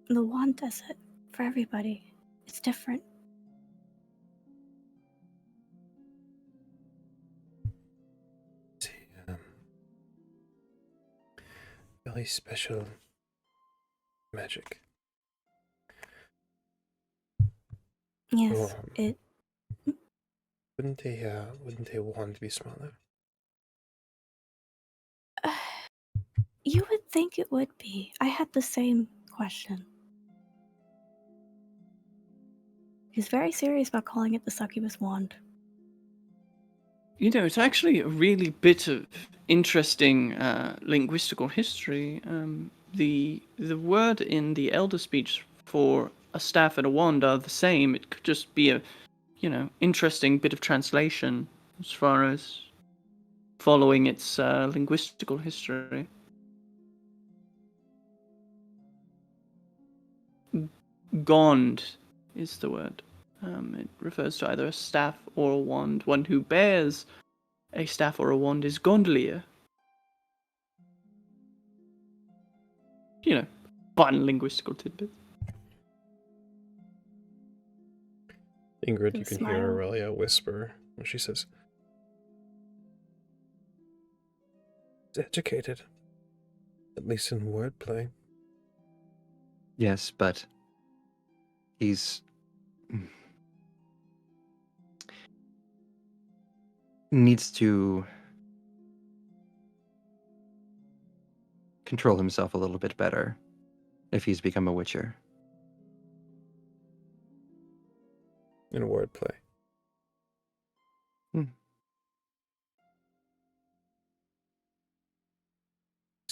The wand does it for everybody. It's different. See, very special magic. Yes, Oh, it. wouldn't a wand be smaller? You would think it would be. I had the same question. He's very serious about calling it the succubus wand. You know, it's actually a really bit of interesting linguistical history. The word in the Elder speech for a staff and a wand are the same. It could just be a, interesting bit of translation as far as following its linguistical history. Gond is the word. It refers to either a staff or a wand. One who bears a staff or a wand is gondolier. Fun linguistical tidbit. Ingrid, And you can smile. hear Aurelia whisper when she says, "He's educated, at least in wordplay." Yes, but he's needs to control himself a little bit better if he's become a witcher. In wordplay. He's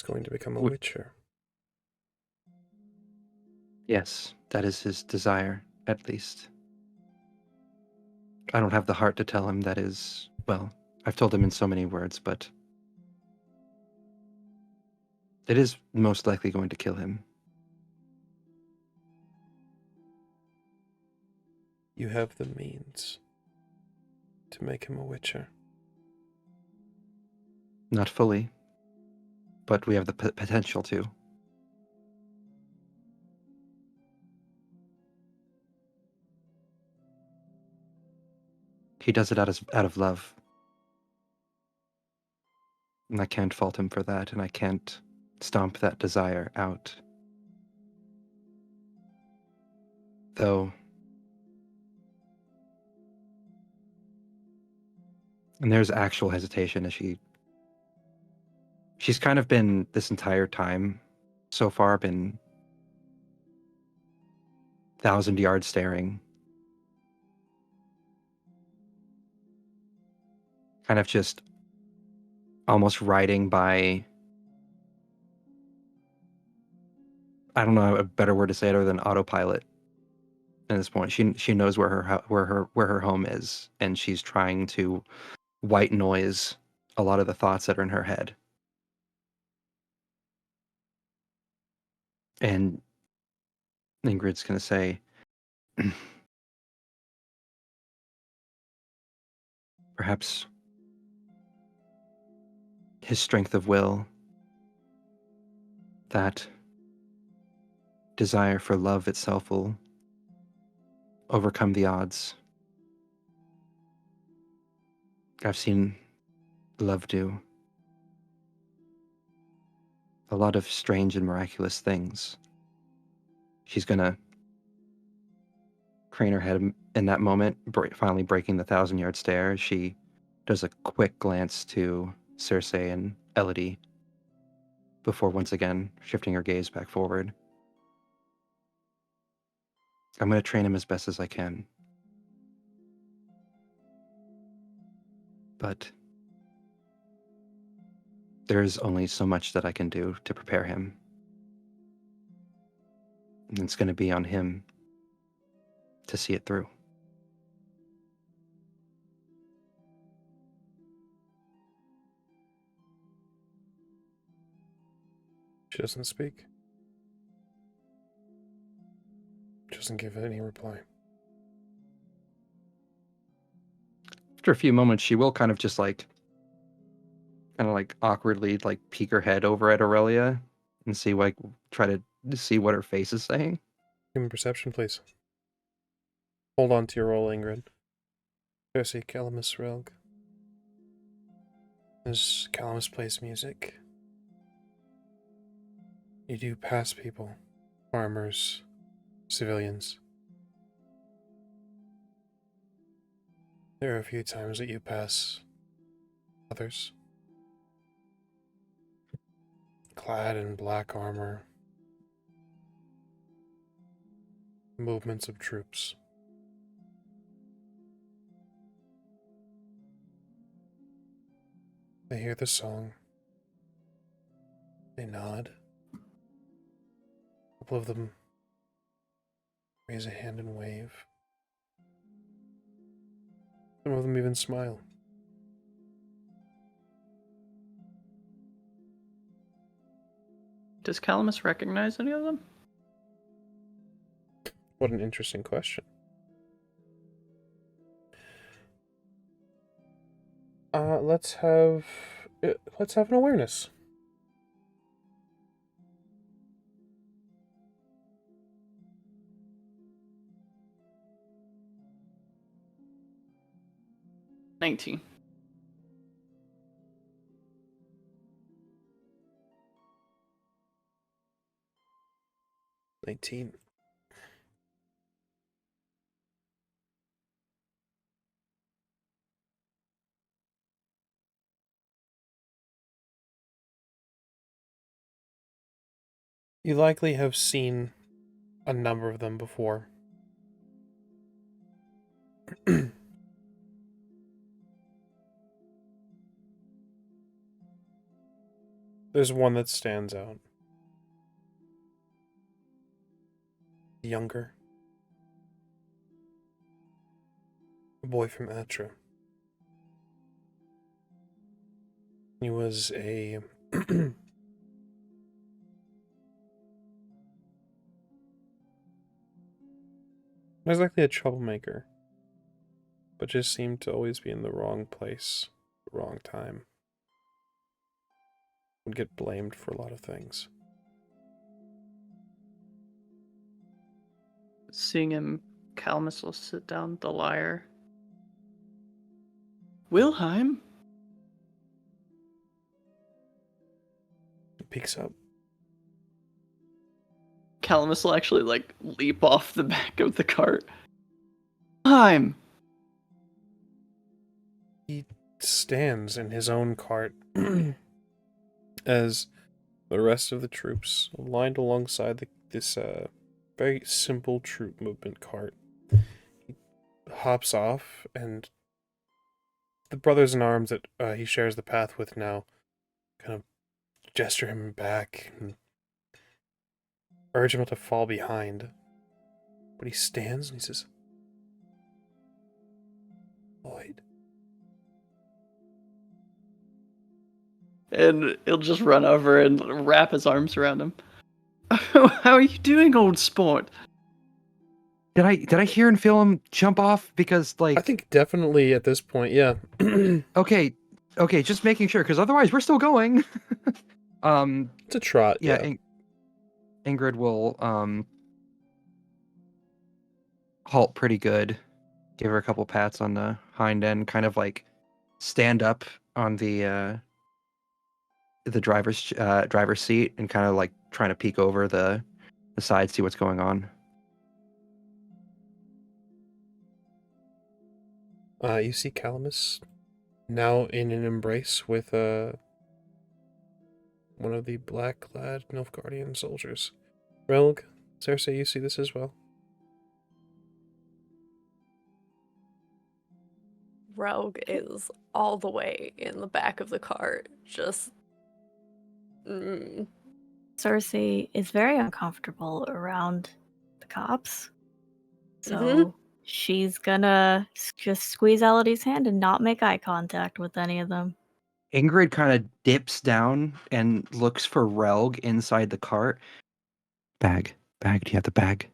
going to become a witcher. Yes, that is his desire, at least. I don't have the heart to tell him that is, well, I've told him in so many words, but it is most likely going to kill him. You have the means to make him a witcher. Not fully, but we have the potential to. He does it out of love. And I can't fault him for that, and I can't stomp that desire out. Though, and there's actual hesitation as she's kind of been this entire time so far been 1,000-yard staring. Kind of just almost riding by, I don't know a better word to say it other than autopilot. At this point, she knows where her home is, and she's trying to white noise a lot of the thoughts that are in her head. And Ingrid's gonna say, perhaps his strength of will, that desire for love itself, will overcome the odds. I've seen love do a lot of strange and miraculous things. She's gonna crane her head in that moment, finally breaking the 1,000-yard stare. She does a quick glance to Cersei and Elodie before once again shifting her gaze back forward. I'm going to train him as best as I can. But there's only so much that I can do to prepare him. And it's going to be on him to see it through. She doesn't speak. She doesn't give any reply. After a few moments, she will kind of just awkwardly peek her head over at Aurelia and see try to see what her face is saying. Give me perception, please. Hold on to your roll, Ingrid. Cersei, Calamus, Relg. As Calamus plays music, you do pass people, farmers, civilians. There are a few times that you pass others, clad in black armor, movements of troops. They hear the song. They nod. A couple of them raise a hand and wave. Some of them even smile. Does Calamus recognize any of them? What an interesting question. Let's have an awareness. $19. $19. You likely have seen a number of them before. There's one that stands out. Younger. A boy from Atra. He was a was likely a troublemaker, but just seemed to always be in the wrong place, the wrong time. Would get blamed for a lot of things. Seeing him, Calamus will sit down the lyre. Wilhelm? He peeks up. Calamus will actually, leap off the back of the cart. Wilhelm! He stands in his own cart as the rest of the troops lined alongside this very simple troop movement cart. He hops off, and the brothers in arms that he shares the path with now kind of gesture him back and urge him not to fall behind. But he stands and he says, "Lloyd." And he'll just run over and wrap his arms around him. How are you doing, old sport? Did I hear and feel him jump off? Because I think definitely at this point, yeah. okay, just making sure, because otherwise we're still going. It's a trot, yeah. Ingrid will halt pretty good, give her a couple pats on the hind end, kind of stand up on the driver's seat and kind of trying to peek over the side, see what's going on. You see Calamus now in an embrace with one of the black-clad Nilfgaardian soldiers. Relg, Cersei, you see this as well. Rogue is all the way in the back of the cart, just. Cersei is very uncomfortable around the cops. So she's gonna just squeeze Elodie's hand and not make eye contact with any of them. Ingrid kind of dips down and looks for Relg inside the cart. Bag, do you have the bag?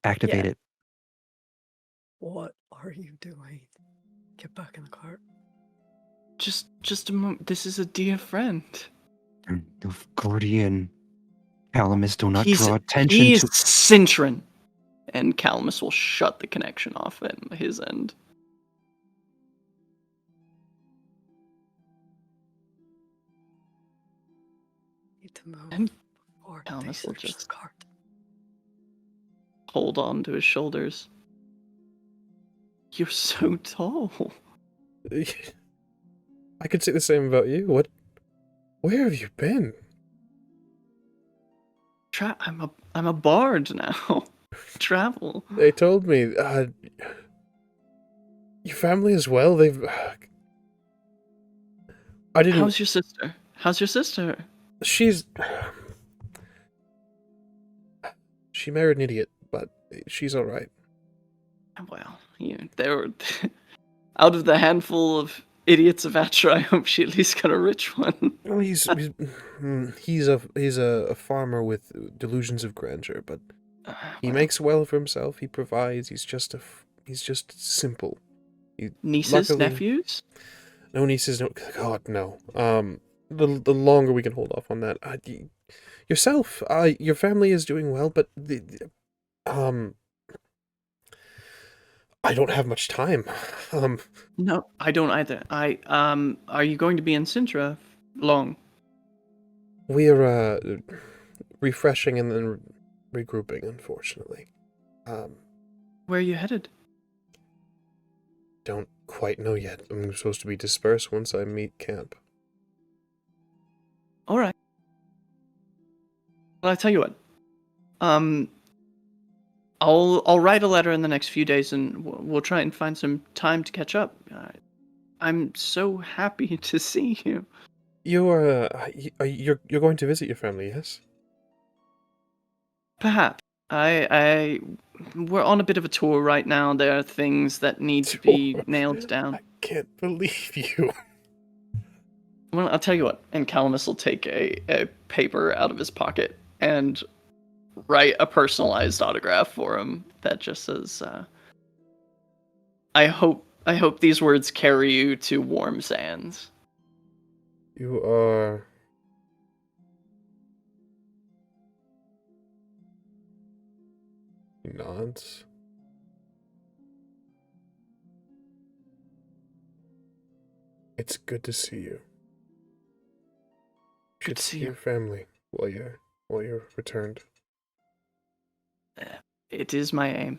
Activate it. What are you doing? Get back in the cart. Just a moment. This is a dear friend. of Gordian. Calamus, do not He's draw attention he's to... Cintran. And Calamus will shut the connection off at his end. Need to move. And Or Calamus they will search the just cart. hold on to his shoulders. You're so tall. I could say the same about you. What? Where have you been? I'm a bard now. Travel. They told me. Your family as well. They've. I didn't. How's your sister? How's your sister? She's. She married an idiot, but she's all right. Well, they're out of the handful of idiots of Atra. I hope she at least got a rich one. Well, he's a farmer with delusions of grandeur, but he Well, makes well for himself. He provides. He's just simple. nieces, luckily- nephews. No nieces. No, God, no. The longer we can hold off on that. Yourself. Your family is doing well, but I don't have much time. No, I don't either. Are you going to be in Sintra long? We're refreshing and then regrouping, unfortunately. Where are you headed? Don't quite know yet. I'm supposed to be dispersed once I meet camp. All right. Well, I'll tell you what. I'll write a letter in the next few days, and we'll try and find some time to catch up. I'm so happy to see you. You're going to visit your family, yes? Perhaps. We're on a bit of a tour right now. There are things that need to be Tour? nailed down. I can't believe you. Well, I'll tell you what. And Calamus will take a paper out of his pocket and write a personalized autograph for him that just says, I hope these words carry you to warm sands. You are... He nods. It's good to see you. Good to see you. Your family while you're returned. It is my aim.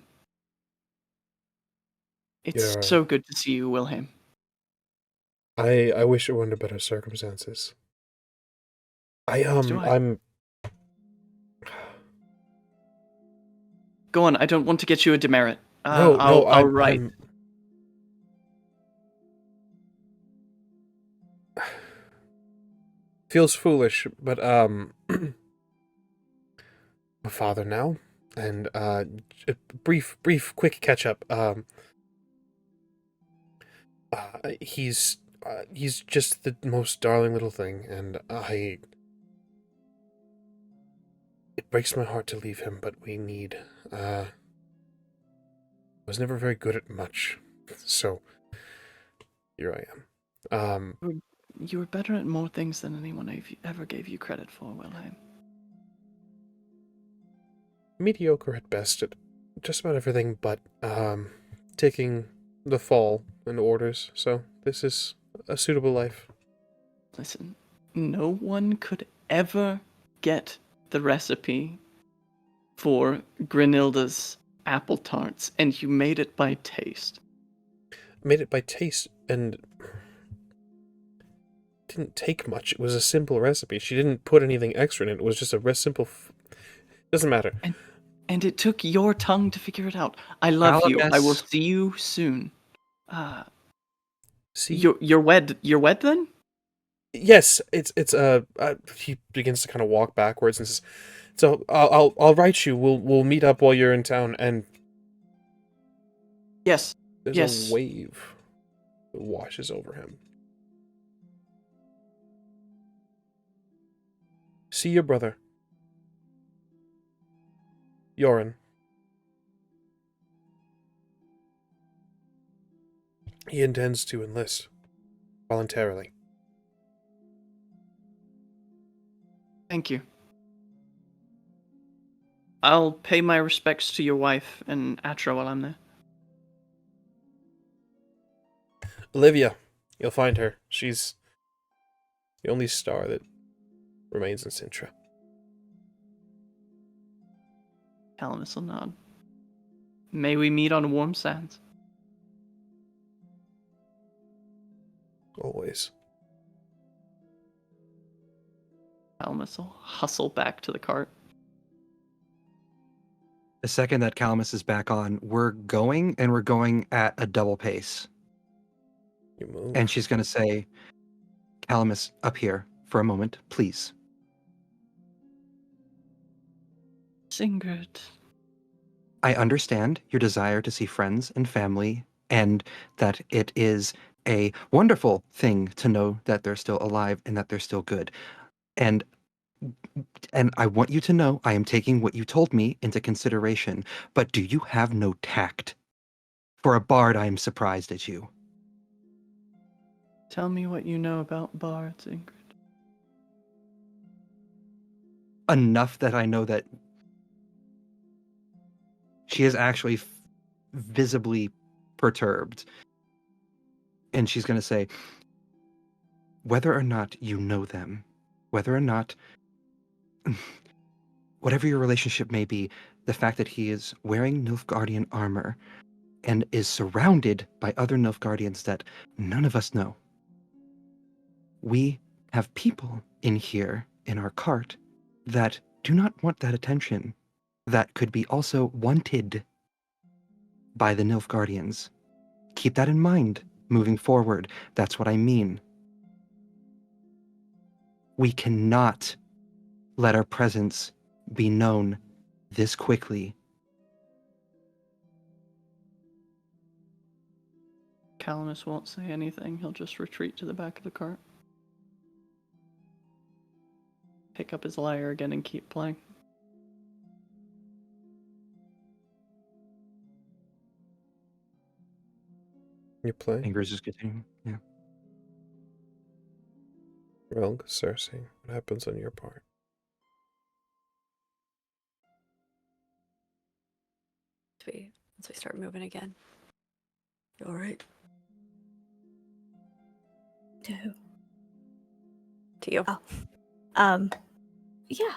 It's Yeah. so good to see you, Wilhelm. I wish it were under better circumstances. do I. I'm Go on, I don't want to get you a demerit. no, I'll write. Feels foolish, but I'm a father now, and a brief, quick catch up. He's just the most darling little thing, and it breaks my heart to leave him, but we need. I was never very good at much, so here I am. You were better at more things than anyone ever gave you credit for, Wilhelm. Mediocre at best at just about everything, but taking the fall in orders. So this is a suitable life. Listen, no one could ever get the recipe for Grenilda's apple tarts, and you made it by taste. Made it by taste, and didn't take much. It was a simple recipe. She didn't put anything extra in it. It was just a simple. Doesn't matter. And it took your tongue to figure it out. I love you. I will Calamus. see you soon. See, You're wed. You're wed then? yes, it's he begins to kind of walk backwards and says, "So I'll write you. We'll meet up while you're in town." And Yes. there's Yes. a wave that washes over him. See your brother, Yoren. He intends to enlist voluntarily. Thank you. I'll pay my respects to your wife and Atra while I'm there. Olivia, you'll find her. She's the only star that remains in Sintra. Calamus will nod. May we meet on warm sands. Always. Calamus will hustle back to the cart. The second that Calamus is back on, we're going at a double pace. You move. And she's going to say, Calamus, up here for a moment, please. Singrid. I understand your desire to see friends and family, and that it is a wonderful thing to know that they're still alive and that they're still good. And I want you to know I am taking what you told me into consideration, but do you have no tact? For a bard, I am surprised at you. Tell me what you know about bards, Ingrid. Enough that I know that she is actually visibly perturbed. And she's going to say, whether or not you know them, whether or not, whatever your relationship may be, the fact that he is wearing Nilfgaardian armor and is surrounded by other Nilfgaardians that none of us know. We have people in here, in our cart, that do not want that attention, that could be also wanted by the Nilfgaardians. Keep that in mind moving forward. That's what I mean. We cannot let our presence be known this quickly. Calamus won't say anything. He'll just retreat to the back of the cart. Pick up his lyre again and keep playing. You play? Ingrid's just continuing. Yeah. Relg, Cersei, what happens on your part? Once we start moving again. You alright? To who? To you. Oh. Yeah.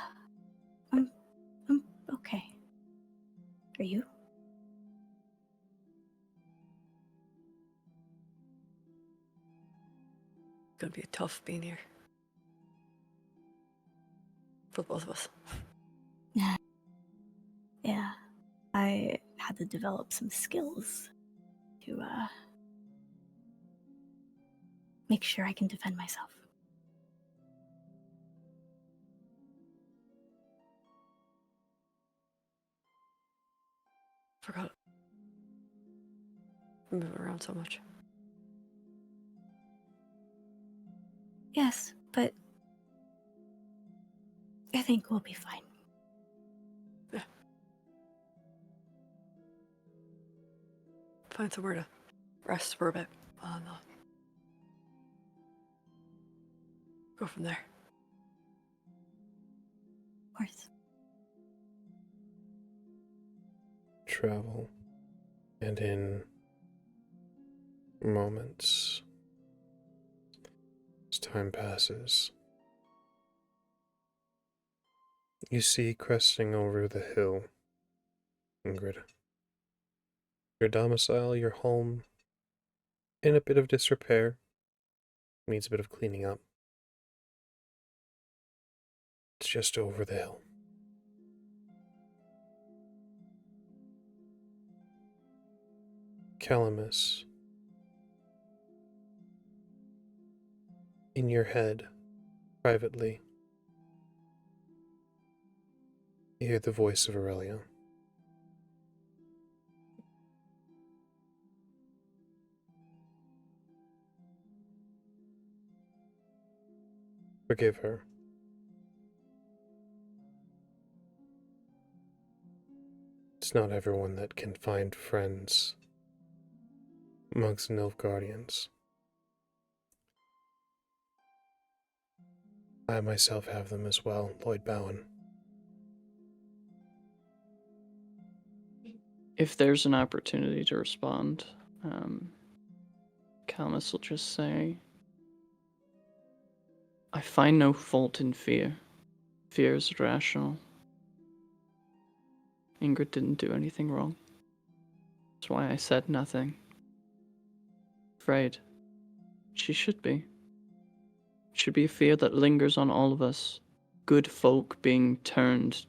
I'm okay. Are you? It's gonna be tough being here. For both of us. Yeah. I had to develop some skills to make sure I can defend myself. Forgot. I'm moving around so much. Yes, but I think we'll be fine. Yeah. Find somewhere to rest for a bit. And go from there. Of course. Travel. And in moments, as time passes, you see cresting over the hill, Ingrid. Your domicile, your home, in a bit of disrepair, needs a bit of cleaning up. It's just over the hill. Calamus. In your head, privately, you hear the voice of Aurelia. Forgive her. It's not everyone that can find friends amongst Nilfgaardians. I myself have them as well, Lloyd Bowen. If there's an opportunity to respond, Calmus will just say, I find no fault in fear. Fear is rational. Ingrid didn't do anything wrong. That's why I said nothing. Afraid. She should be. It should be a fear that lingers on all of us. Good folk being turned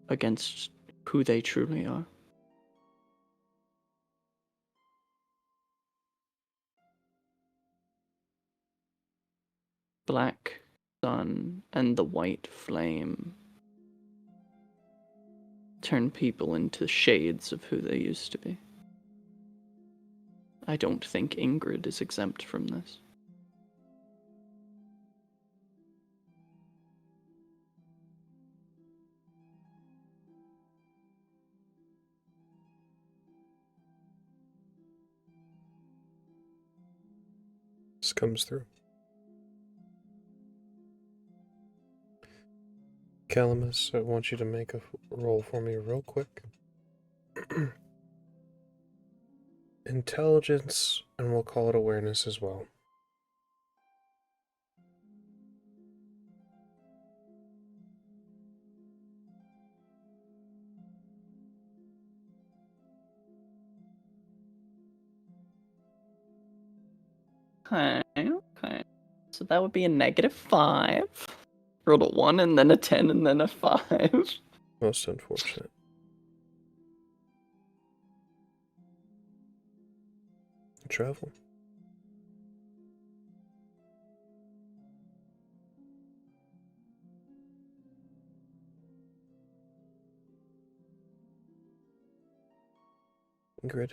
against who they truly are. Black sun and the white flame turn people into shades of who they used to be. I don't think Ingrid is exempt from this. This comes through. Calamus, I want you to make a roll for me real quick. Intelligence, and we'll call it awareness as well. Okay. So that would be a -5. Rolled a 1 and then a 10 and then a 5. Most unfortunate. Travel. Ingrid,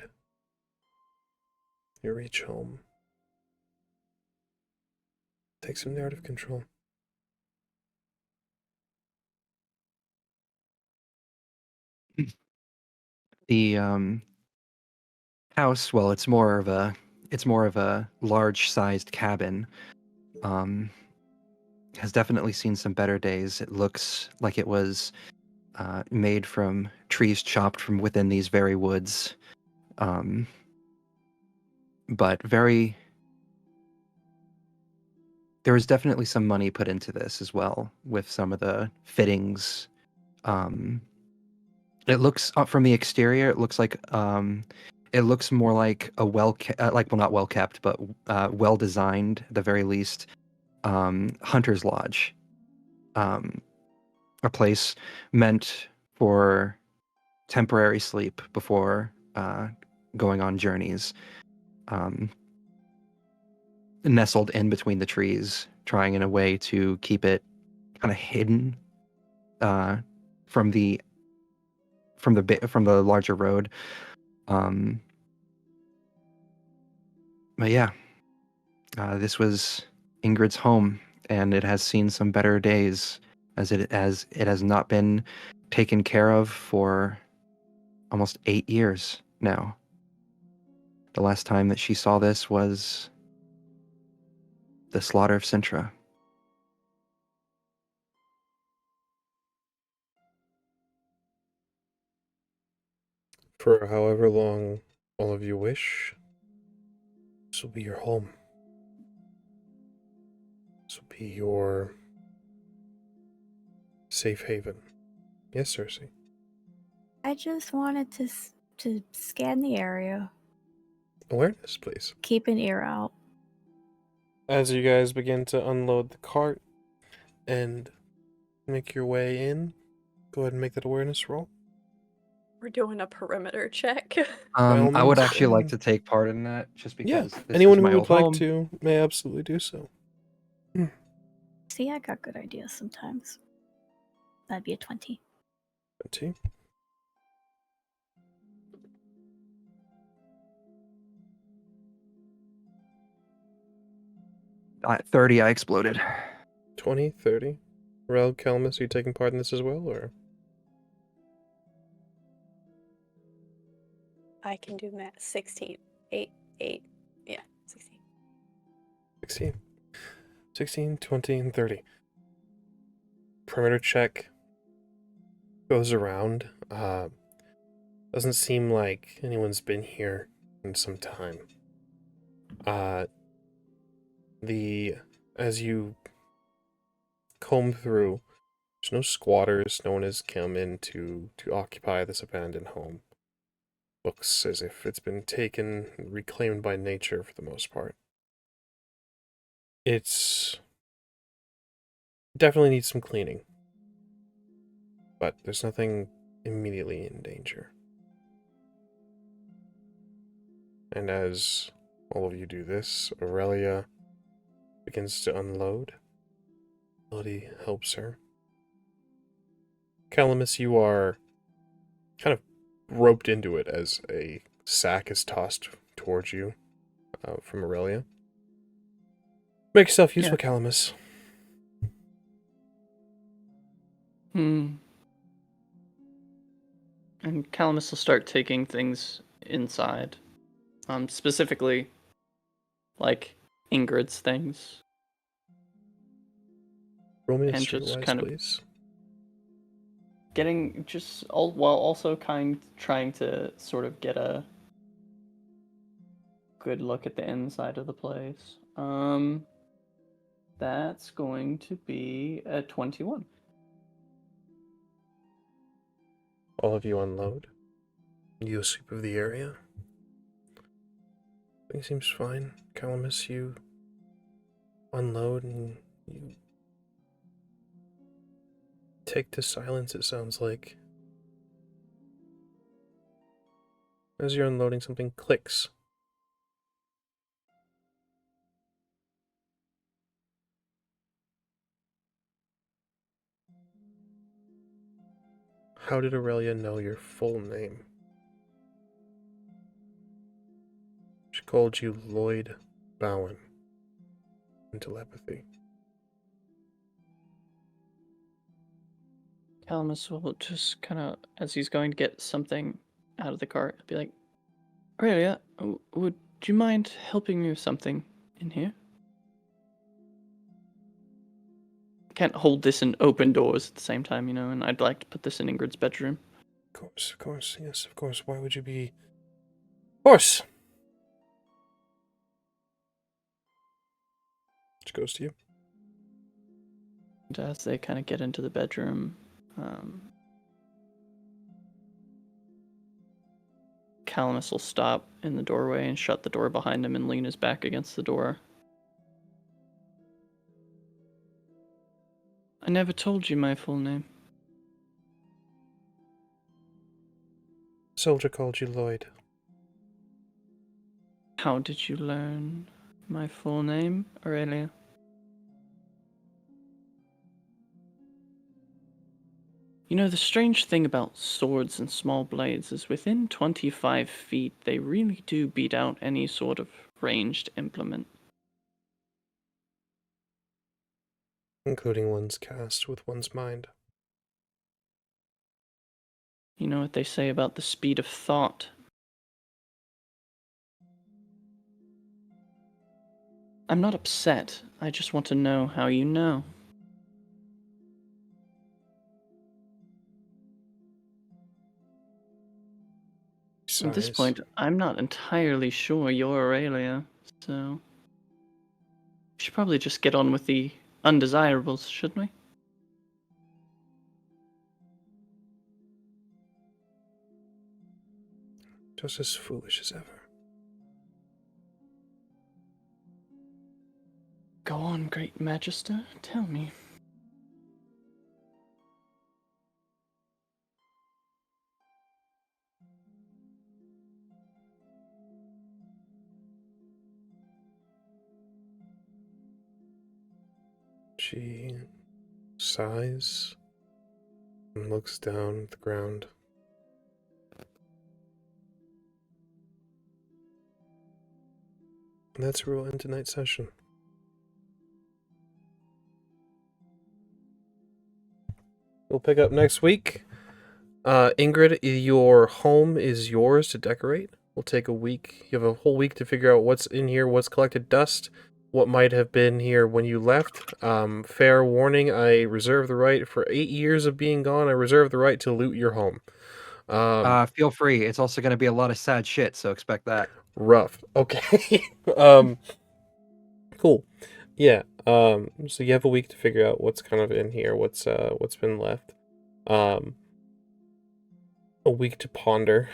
you reach home. Take some narrative control. The house, well, it's more of a large-sized cabin. Has definitely seen some better days. It looks like it was made from trees chopped from within these very woods. But there was definitely some money put into this as well, with some of the fittings. It looks from the exterior, it looks more like a not well kept, but well designed at the very least, hunter's lodge, a place meant for temporary sleep before going on journeys, nestled in between the trees, trying in a way to keep it kind of hidden from the larger road. But yeah, this was Ingrid's home, and it has seen some better days, as it has not been taken care of for almost 8 years now. The last time that she saw this was the slaughter of Sintra. For however long all of you wish, this will be your home. This will be your safe haven. Yes, Cersei. I just wanted to scan the area, Awareness, please. keep an ear out. As you guys begin to unload the cart and make your way in, go ahead and make that awareness roll. We're doing a perimeter check. all I would means, actually like and- to take part in that, just Yeah, because this anyone is who my would old like home. to may absolutely do so. See, I got good ideas sometimes. That'd be a 20. 20. At 30, I exploded. 20, 30. Rel, Kelmus, are you taking part in this as well, or? I can do math. 16. 8. Yeah, 16. 16. 16, 20, and 30. Perimeter check goes around. Doesn't seem like anyone's been here in some time. As you comb through, there's no squatters. No one has come in to occupy this abandoned home. Looks as if it's been taken, reclaimed by nature for the most part. It's definitely needs some cleaning, but there's nothing immediately in danger. And as all of you do this, Aurelia begins to unload. Melody helps her. Calamus, you are kind of roped into it as a sack is tossed towards you from Aurelia. Make yourself useful, Calamus. And Calamus will start taking things inside. Specifically, like Ingrid's things. Roll me a And streetwise, just kind of please. getting just all while also trying to sort of get a good look at the inside of the place. That's going to be a 21. All of you unload. You sweep of the area. Everything seems fine. Calamus, you unload and you take to silence, it sounds like. As you're unloading, something clicks. How did Aurelia know your full name? She called you Lloyd Bowen in telepathy. Calamus will just kind of, as he's going to get something out of the cart, be like, Aurelia, would you mind helping me with something in here? Can't hold this in open doors at the same time, and I'd like to put this in Ingrid's bedroom. Of course, yes, of course. Why would you be... Of course! Which goes to you. And as they kind of get into the bedroom, Calamus will stop in the doorway and shut the door behind him and lean his back against the door. I never told you my full name. Soldier called you Lloyd. How did you learn my full name, Aurelia? The strange thing about swords and small blades is within 25 feet, they really do beat out any sort of ranged implement. Including one's cast with one's mind. You know what they say about the speed of thought? I'm not upset. I just want to know how you know. At this point, I'm not entirely sure you're Aurelia, so... We should probably just get on with the undesirables, shouldn't we? Just as foolish as ever. Go on, Great Magister, tell me. She sighs and looks down at the ground. And that's where we'll end tonight's session. We'll pick up next week. Ingrid, your home is yours to decorate. We'll take a week. You have a whole week to figure out what's in here, what's collected dust. what might have been here when you left. Fair warning, I reserve the right for 8 years of being gone. I reserve the right to loot your home. Feel free. It's also going to be a lot of sad shit, so expect that. Rough. Okay. Cool. Yeah. So you have a week to figure out what's kind of in here, what's been left. A week to ponder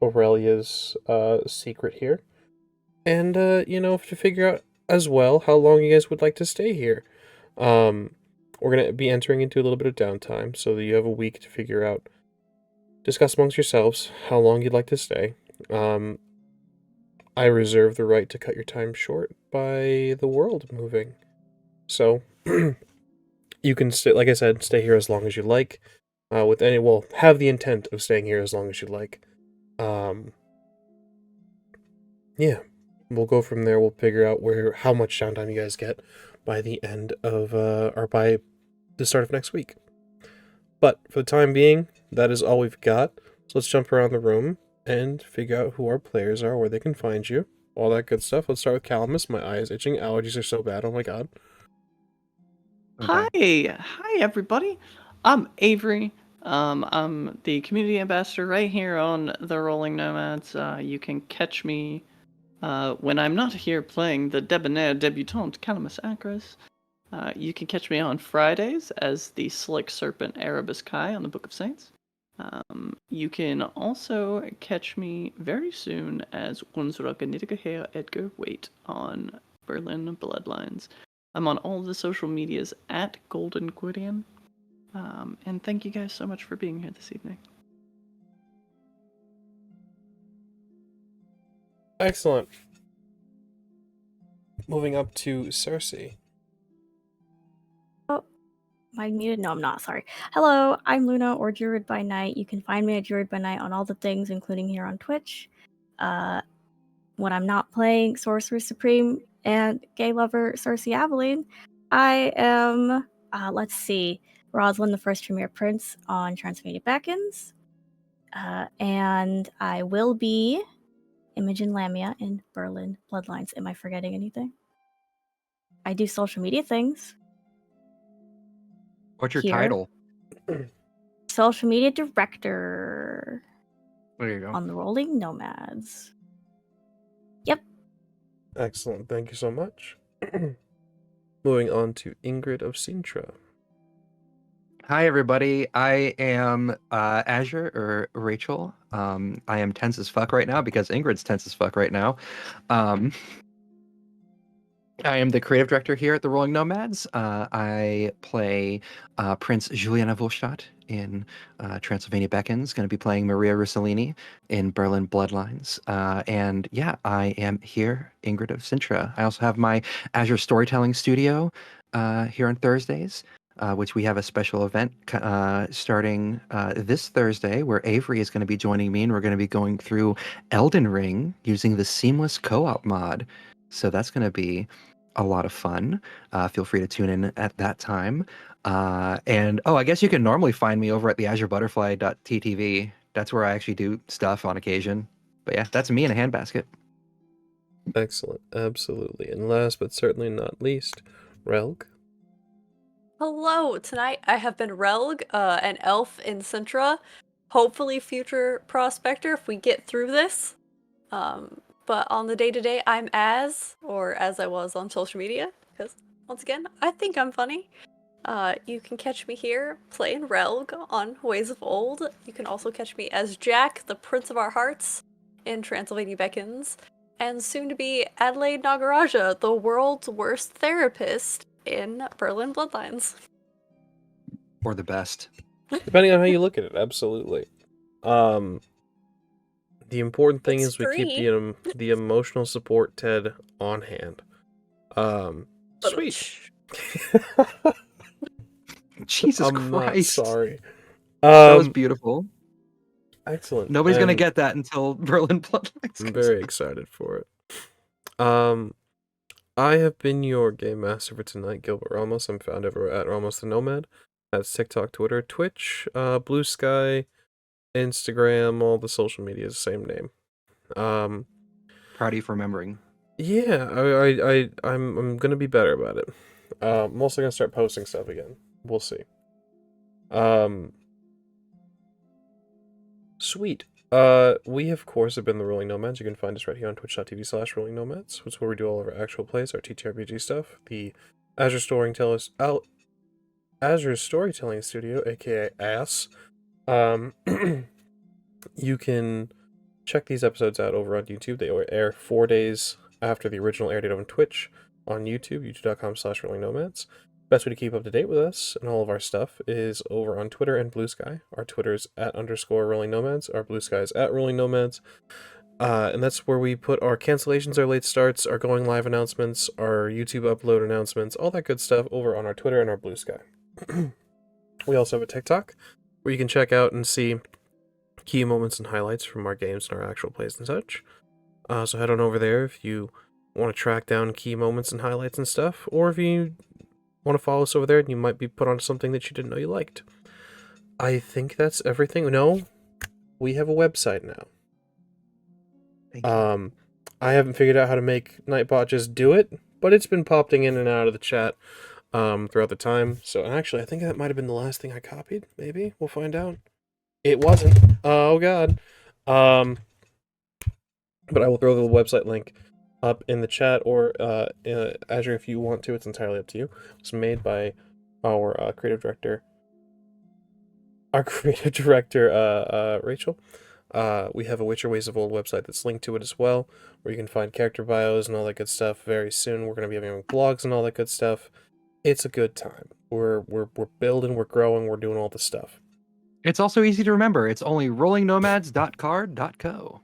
Aurelia's secret here. And to figure out as well how long you guys would like to stay here. We're gonna be entering into a little bit of downtime, so that you have a week to figure out, discuss amongst yourselves how long you'd like to stay. I reserve the right to cut your time short by the world moving. So you can stay, like I said, stay here as long as you like. Have the intent of staying here as long as you like. Yeah. We'll go from there. We'll figure out how much downtime you guys get by the end of or by the start of next week. But for the time being, that is all we've got. So let's jump around the room and figure out who our players are, where they can find you, all that good stuff. Let's start with Calamus. My eye is itching. Allergies are so bad. Oh my god. Okay. Hi everybody. I'm Avery. I'm the community ambassador right here on the Rolling Nomads. You can catch me when I'm not here playing the debonair debutante Calamus Acris. You can catch me on Fridays as the Slick Serpent Erebus Kai on the Book of Saints. You can also catch me very soon as Unsuraka Edgar Waite on Berlin Bloodlines. I'm on all of the social medias at Golden Gwydion. And thank you guys so much for being here this evening. Excellent. Moving up to Cersei. Am I muted? No, I'm not. Sorry. Hello, I'm Luna, or Druid by Night. You can find me at Druid by Night on all the things, including here on Twitch. When I'm not playing Sorcerer Supreme and Gay Lover Cersei Aveline, I am, let's see, Rosalind, the First Premier Prince on Transmedia Beckons. And I will be Imogen Lamia in Berlin Bloodlines. Am I forgetting anything? I do social media things. What's your Here. title? Social media director There you go. on the Rolling Nomads. Excellent. Thank you so much. Moving on to Ingrid of Sintra. Hi, everybody. I am Azure or Rachel. I am tense as fuck right now because Ingrid's tense as fuck right now. I am the creative director here at the Rolling Nomads. I play Prince Juliana Volstadt in Transylvania Beckons. Going to be playing Maria Rossellini in Berlin Bloodlines. And yeah, I am here, Ingrid of Sintra. I also have my Azure Storytelling Studio here on Thursdays, which we have a special event starting this Thursday where Avery is going to be joining me, and we're going to be going through Elden Ring using the Seamless Co-op mod. So that's going to be a lot of fun. Feel free to tune in at that time. And I guess you can normally find me over at the azurebutterfly.ttv. That's where I actually do stuff on occasion. But yeah, that's me in a handbasket. Excellent. Absolutely. And last but certainly not least, Relg. Hello, tonight I have been Relg, an elf in Sintra, hopefully future prospector if we get through this. But on the day-to-day, I'm as I was on social media, because, once again, I think I'm funny. You can catch me here playing Relg on Ways of Old. You can also catch me as Jack, the Prince of Our Hearts, in Transylvania Beckons, and soon to be Adelaide Nagaraja, the world's worst therapist, in Berlin Bloodlines. Or the best. Depending on how you look at it, absolutely. The important thing It's is we keep the emotional support Ted on hand. Sweet. Jesus I'm Christ. not sorry. That was beautiful. Excellent. Nobody's going to And get that until Berlin Bloodlines. I'm very excited for it. I have been your game master for tonight, Gilbert Ramos. I'm found everywhere at Ramos the Nomad. That's TikTok, Twitter, Twitch, Blue Sky, Instagram, all the social medias, same name. Proud of you for remembering. Yeah, I'm gonna be better about it. I'm also gonna start posting stuff again. We'll see. Sweet. We of course have been the Rolling Nomads. You can find us right here on twitch.tv/Rolling Nomads, which is where we do all of our actual plays, our TTRPG stuff, the Azure Storytelling Studio, aka ASS. You can check these episodes out over on YouTube. They air 4 days after the original air date on Twitch on YouTube, youtube.com/Rolling Nomads. Best way to keep up to date with us and all of our stuff is over on Twitter and Blue Sky. Our Twitter's @_Rolling Nomads. Our Blue Sky is @Rolling Nomads. And that's where we put our cancellations, our late starts, our going live announcements, our YouTube upload announcements, all that good stuff over on our Twitter and our Blue Sky. We also have a TikTok where you can check out and see key moments and highlights from our games and our actual plays and such. So head on over there if you want to track down key moments and highlights and stuff, or if you want to follow us over there and you might be put onto something that you didn't know you liked. I think that's everything. No, we have a website now. Thank you. I haven't figured out how to make Nightbot just do it, but it's been popping in and out of the chat throughout the time. So actually, I think that might have been the last thing I copied. Maybe we'll find out. It wasn't. Oh god. But I will throw the website link up in the chat or Azure if you want to. It's entirely up to you. It's made by our creative director. Rachel. We have a Witcher Ways of Old website that's linked to it as well, where you can find character bios and all that good stuff. Very soon, we're going to be having blogs and all that good stuff. It's a good time. We're building, we're growing, we're doing all the stuff. It's also easy to remember. It's only rollingnomads.card.co.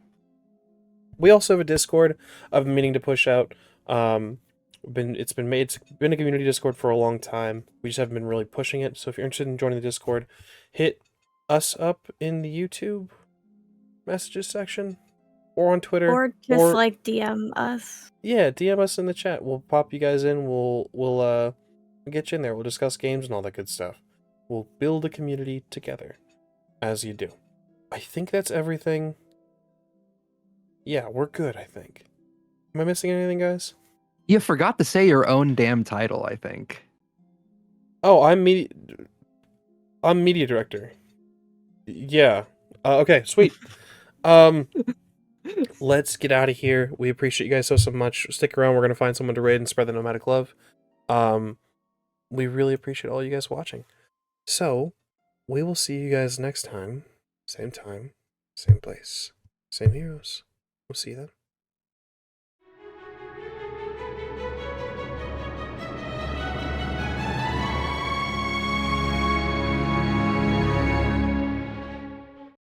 We also have a Discord I've been meaning to push out. It's been a community Discord for a long time. We just haven't been really pushing it. So if you're interested in joining the Discord, hit us up in the YouTube messages section or on Twitter Or just like DM us. Yeah, DM us in the chat. We'll pop you guys in. We'll get you in there. We'll discuss games and all that good stuff. We'll build a community together, as you do. I think that's everything. Yeah, we're good, I think. Am I missing anything, guys? You forgot to say your own damn title, I think. Oh, I'm media director. Yeah. Okay, sweet. Let's get out of here. We appreciate you guys so much. Stick around. We're gonna find someone to raid and spread the nomadic love. We really appreciate all you guys watching. So, we will see you guys next time. Same place. Same heroes. We'll see you then.